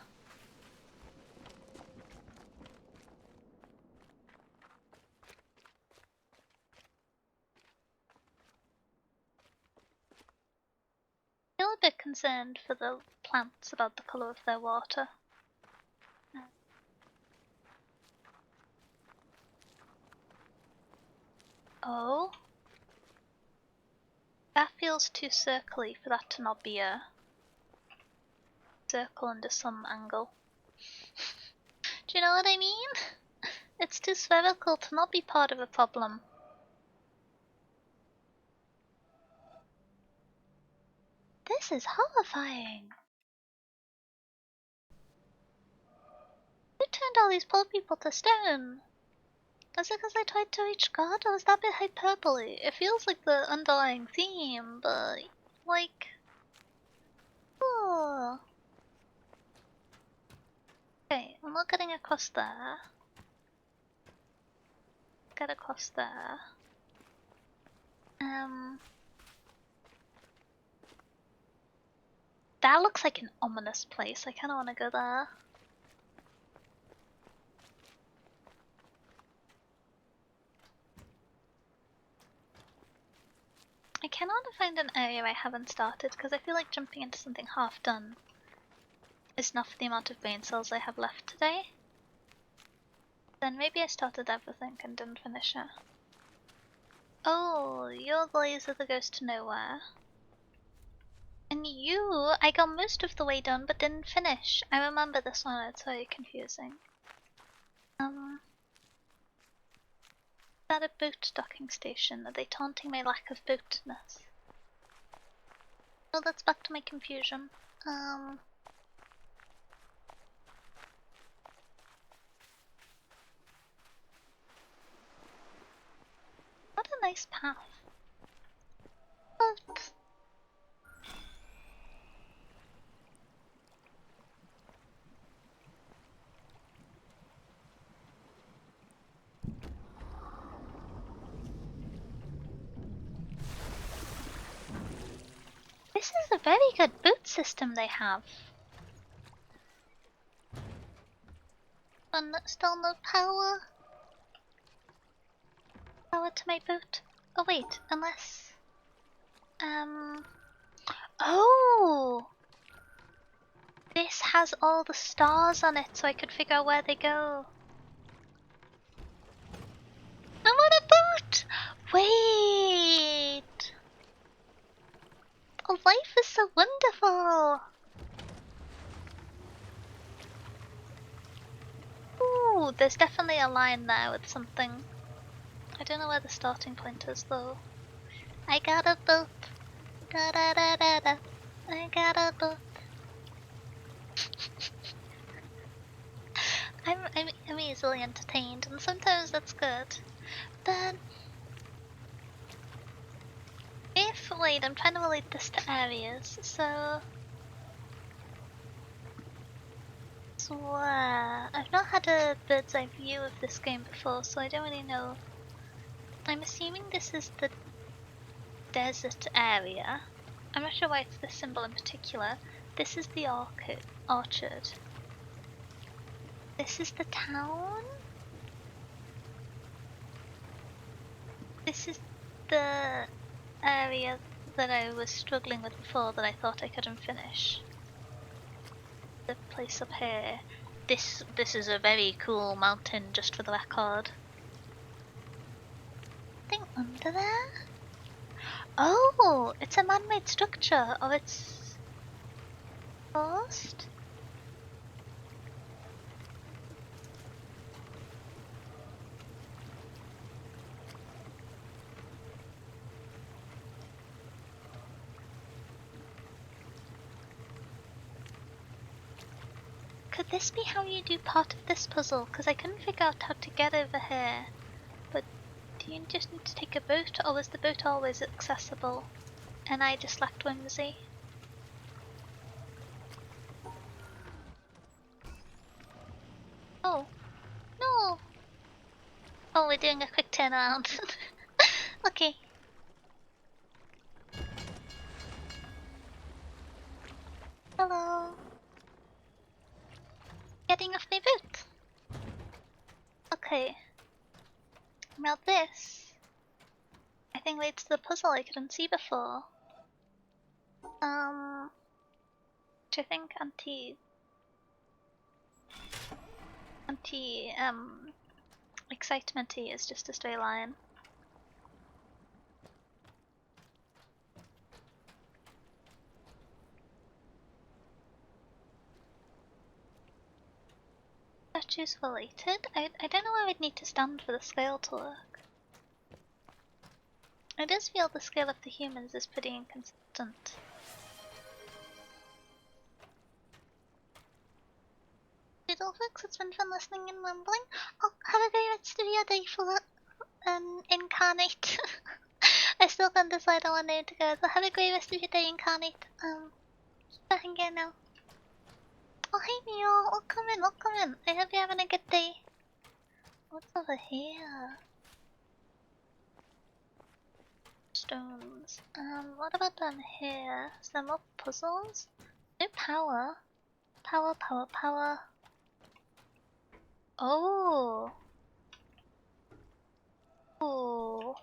S1: feel a bit concerned for the plants about the colour of their water. Oh. That feels too circly for that to not be a circle under some angle. Do you know what I mean? It's too spherical to not be part of a problem. This is horrifying. Who turned all these poor people to stone? Was it because I tried to reach God, or was that a bit hyperbole? It feels like the underlying theme, but like, oh. Okay, I'm not getting across there. Get across there. That looks like an ominous place. I kind of want to go there. I kind of want to find an area I haven't started because I feel like jumping into something half done is enough for the amount of brain cells I have left today. Then maybe I started everything and didn't finish it. Oh, you're the laser that goes to nowhere. And you, I got most of the way done but didn't finish. I remember this one, it's very confusing. Is that a boat docking station? Are they taunting my lack of boatness? Oh, that's back to my confusion. What a nice path. Boat. This is a very good boot system they have. And still no power. Power to my boat. Oh wait, unless... Oh! This has all the stars on it so I could figure out where they go. I want a boot! Wait! Oh, life is so wonderful! Ooh, there's definitely a line there with something. I don't know where the starting point is though. I got a boat. Da da da da da. I got a boat. I'm easily entertained, and sometimes that's good. But if wait, I'm trying to relate this to areas. So I've not had a bird's eye view of this game before, so I don't really know. I'm assuming this is the desert area. I'm not sure why it's this symbol in particular. This is the orchard. This is the town. This is the area that I was struggling with before that I thought I couldn't finish. The place up here. This is a very cool mountain, just for the record. Thing under there? Oh, it's a man-made structure, or it's forced? Could this be how you do part of this puzzle? Because I couldn't figure out how to get over here. But do you just need to take a boat, or was the boat always accessible? And I just lacked whimsy? Oh. No! Oh, we're doing a quick turnaround. Okay. Hello. Getting off my boot. Okay. Now this, I think leads to the puzzle I couldn't see before. Which which I think excitement is just a straight line. Statues related? I don't know where we'd need to stand for the scale to work. I just feel the scale of the humans is pretty inconsistent. Doodlefix, it's been fun listening and mumbling. Oh, have a great rest of your day for Incarnate. I still can't decide on what name to go, so have a great rest of your day, Incarnate. Back again now. Oh, hey Mio, welcome in, welcome in. I hope you're having a good day. What's over here? Stones. What about down here? Is there more puzzles? No power. Power, power, power. Oh. Oh.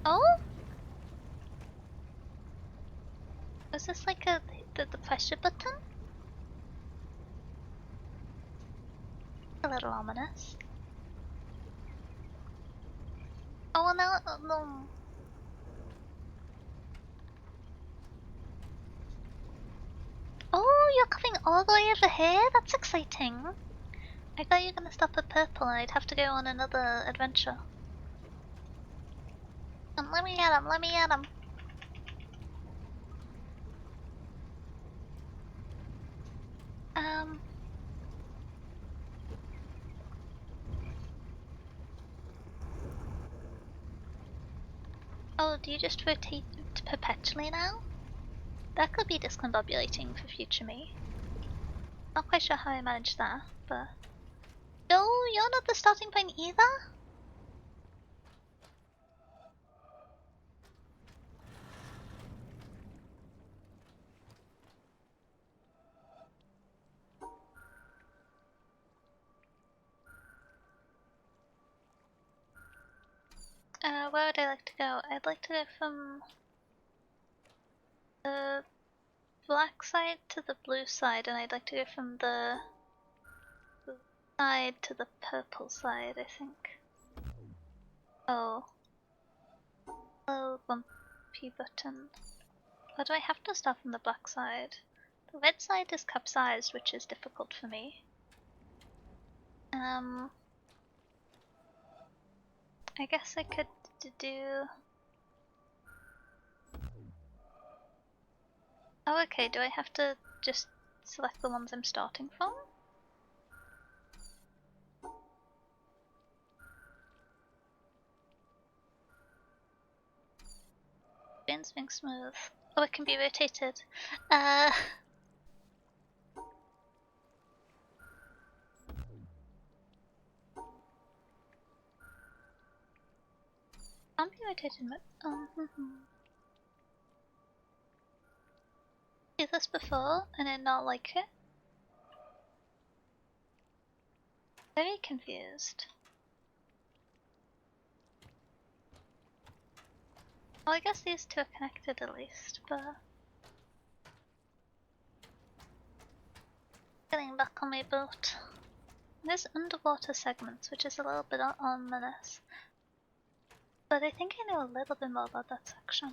S1: Oh? Is this like the pressure button? A little ominous. Oh, well, now, no. Oh, you're coming all the way over here? That's exciting. I thought you were gonna stop at purple and I'd have to go on another adventure. Let me at him, let me at him. Oh, do you just rotate perpetually now? That could be discombobulating for future me. Not quite sure how I managed that, but... No, you're not the starting point either? Where would I like to go? I'd like to go from the black side to the blue side, and I'd like to go from the blue side to the purple side, I think. Oh. Oh, bumpy button. Or do I have to start from the black side? The red side is capsized, which is difficult for me. I guess I could do... Oh, okay, do I have to just select the ones I'm starting from? Spins being smooth. Oh, it can be rotated. Can't be rotated. Did this before and did not like it. Very confused. Well, I guess these two are connected at least, but... Getting back on my boat. There's underwater segments, which is a little bit ominous. But I think I know a little bit more about that section.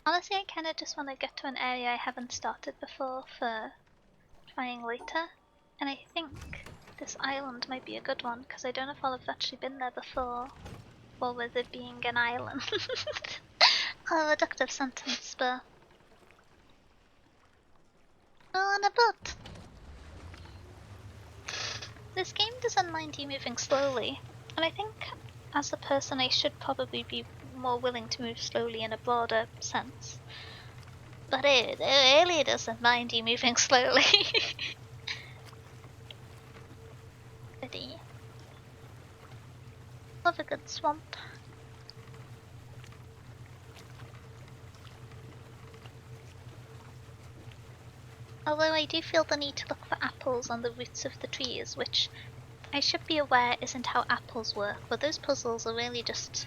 S1: Honestly, I kinda just want to get to an area I haven't started before for trying later. And I think this island might be a good one, because I don't know if I'll have actually been there before. Or with it being an island. A reductive sentence, but... We're on a boat! This game doesn't mind you moving slowly, and I think as a person I should probably be more willing to move slowly in a broader sense. But it really doesn't mind you moving slowly. Pretty. Love a good swamp. Although I do feel the need to look for apples on the roots of the trees, which I should be aware isn't how apples work, but those puzzles are really just